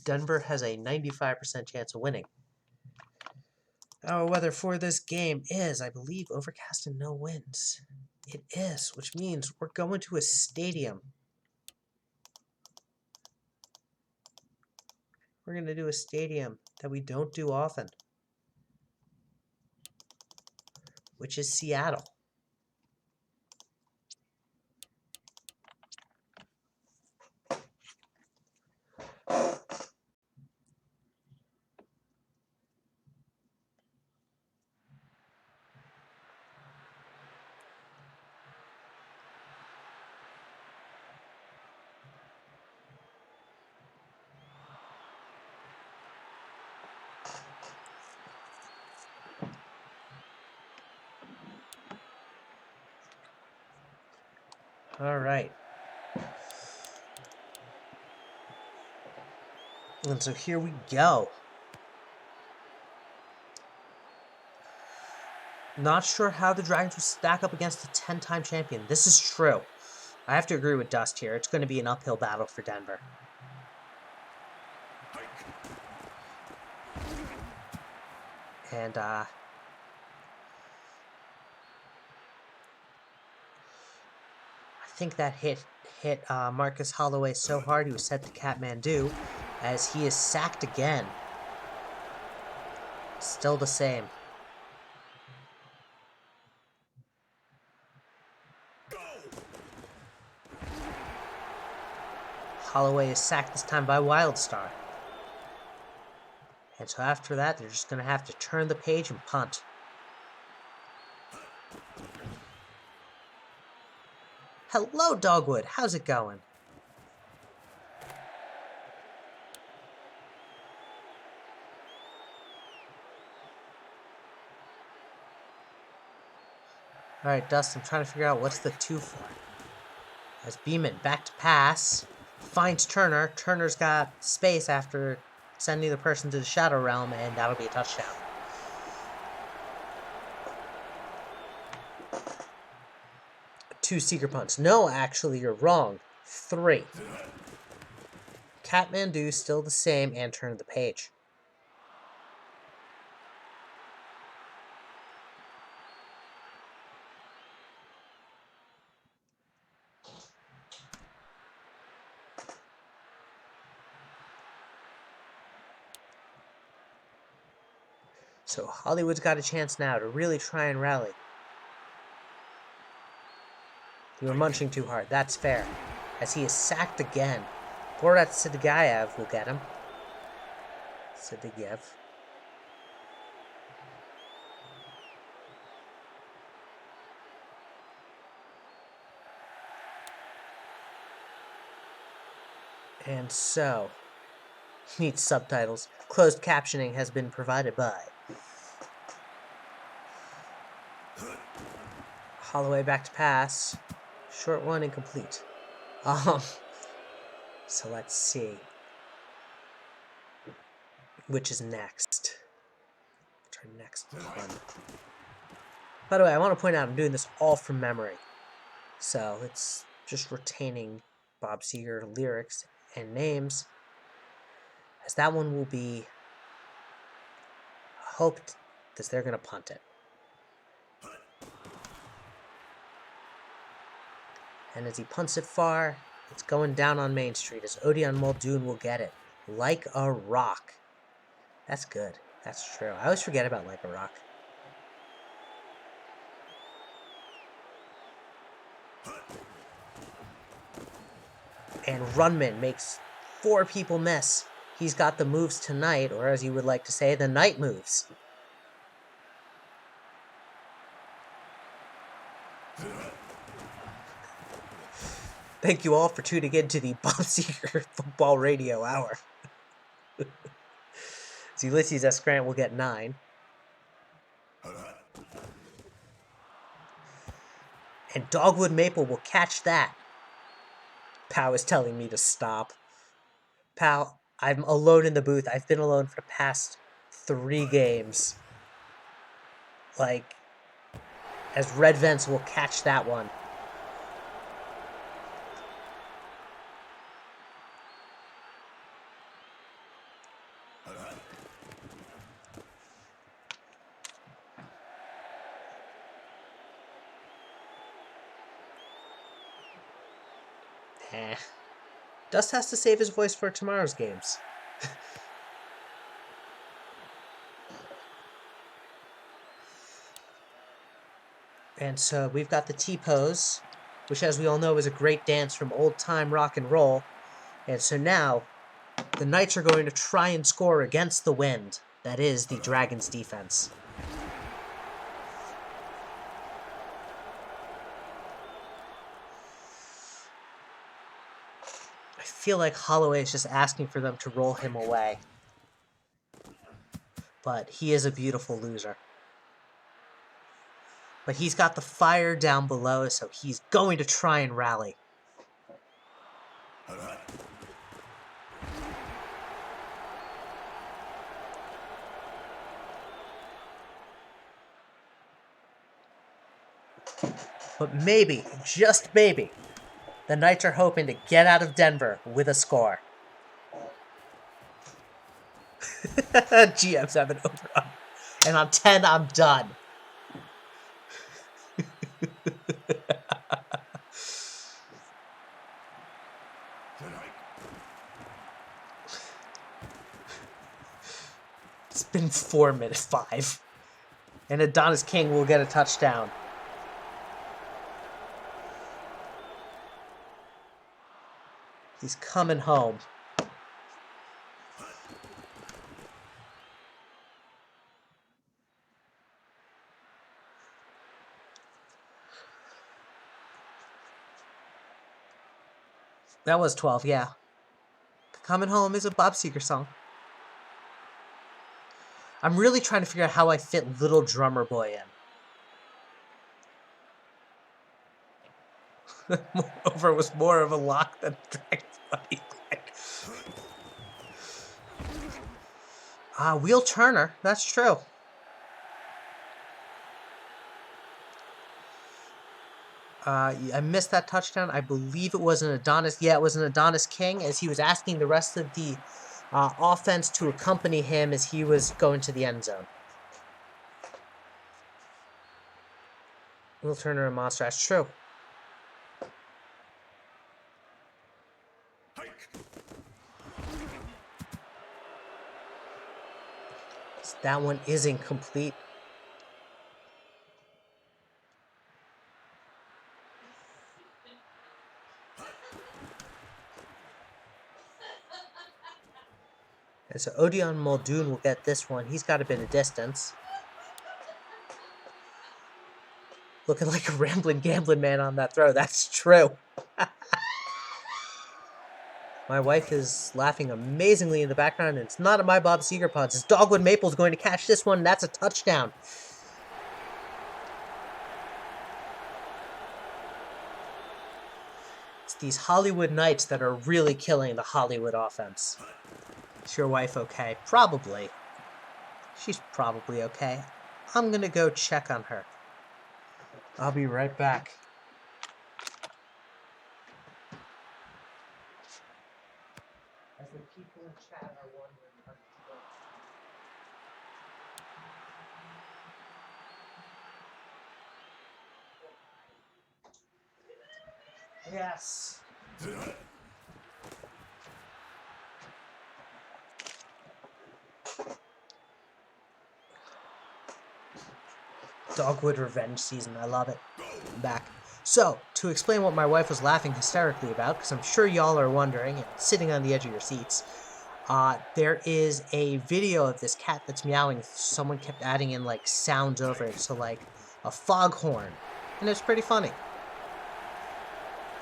Denver has a 95% chance of winning. Our weather for this game is, I believe, overcast and no winds. It is, which means we're going to a stadium. We're going to do a stadium that we don't do often, which is Seattle. All right. And so here we go. Not sure how the Dragons will stack up against the 10-time champion. This is true. I have to agree with Dust here. It's going to be an uphill battle for Denver. And, I think that hit Marcus Holloway so hard he was set to Kathmandu, as he is sacked again. Still the same. Holloway is sacked this time by Wildstar. And so after that, they're just going to have to turn the page and punt. Hello, Dogwood. How's it going? Alright, Dust, I'm trying to figure out what's the 2 for. As Beeman back to pass. Finds Turner. Turner's got space after sending the person to the Shadow Realm, and that'll be a touchdown. Two seeker punts. No, actually, you're wrong. 3. Kathmandu still the same, and turn the page. So Hollywood's got a chance now to really try and rally. You were munching too hard. That's fair. As he is sacked again. Borat Sidagayev will get him. Sidigev. And so, needs subtitles. Closed captioning has been provided by Holloway back to pass. Short one incomplete. So let's see. Which is next? What's our next one? By the way, I want to point out I'm doing this all from memory. So it's just retaining Bob Seger lyrics and names. As that one will be hoped that they're going to punt it. And as he punts it far, it's going down on Main Street as Odion Muldoon will get it. Like a rock. That's good. That's true. I always forget about Like a Rock. And Runman makes 4 people miss. He's got the moves tonight, or as you would like to say, the night moves. Thank you all for tuning in to the Bob Seger Football Radio Hour. So Ulysses S. Grant will get 9. And Dogwood Maple will catch that. Pow is telling me to stop. Pal, I'm alone in the booth. I've been alone for the past 3 games. Like, as Red Vents will catch that one. Dust has to save his voice for tomorrow's games. And so we've got the T-pose, which as we all know is a great dance from old-time rock and roll. And so now, the Knights are going to try and score against the wind. That is the Dragons' defense. I feel like Holloway is just asking for them to roll him away. But he is a beautiful loser. But he's got the fire down below, so he's going to try and rally. But maybe, just maybe, the Knights are hoping to get out of Denver with a score. GM's have an overrun. And on 10, I'm done. It's been 4 minutes, 5. And Adonis King will get a touchdown. He's coming home. That was 12, yeah. Coming Home is a Bob Seger song. I'm really trying to figure out how I fit Little Drummer Boy in. Moreover, it was more of a lock than Dragon's Body. Wheel Turner, that's true. I missed that touchdown. I believe it was an Adonis. Yeah, it was an Adonis King, as he was asking the rest of the offense to accompany him as he was going to the end zone. Will Turner and Monster, that's true. That one is incomplete. And so Odion Muldoon will get this one. He's got a bit of distance. Looking like a rambling, gambling man on that throw. That's true. My wife is laughing amazingly in the background, and it's not at my Bob Seger pods. It's Dogwood Maple's going to catch this one, and that's a touchdown. It's these Hollywood nights that are really killing the Hollywood offense. Is your wife okay? Probably. She's probably okay. I'm gonna go check on her. I'll be right back. As the people in chat are wondering how to do. Yes. Dogwood revenge season. I love it. I'm back. So, to explain what my wife was laughing hysterically about, because I'm sure y'all are wondering and sitting on the edge of your seats, there is a video of this cat that's meowing. Someone kept adding in like sounds over it, so like a foghorn, and it's pretty funny.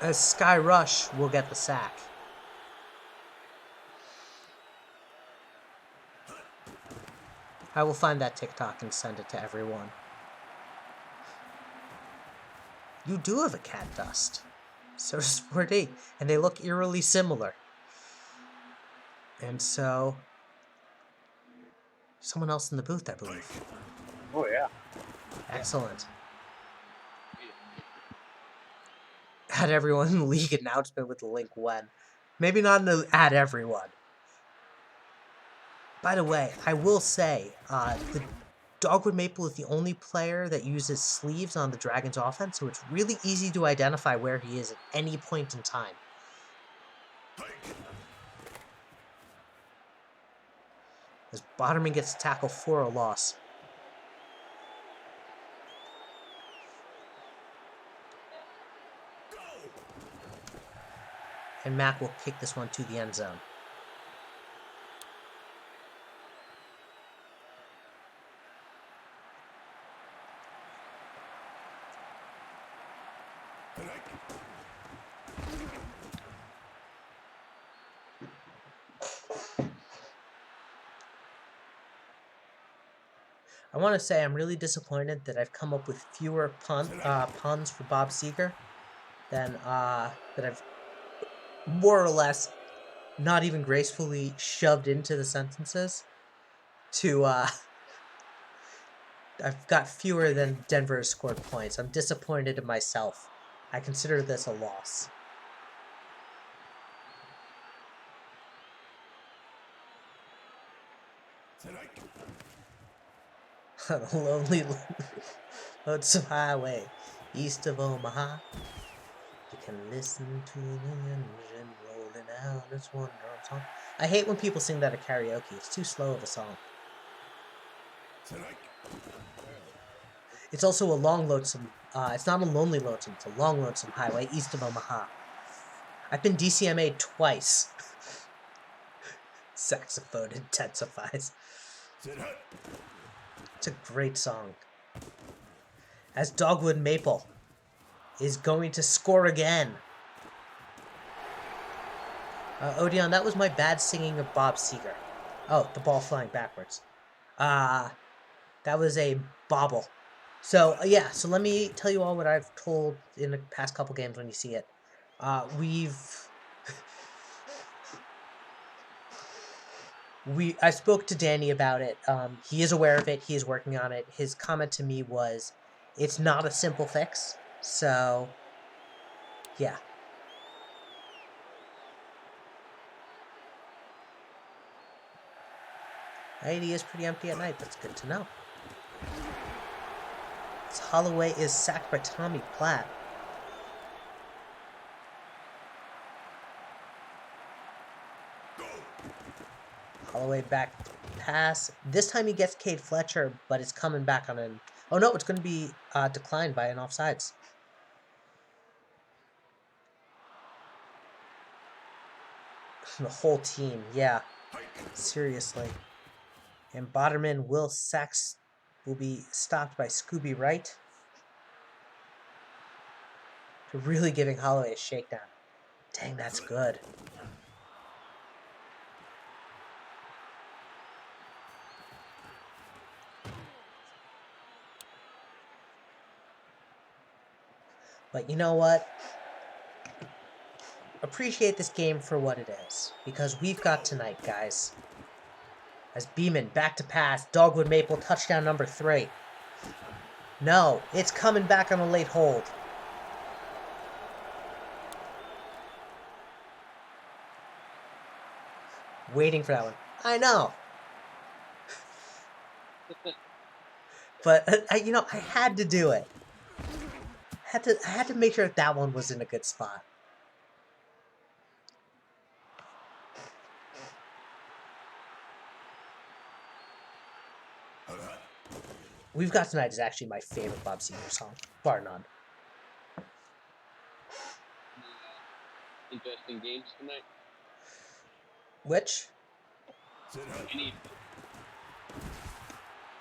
As Sky Rush will get the sack. I will find that TikTok and send it to everyone. You do have a cat, Dust. So does Sporty, and they look eerily similar. And so, someone else in the booth, I believe. Oh yeah. Excellent. Add everyone in the league announcement with the link when. Maybe not in the add everyone. By the way, I will say, the Dogwood Maple is the only player that uses sleeves on the Dragons offense, so it's really easy to identify where he is at any point in time. As Botterman gets a tackle for a loss. And Mac will kick this one to the end zone. I want to say I'm really disappointed that I've come up with fewer puns for Bob Seger than that I've more or less not even gracefully shoved into the sentences. I've got fewer than Denver has scored points. I'm disappointed in myself. I consider this a loss. Lonely lonesome highway east of Omaha. You can listen to the engine rolling out its one drum song. I hate when people sing that at karaoke. It's too slow of a song. It's also a long lonesome. It's not a lonely lonesome. It's a long lonesome highway east of Omaha. I've been DCMA'd twice. Saxophone intensifies. It's a great song. As Dogwood Maple is going to score again. Odeon, that was my bad singing of Bob Seger. Oh, the ball flying backwards. That was a bobble. So, yeah, so let me tell you all what I've told in the past couple games when you see it. I spoke to Danny about it. He is aware of it. He is working on it. His comment to me was, it's not a simple fix. So, yeah. AD is pretty empty at night. That's good to know. As Holloway is sacked by Tommy Platt. Holloway back pass. This time he gets Cade Fletcher, but it's coming back on an... Oh no, it's going to be declined by an offsides. The whole team, yeah. Seriously. And Botterman will be stopped by Scooby Wright. Really giving Holloway a shakedown. Dang, that's good. But you know what? Appreciate this game for what it is. Because we've got tonight, guys. As Beeman, back to pass, Dogwood Maple, touchdown number 3. No, it's coming back on a late hold. Waiting for that one. I know. But, I had to do it. I had to make sure that one was in a good spot. We've Got Tonight is actually my favorite Bob Seger song, bar none. Interesting games tonight. Which? Any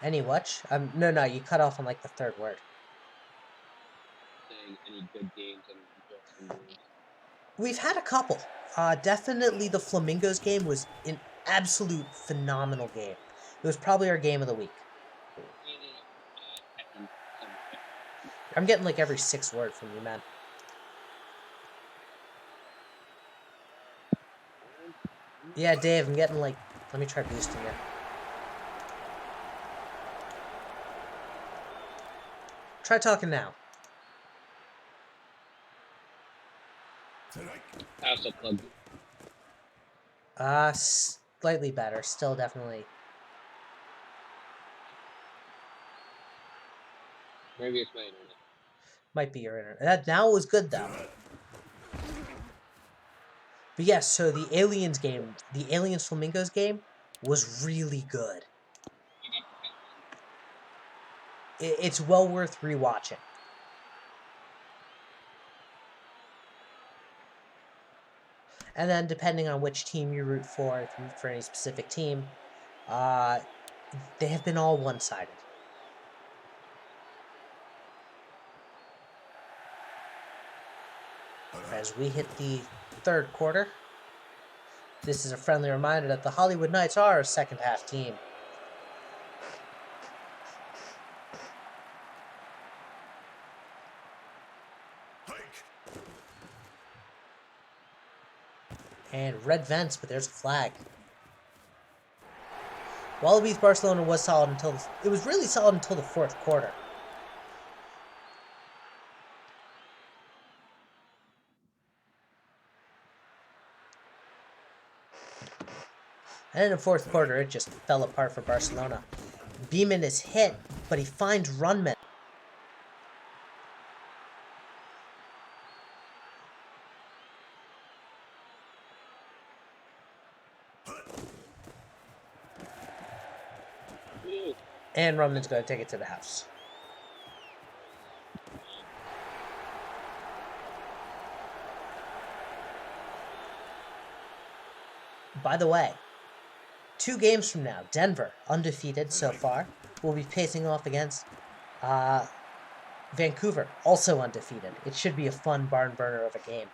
Any which? No, you cut off on like the third word. saying any good games and interesting games. We've had a couple. Definitely the Flamingos game was an absolute phenomenal game. It was probably our game of the week. I'm getting like every 6th word from you, man. Yeah, Dave, I'm getting like... Let me try boosting you. Try talking now. How's the plug? Slightly better. Still definitely... Maybe it's my internet. Might be your internet. That now was good, though. But yes, so the Aliens game, the Aliens Flamingos game, was really good. It's well worth rewatching. And then depending on which team you root for, if you root for any specific team, they have been all one-sided. As we hit the 3rd quarter, this is a friendly reminder that the Hollywood Knights are a second-half team. And red vents, but there's a flag. Wallabies Barcelona was solid until it was really solid until the 4th quarter. And in the 4th quarter, it just fell apart for Barcelona. Beeman is hit, but he finds Runman. And Runman's going to take it to the house. By the way, 2 games from now, Denver, undefeated so far, will be facing off against Vancouver, also undefeated. It should be a fun barn burner of a game.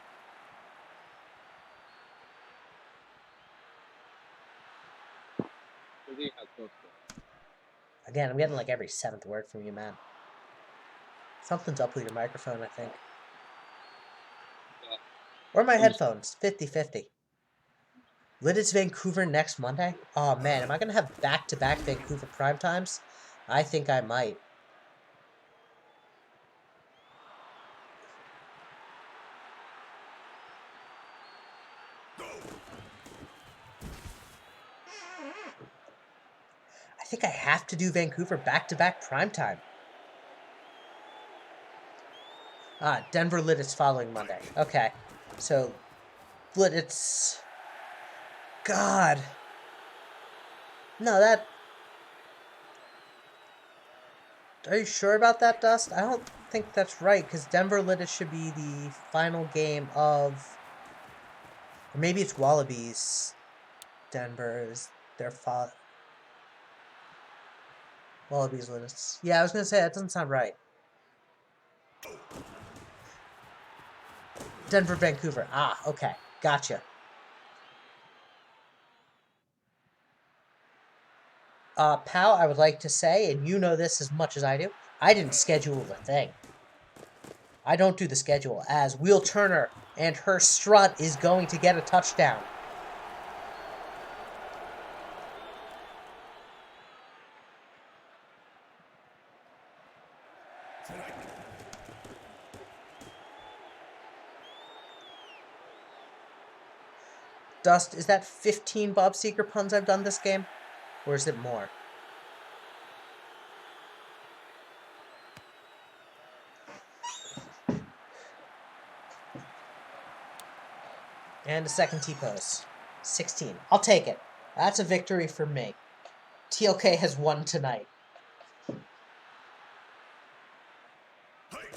Again, I'm getting like every 7th word from you, man. Something's up with your microphone, I think. Or my headphones, 50-50. Lidditz Vancouver next Monday? Oh man, am I going to have back-to-back Vancouver prime times? I think I might. I think I have to do Vancouver back-to-back primetime. Denver Lidditz following Monday. Okay. So, Lidditz... God. No, that... Are you sure about that, Dust? I don't think that's right, because Denver Lidditz should be the final game of... Or maybe it's Wallabies. Denver is their Wallabies Lidditz. Yeah, I was going to say, that doesn't sound right. Denver, Vancouver. Ah, okay. Gotcha. Pal, I would like to say, and you know this as much as I do, I didn't schedule the thing. I don't do the schedule, as Wheel Turner and her strut is going to get a touchdown. Dust, is that 15 Bob Seeger puns I've done this game? Or is it more? And a second T-pose. 16. I'll take it. That's a victory for me. TLK has won tonight.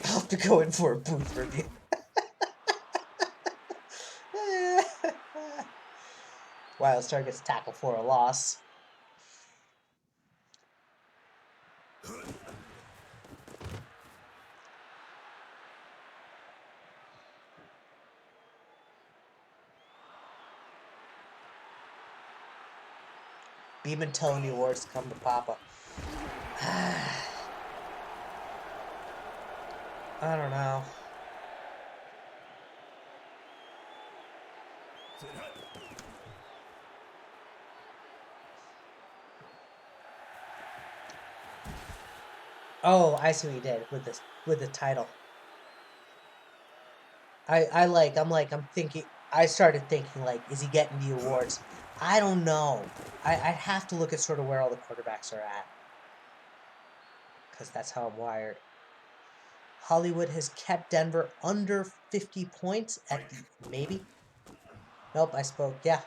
I'll have to go in for a booth review. Wildstar gets tackled for a loss. Beam and Tony awards come to Papa. I don't know. Oh, I see what you did with this, with the title. I'm thinking, I started thinking, like, is he getting the awards? I don't know. I'd have to look at sort of where all the quarterbacks are at. Because that's how I'm wired. Hollywood has kept Denver under 50 points at the, maybe? Nope, I spoke, yeah.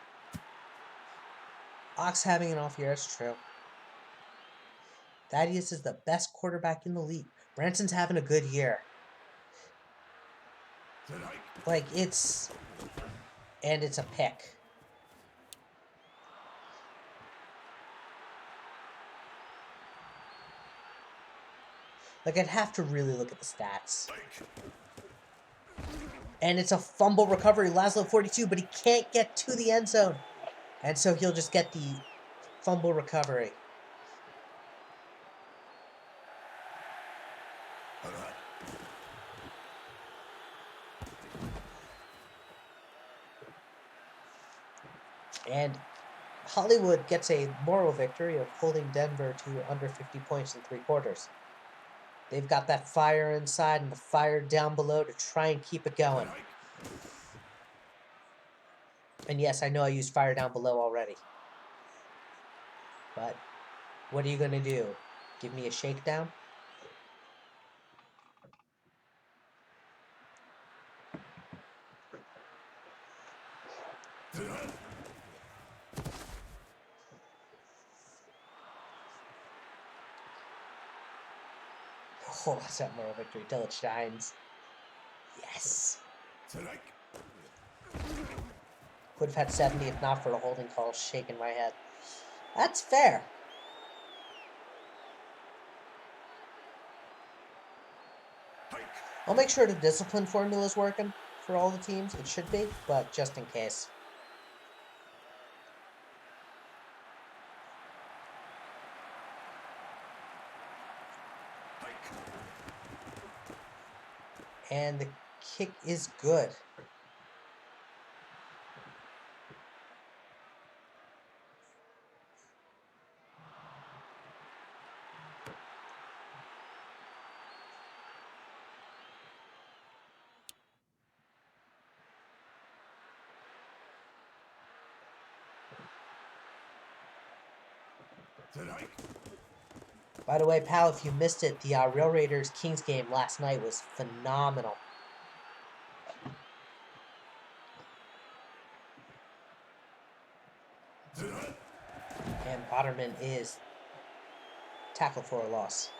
Ox having an off year, it's true. Thaddeus is the best quarterback in the league. Branson's having a good year. Like, it's... And it's a pick. Like, I'd have to really look at the stats. And it's a fumble recovery, Laszlo 42, but he can't get to the end zone. And so he'll just get the fumble recovery. And Hollywood gets a moral victory of holding Denver to under 50 points in 3 quarters. They've got that fire inside and the fire down below to try and keep it going. And yes, I know I used fire down below already. But what are you going to do? Give me a shakedown? Oh, that's that moral victory till it shines. Yes. Would have had 70 if not for the holding call shaking my head. That's fair. I'll make sure the discipline formula is working for all the teams. It should be, but just in case. And the kick is good. By the way, pal, if you missed it, the Rail Raiders Kings game last night was phenomenal. And Botterman is tackled for a loss.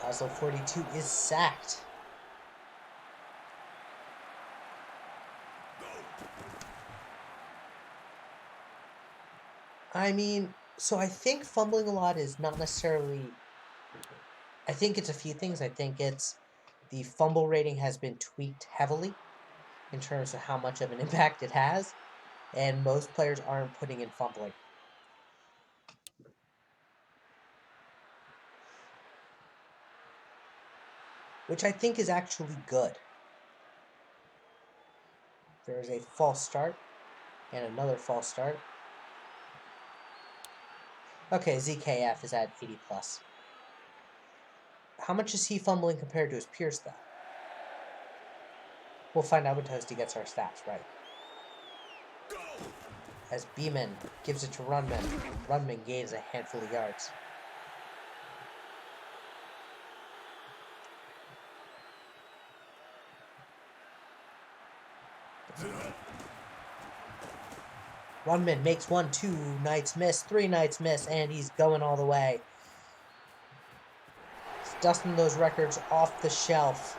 Oslo 42 is sacked. I mean, so I think fumbling a lot is not necessarily... I think it's a few things. I think it's the fumble rating has been tweaked heavily in terms of how much of an impact it has. and most players aren't putting in fumbling. Which I think is actually good. There is a false start and another false start. Okay, ZKF is at 80 plus. How much is he fumbling compared to his peers, though? We'll find out when Toasty gets our stats right. As Beeman gives it to Runman, Runman gains a handful of yards. Runman makes 1, 2 nights miss, 3 nights miss, and he's going all the way. He's dusting those records off the shelf.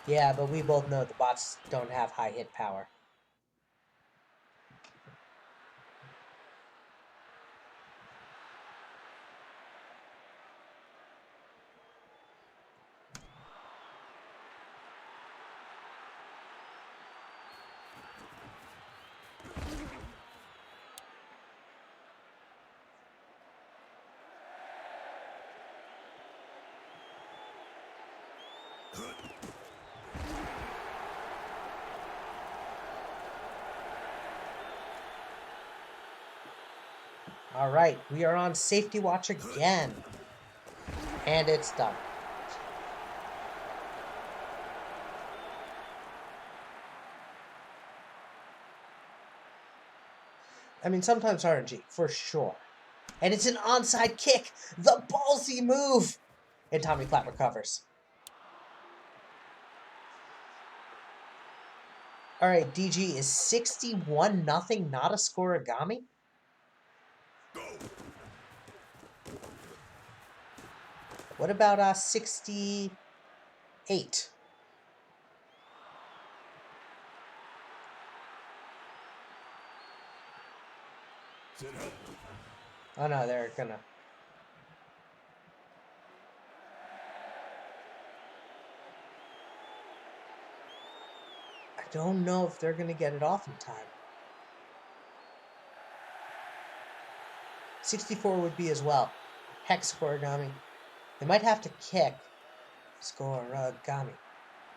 Yeah, but we both know the bots don't have high hit power. Alright, we are on safety watch again. And it's done. I mean, sometimes RNG, for sure. And it's an onside kick! The ballsy move! And Tommy Platt recovers. Alright, DG is 61-0, not a scoreagami? What about 68? Oh no, they're gonna... I don't know if they're gonna get it off in time. 64 would be as well. Hex scoreagami. They might have to kick scoreagami.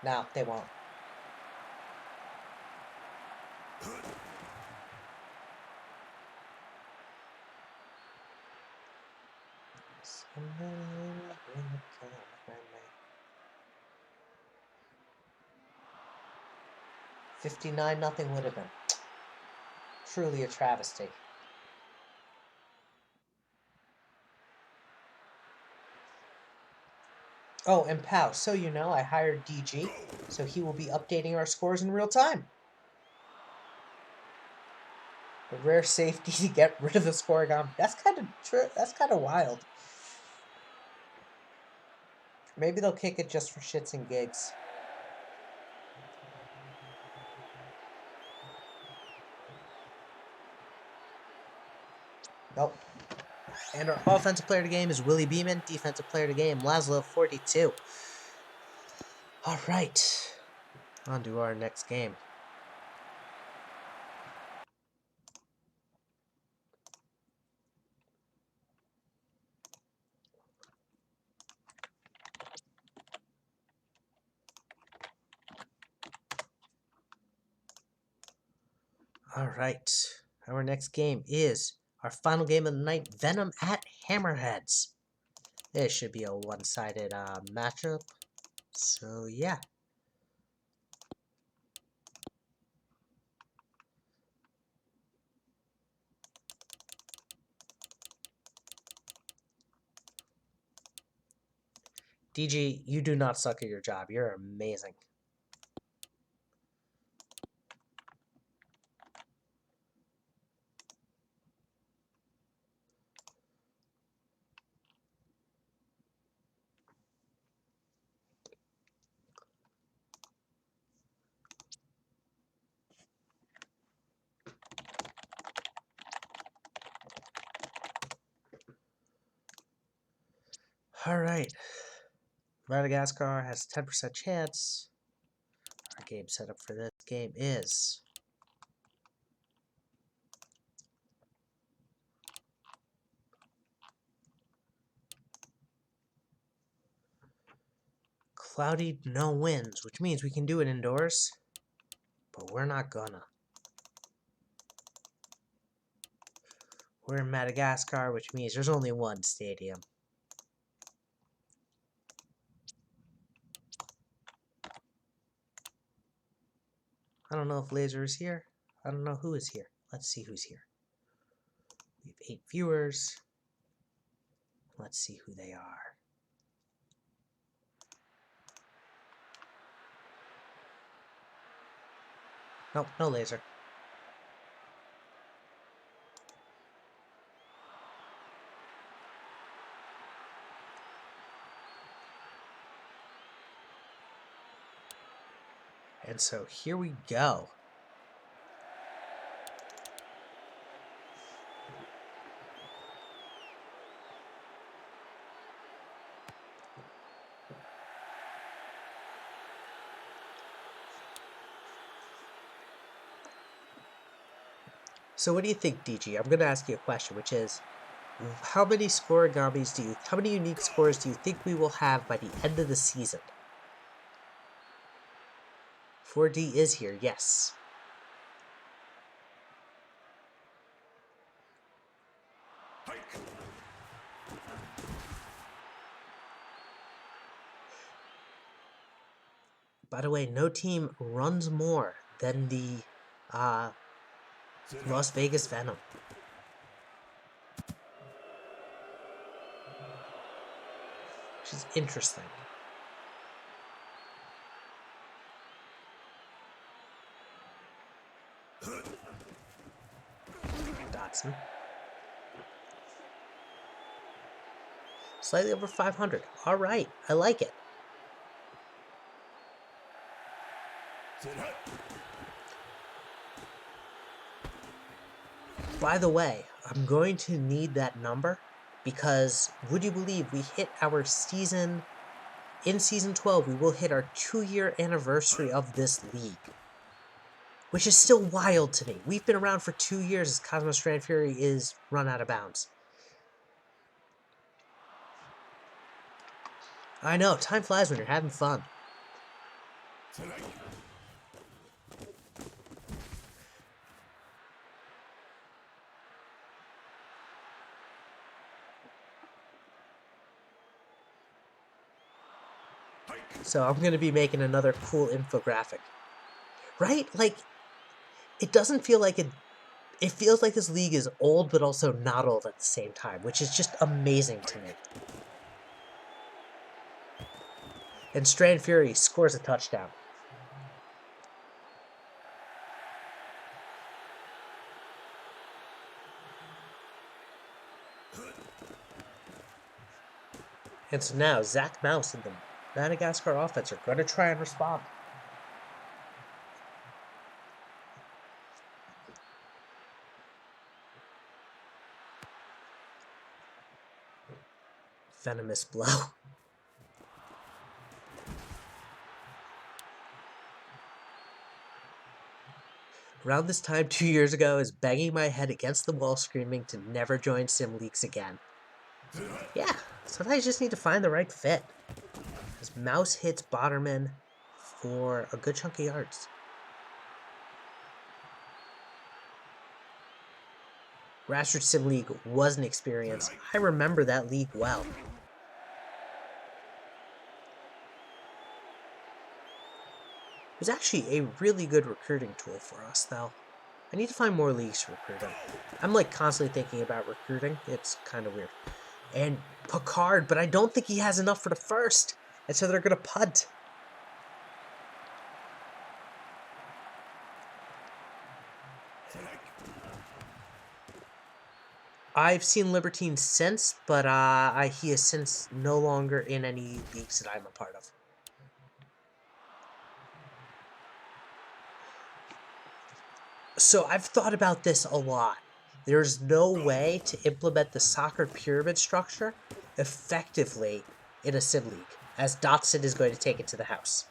No, they won't. $59-0 would have been truly a travesty. Oh, and Pow, so you know, I hired DG, so he will be updating our scores in real time. A rare safety to get rid of the scoreagami. That's kind of true. That's kind of wild. Maybe they'll kick it just for shits and gigs. Nope. And our offensive player of the game is Willie Beeman. Defensive player of the game, Laszlo 42. Alright. On to our next game. Alright. Our next game is our final game of the night, Venom at Hammerheads. This should be a one-sided matchup. So, yeah. DG, you do not suck at your job. You're amazing. Alright. Madagascar has a 10% chance. Our game setup for this game is cloudy, no winds, which means we can do it indoors, but we're not gonna. We're in Madagascar, which means there's only one stadium. I don't know if Laser is here. I don't know who is here. Let's see who's here. We have 8 viewers. Let's see who they are. Nope, no Laser. And so here we go. So what do you think, DG? I'm going to ask you a question, which is, how many how many unique scores do you think we will have by the end of the season? 4D is here, yes. By the way, no team runs more than the Las Vegas Venom. Which is interesting. Dotson. Slightly over 500. All right, I like it. By the way, I'm going to need that number because would you believe we hit our season, in season 12, we will hit our 2-year anniversary of this league, which is still wild to me. We've been around for 2 years as Cosmos Strand Fury is run out of bounds. I know, time flies when you're having fun. So I'm going to be making another cool infographic. Right? Like, it doesn't feel like it feels like this league is old, but also not old at the same time, which is just amazing to me. And Strand Fury scores a touchdown. And so now, Zach Mouse and the Madagascar offense are going to try and respond. Venomous blow. Around this time 2 years ago, I was banging my head against the wall screaming to never join sim leagues again. Yeah, sometimes you just need to find the right fit. As Mouse hits Botterman for a good chunk of yards. Grassroots Sim League was an experience. I remember that league well. It was actually a really good recruiting tool for us, though. I need to find more leagues for recruiting. I'm like constantly thinking about recruiting. It's kind of weird. And Picard, but I don't think he has enough for the first. And so they're going to punt. I've seen Libertine since, but he is since no longer in any leagues that I'm a part of. So I've thought about this a lot. There's no way to implement the soccer pyramid structure effectively in a sim league. as Dotson is going to take it to the house.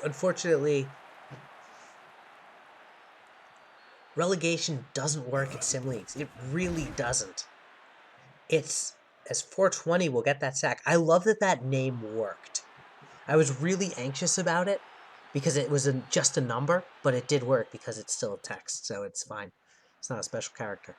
Unfortunately, relegation doesn't work in sim leagues. It really doesn't. It's, as 420 will get that sack. I love that that name worked. I was really anxious about it because it was just a number, but it did work because it's still a text, so it's fine. It's not a special character.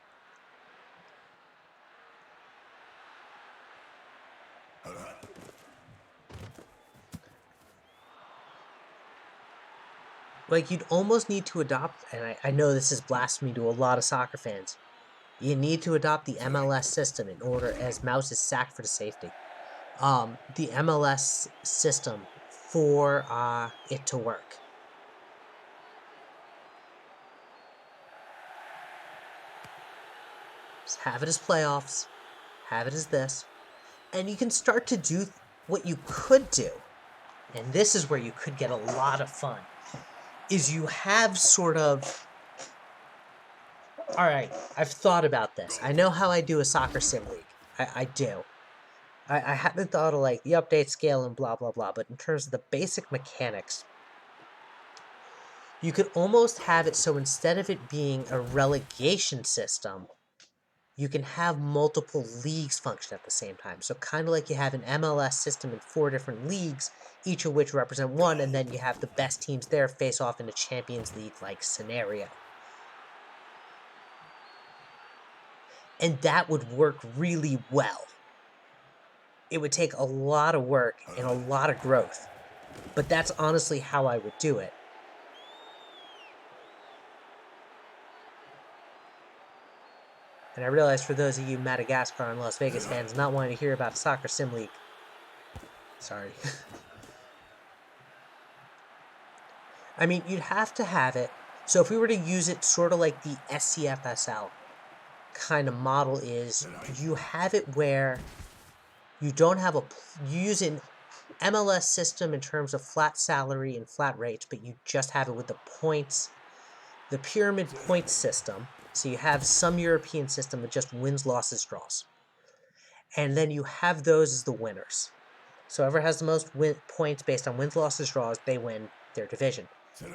Like, you'd almost need to adopt, and I know this is blasphemy to a lot of soccer fans, you need to adopt the MLS system in order, as Mouse is sacked for the safety. The MLS system for it to work. Just have it as playoffs, have it as this, and you can start to do what you could do, and this is where you could get a lot of fun, is you have sort of, alright, I've thought about this. I know how I do a soccer sim league. I do. I haven't thought of, like, the update scale and blah, blah, blah, but in terms of the basic mechanics, you could almost have it so instead of it being a relegation system, you can have multiple leagues function at the same time. So kind of like you have an MLS system in 4 different leagues, each of which represent one, and then you have the best teams there face off in a Champions League-like scenario. And that would work really well. It would take a lot of work and a lot of growth, but that's honestly how I would do it. And I realize for those of you Madagascar and Las Vegas fans not wanting to hear about a soccer sim league, sorry. I mean, you'd have to have it. So if we were to use it sort of like the SCFSL kind of model is, you have it where you don't have you use an MLS system in terms of flat salary and flat rates, but you just have it with the points, the pyramid point system. So you have some European system that just wins, losses, draws. And then you have those as the winners. So whoever has the most points based on wins, losses, draws, they win their division.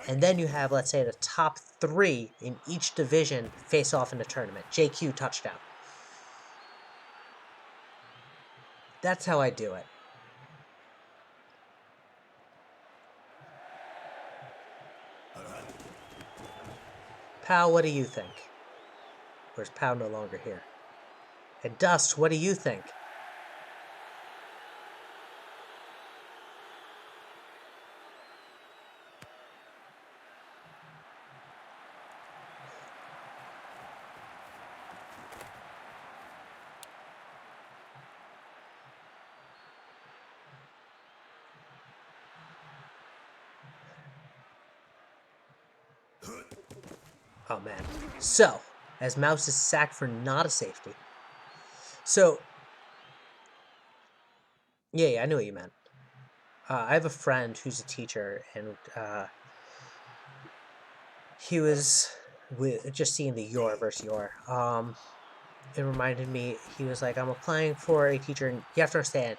And then you have, let's say, the top 3 in each division face off in a tournament. JQ touchdown. That's how I do it. Pal, what do you think? Or is Pal no longer here? And Dust, what do you think? Oh, man. So, as Mouse is sacked for not a safety. So, yeah, I knew what you meant. I have a friend who's a teacher, and he was just seeing the Yor versus Yor. It reminded me, he was like, I'm applying for a teacher, and you have to understand,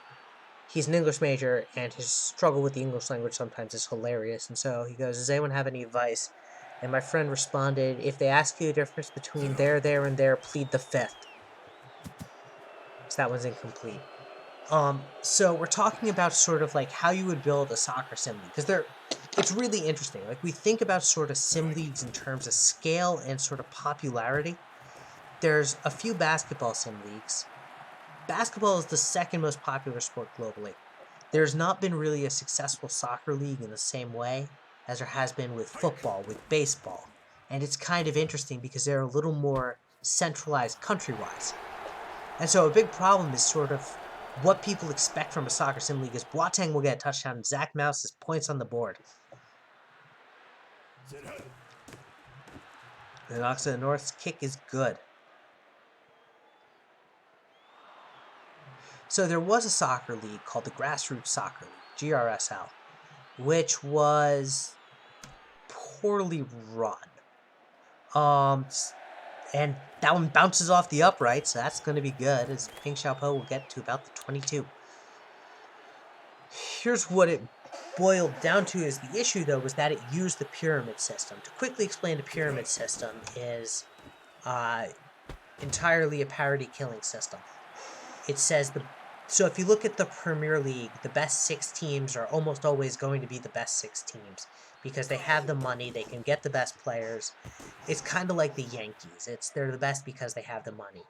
he's an English major, and his struggle with the English language sometimes is hilarious. And so he goes, does anyone have any advice? And my friend responded, if they ask you the difference between there, and there, plead the 5th. So that one's incomplete. So we're talking about sort of like how you would build a soccer sim league, because it's really interesting. Like, we think about sort of sim leagues in terms of scale and sort of popularity. There's a few basketball sim leagues. Basketball is the 2nd most popular sport globally. There's not been really a successful soccer league in the same way as there has been with football, with baseball. And it's kind of interesting because they're a little more centralized country-wise. And so a big problem is sort of what people expect from a soccer sim league is Boateng will get a touchdown and Zach Mouse has points on the board. And Oxford North's kick is good. So there was a soccer league called the Grassroots Soccer League, GRSL, which was poorly run. And that one bounces off the upright, so that's going to be good, as Ping Xiaopo will get to about the 22. Here's what it boiled down to is the issue, though, was that it used the pyramid system. To quickly explain the pyramid system is entirely a parity killing system. It says so if you look at the Premier League, the best 6 teams are almost always going to be the best 6 teams because they have the money, they can get the best players. It's kind of like the Yankees. They're the best because they have the money.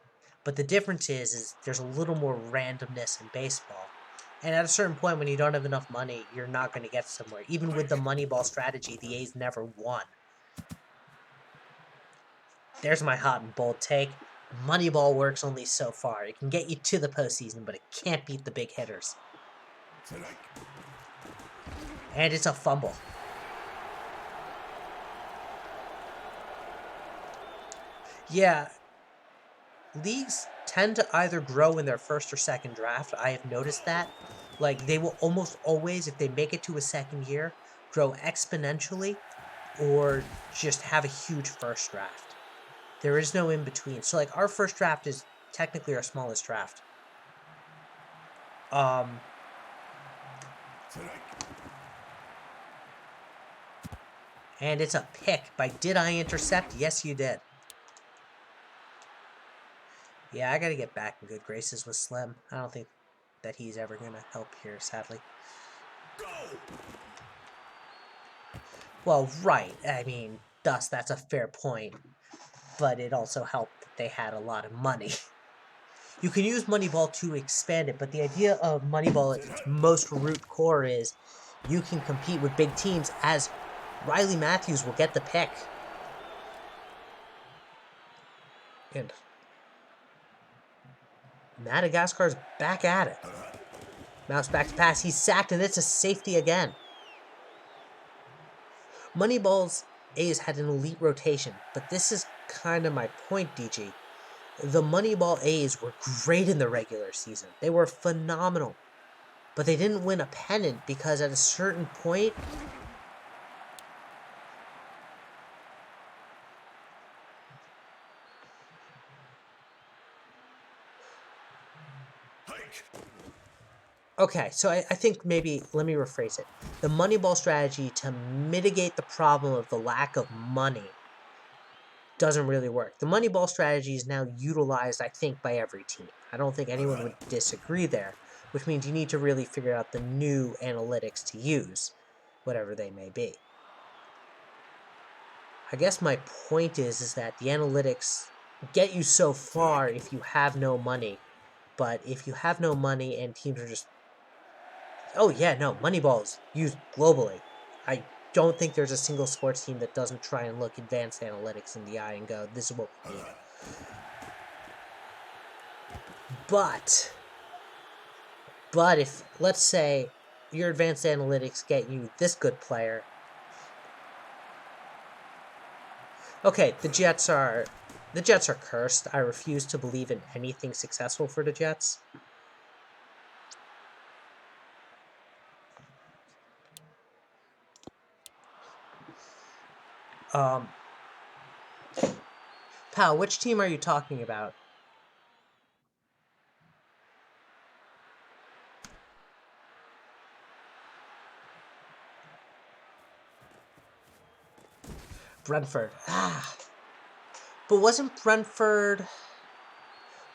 But the difference is there's a little more randomness in baseball. And at a certain point, when you don't have enough money, you're not going to get somewhere. Even with the Moneyball strategy, the A's never won. There's my hot and bold take. Moneyball works only so far. It can get you to the postseason, but it can't beat the big hitters. And it's a fumble. Yeah, leagues tend to either grow in their first or second draft. I have noticed that. Like, they will almost always, if they make it to a second year, grow exponentially or just have a huge first draft. There is no in between. So, like, our first draft is technically our smallest draft. And it's a pick by Did I Intercept? Yes, you did. Yeah, I gotta get back in good graces with Slim. I don't think that he's ever gonna help here, sadly. Well, right. I mean, thus, that's a fair point. But it also helped that they had a lot of money. You can use Moneyball to expand it, but the idea of Moneyball at its most root core is you can compete with big teams, as Riley Matthews will get the pick. And Madagascar's back at it. Mouse back to pass. He's sacked, and it's a safety again. Moneyball's A's had an elite rotation, but this is kind of my point, DG. The Moneyball A's were great in the regular season. They were phenomenal. But they didn't win a pennant because at a certain point, okay, so I think maybe, let me rephrase it. The Moneyball strategy to mitigate the problem of the lack of money doesn't really work. The Moneyball strategy is now utilized, I think, by every team. I don't think anyone would disagree there, which means you need to really figure out the new analytics to use, whatever they may be. I guess my point is that the analytics get you so far if you have no money, but if you have no money and teams are just... Oh yeah, no, Moneyball is used globally. I don't think there's a single sports team that doesn't try and look advanced analytics in the eye and go, this is what we need. But if, let's say, your advanced analytics get you this good player. Okay, the Jets are cursed. I refuse to believe in anything successful for the Jets. Pal, which team are you talking about? Brentford. But wasn't Brentford...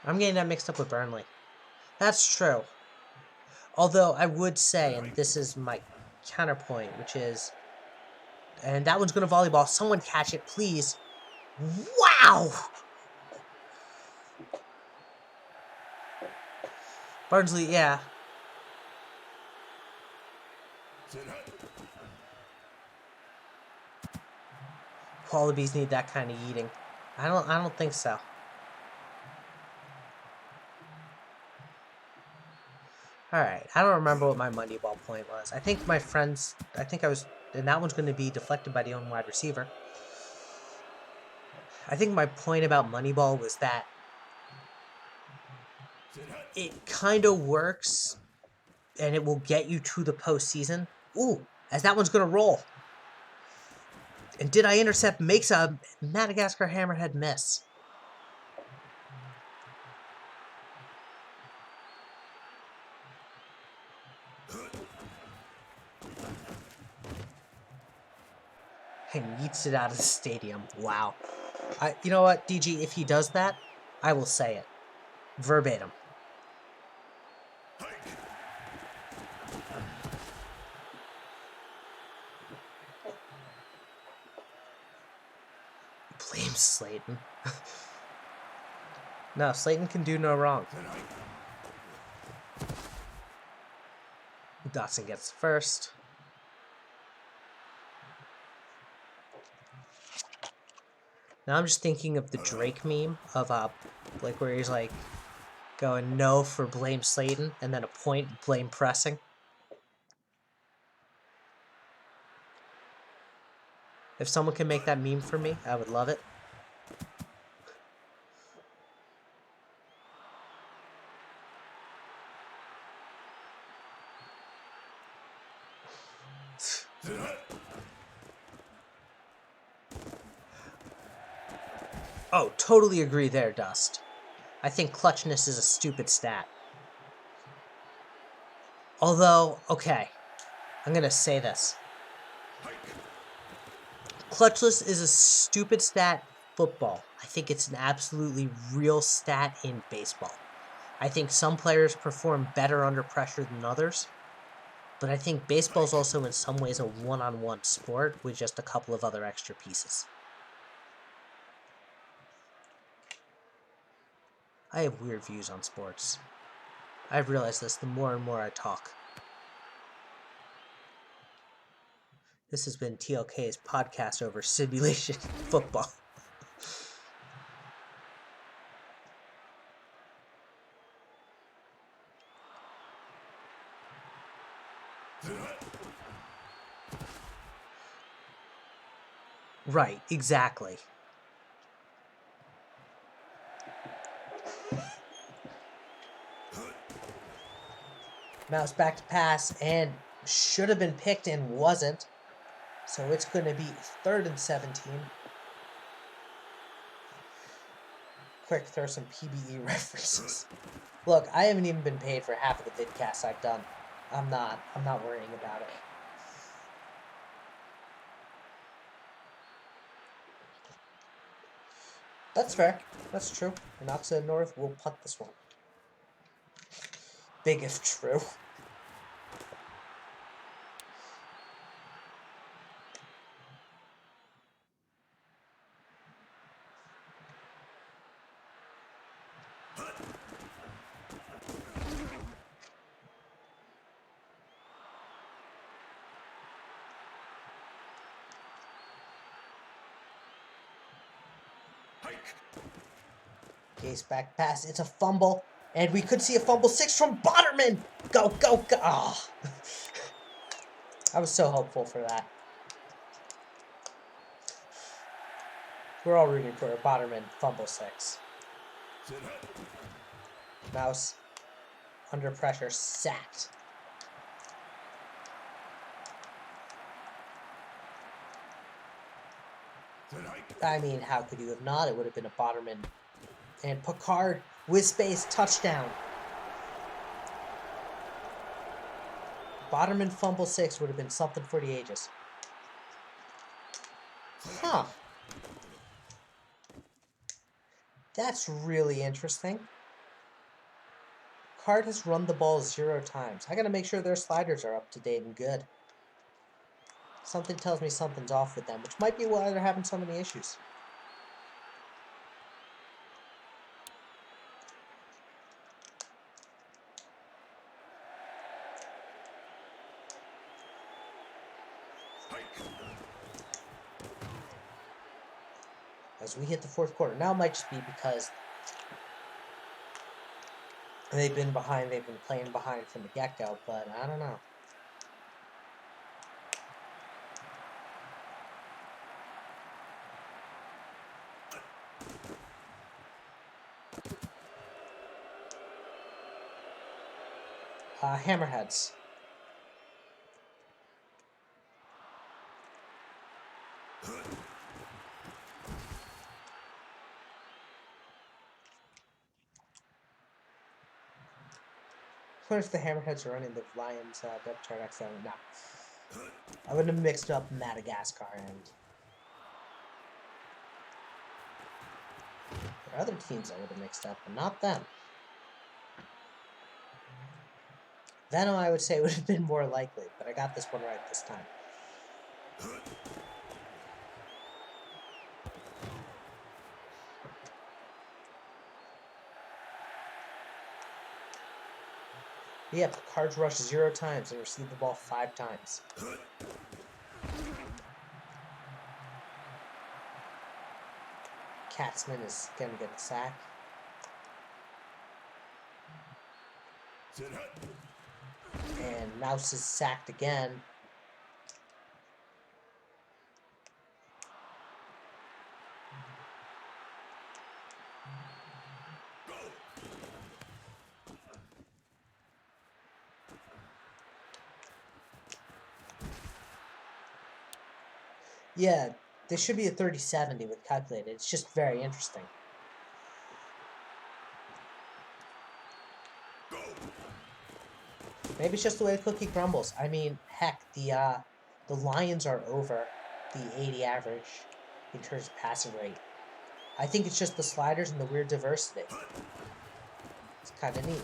I'm getting that mixed up with Burnley. That's true. Although I would say, and this is my counterpoint, which is... And that one's going to volleyball. Someone catch it, please. Wow! Barnsley, yeah. Wallabies need that kind of eating. I don't think so. Alright, I don't remember what my Moneyball point was. I think my friends... I think I was... And that one's going to be deflected by the own wide receiver. I think my point about Moneyball was that it kind of works and it will get you to the postseason. Ooh, as that one's going to roll. And did I intercept? Makes a Madagascar Hammerhead miss. And yeets it out of the stadium. Wow. You know what, DG? If he does that, I will say it. Verbatim. Blame Slayton. No, Slayton can do no wrong. Dotson gets first. Now I'm just thinking of the Drake meme of like where he's like going no for blame Slayton and then a point blame pressing. If someone can make that meme for me, I would love it. Oh, totally agree there, Dust. I think clutchness is a stupid stat. Although, okay, I'm gonna say this. Clutchless is a stupid stat in football. I think it's an absolutely real stat in baseball. I think some players perform better under pressure than others. But I think baseball's also in some ways a one-on-one sport with just a couple of other extra pieces. I have weird views on sports. I've realized this the more and more I talk. This has been TLK's podcast over simulation football. Right, exactly. Mouse back to pass and should have been picked and wasn't. So it's going to be 3rd and 17. Quick, throw some PBE references. Look, I haven't even been paid for half of the vidcasts I've done. I'm not worrying about it. That's fair. That's true. And opposite north, we'll punt this one. Big if true. Case back pass. It's a fumble. And we could see a fumble 6 from Botterman. Go, go, go. Oh. I was so hopeful for that. We're all rooting for a Botterman fumble 6. Mouse under pressure, sacked. I mean, how could you have not? It would have been a Botterman. And Picard with space, touchdown. Botterman fumble 6 would have been something for the ages. Huh. That's really interesting. Picard has run the ball 0 times. I gotta make sure their sliders are up to date and good. Something tells me something's off with them, which might be why they're having so many issues. As we hit the 4th quarter. Now it might just be because they've been behind. They've been playing behind from the get-go, but I don't know. Hammerheads. What if the Hammerheads are running the Lions depth chart accidentally? No. I wouldn't have mixed up Madagascar and there are other teams I would have mixed up, but not them. Venom, I would say, would have been more likely, but I got this one right this time. Yeah, the Cards rushed 0 times and received the ball 5 times. Katzman is going to get the sack. And Mouse is sacked again. Yeah, this should be a 30-70 with calculated. It's just very interesting. Maybe it's just the way the cookie crumbles. I mean, heck, the Lions are over the 80 average in terms of passing rate. I think it's just the sliders and the weird diversity. It's kind of neat.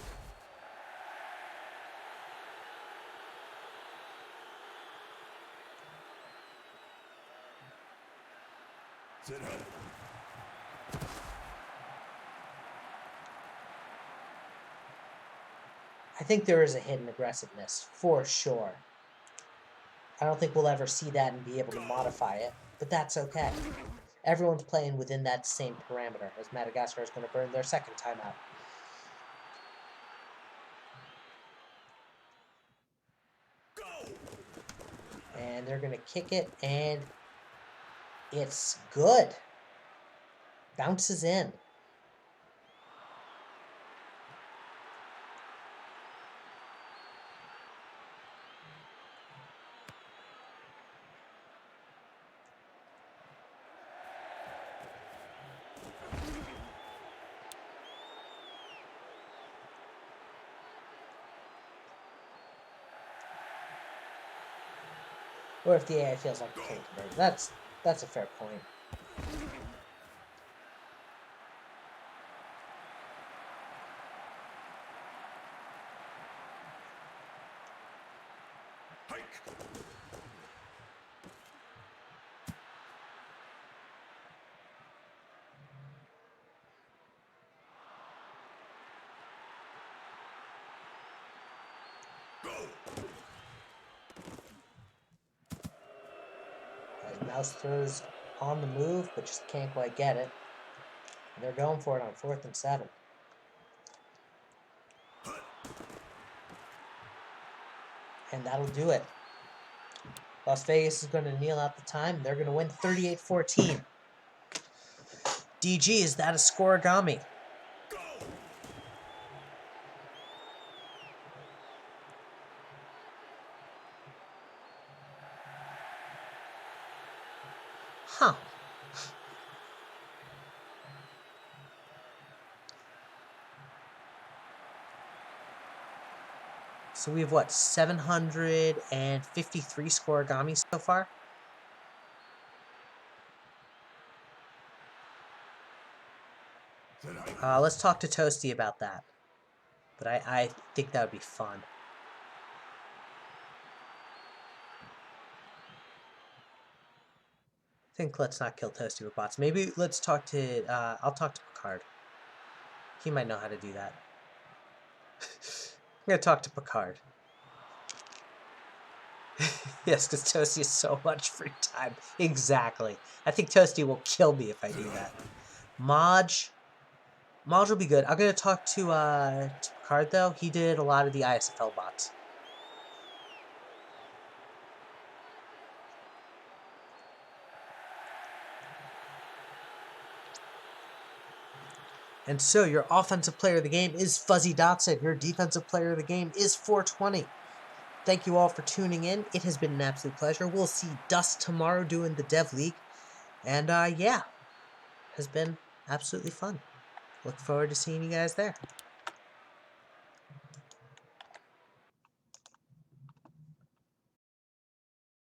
I think there is a hidden aggressiveness, for sure. I don't think we'll ever see that and be able to modify it, but that's okay. Everyone's playing within that same parameter, as Madagascar is going to burn their second timeout. And they're going to kick it, and it's good. Bounces in. Or if the AI feels like it can't convert. That's a fair point. Mouse throws on the move, but just can't quite get it. And they're going for it on 4th and 7. And that'll do it. Las Vegas is going to kneel out the time. They're going to win 38-14. DG, is that a scoregami? Huh. So we have, what, 753 scoregamis so far? Let's talk to Toasty about that. But I think that would be fun. I think let's not kill Toasty with bots. Maybe let's talk to, I'll talk to Picard. He might know how to do that. I'm going to talk to Picard. Yes, because Toasty has so much free time. Exactly. I think Toasty will kill me if I do that. Maj. Modge will be good. I'm gonna talk to Picard though. He did a lot of the ISFL bots. And so your offensive player of the game is Fuzzy Dotson. Your defensive player of the game is 420. Thank you all for tuning in. It has been an absolute pleasure. We'll see Dust tomorrow doing the Dev League. And yeah, has been absolutely fun. Look forward to seeing you guys there.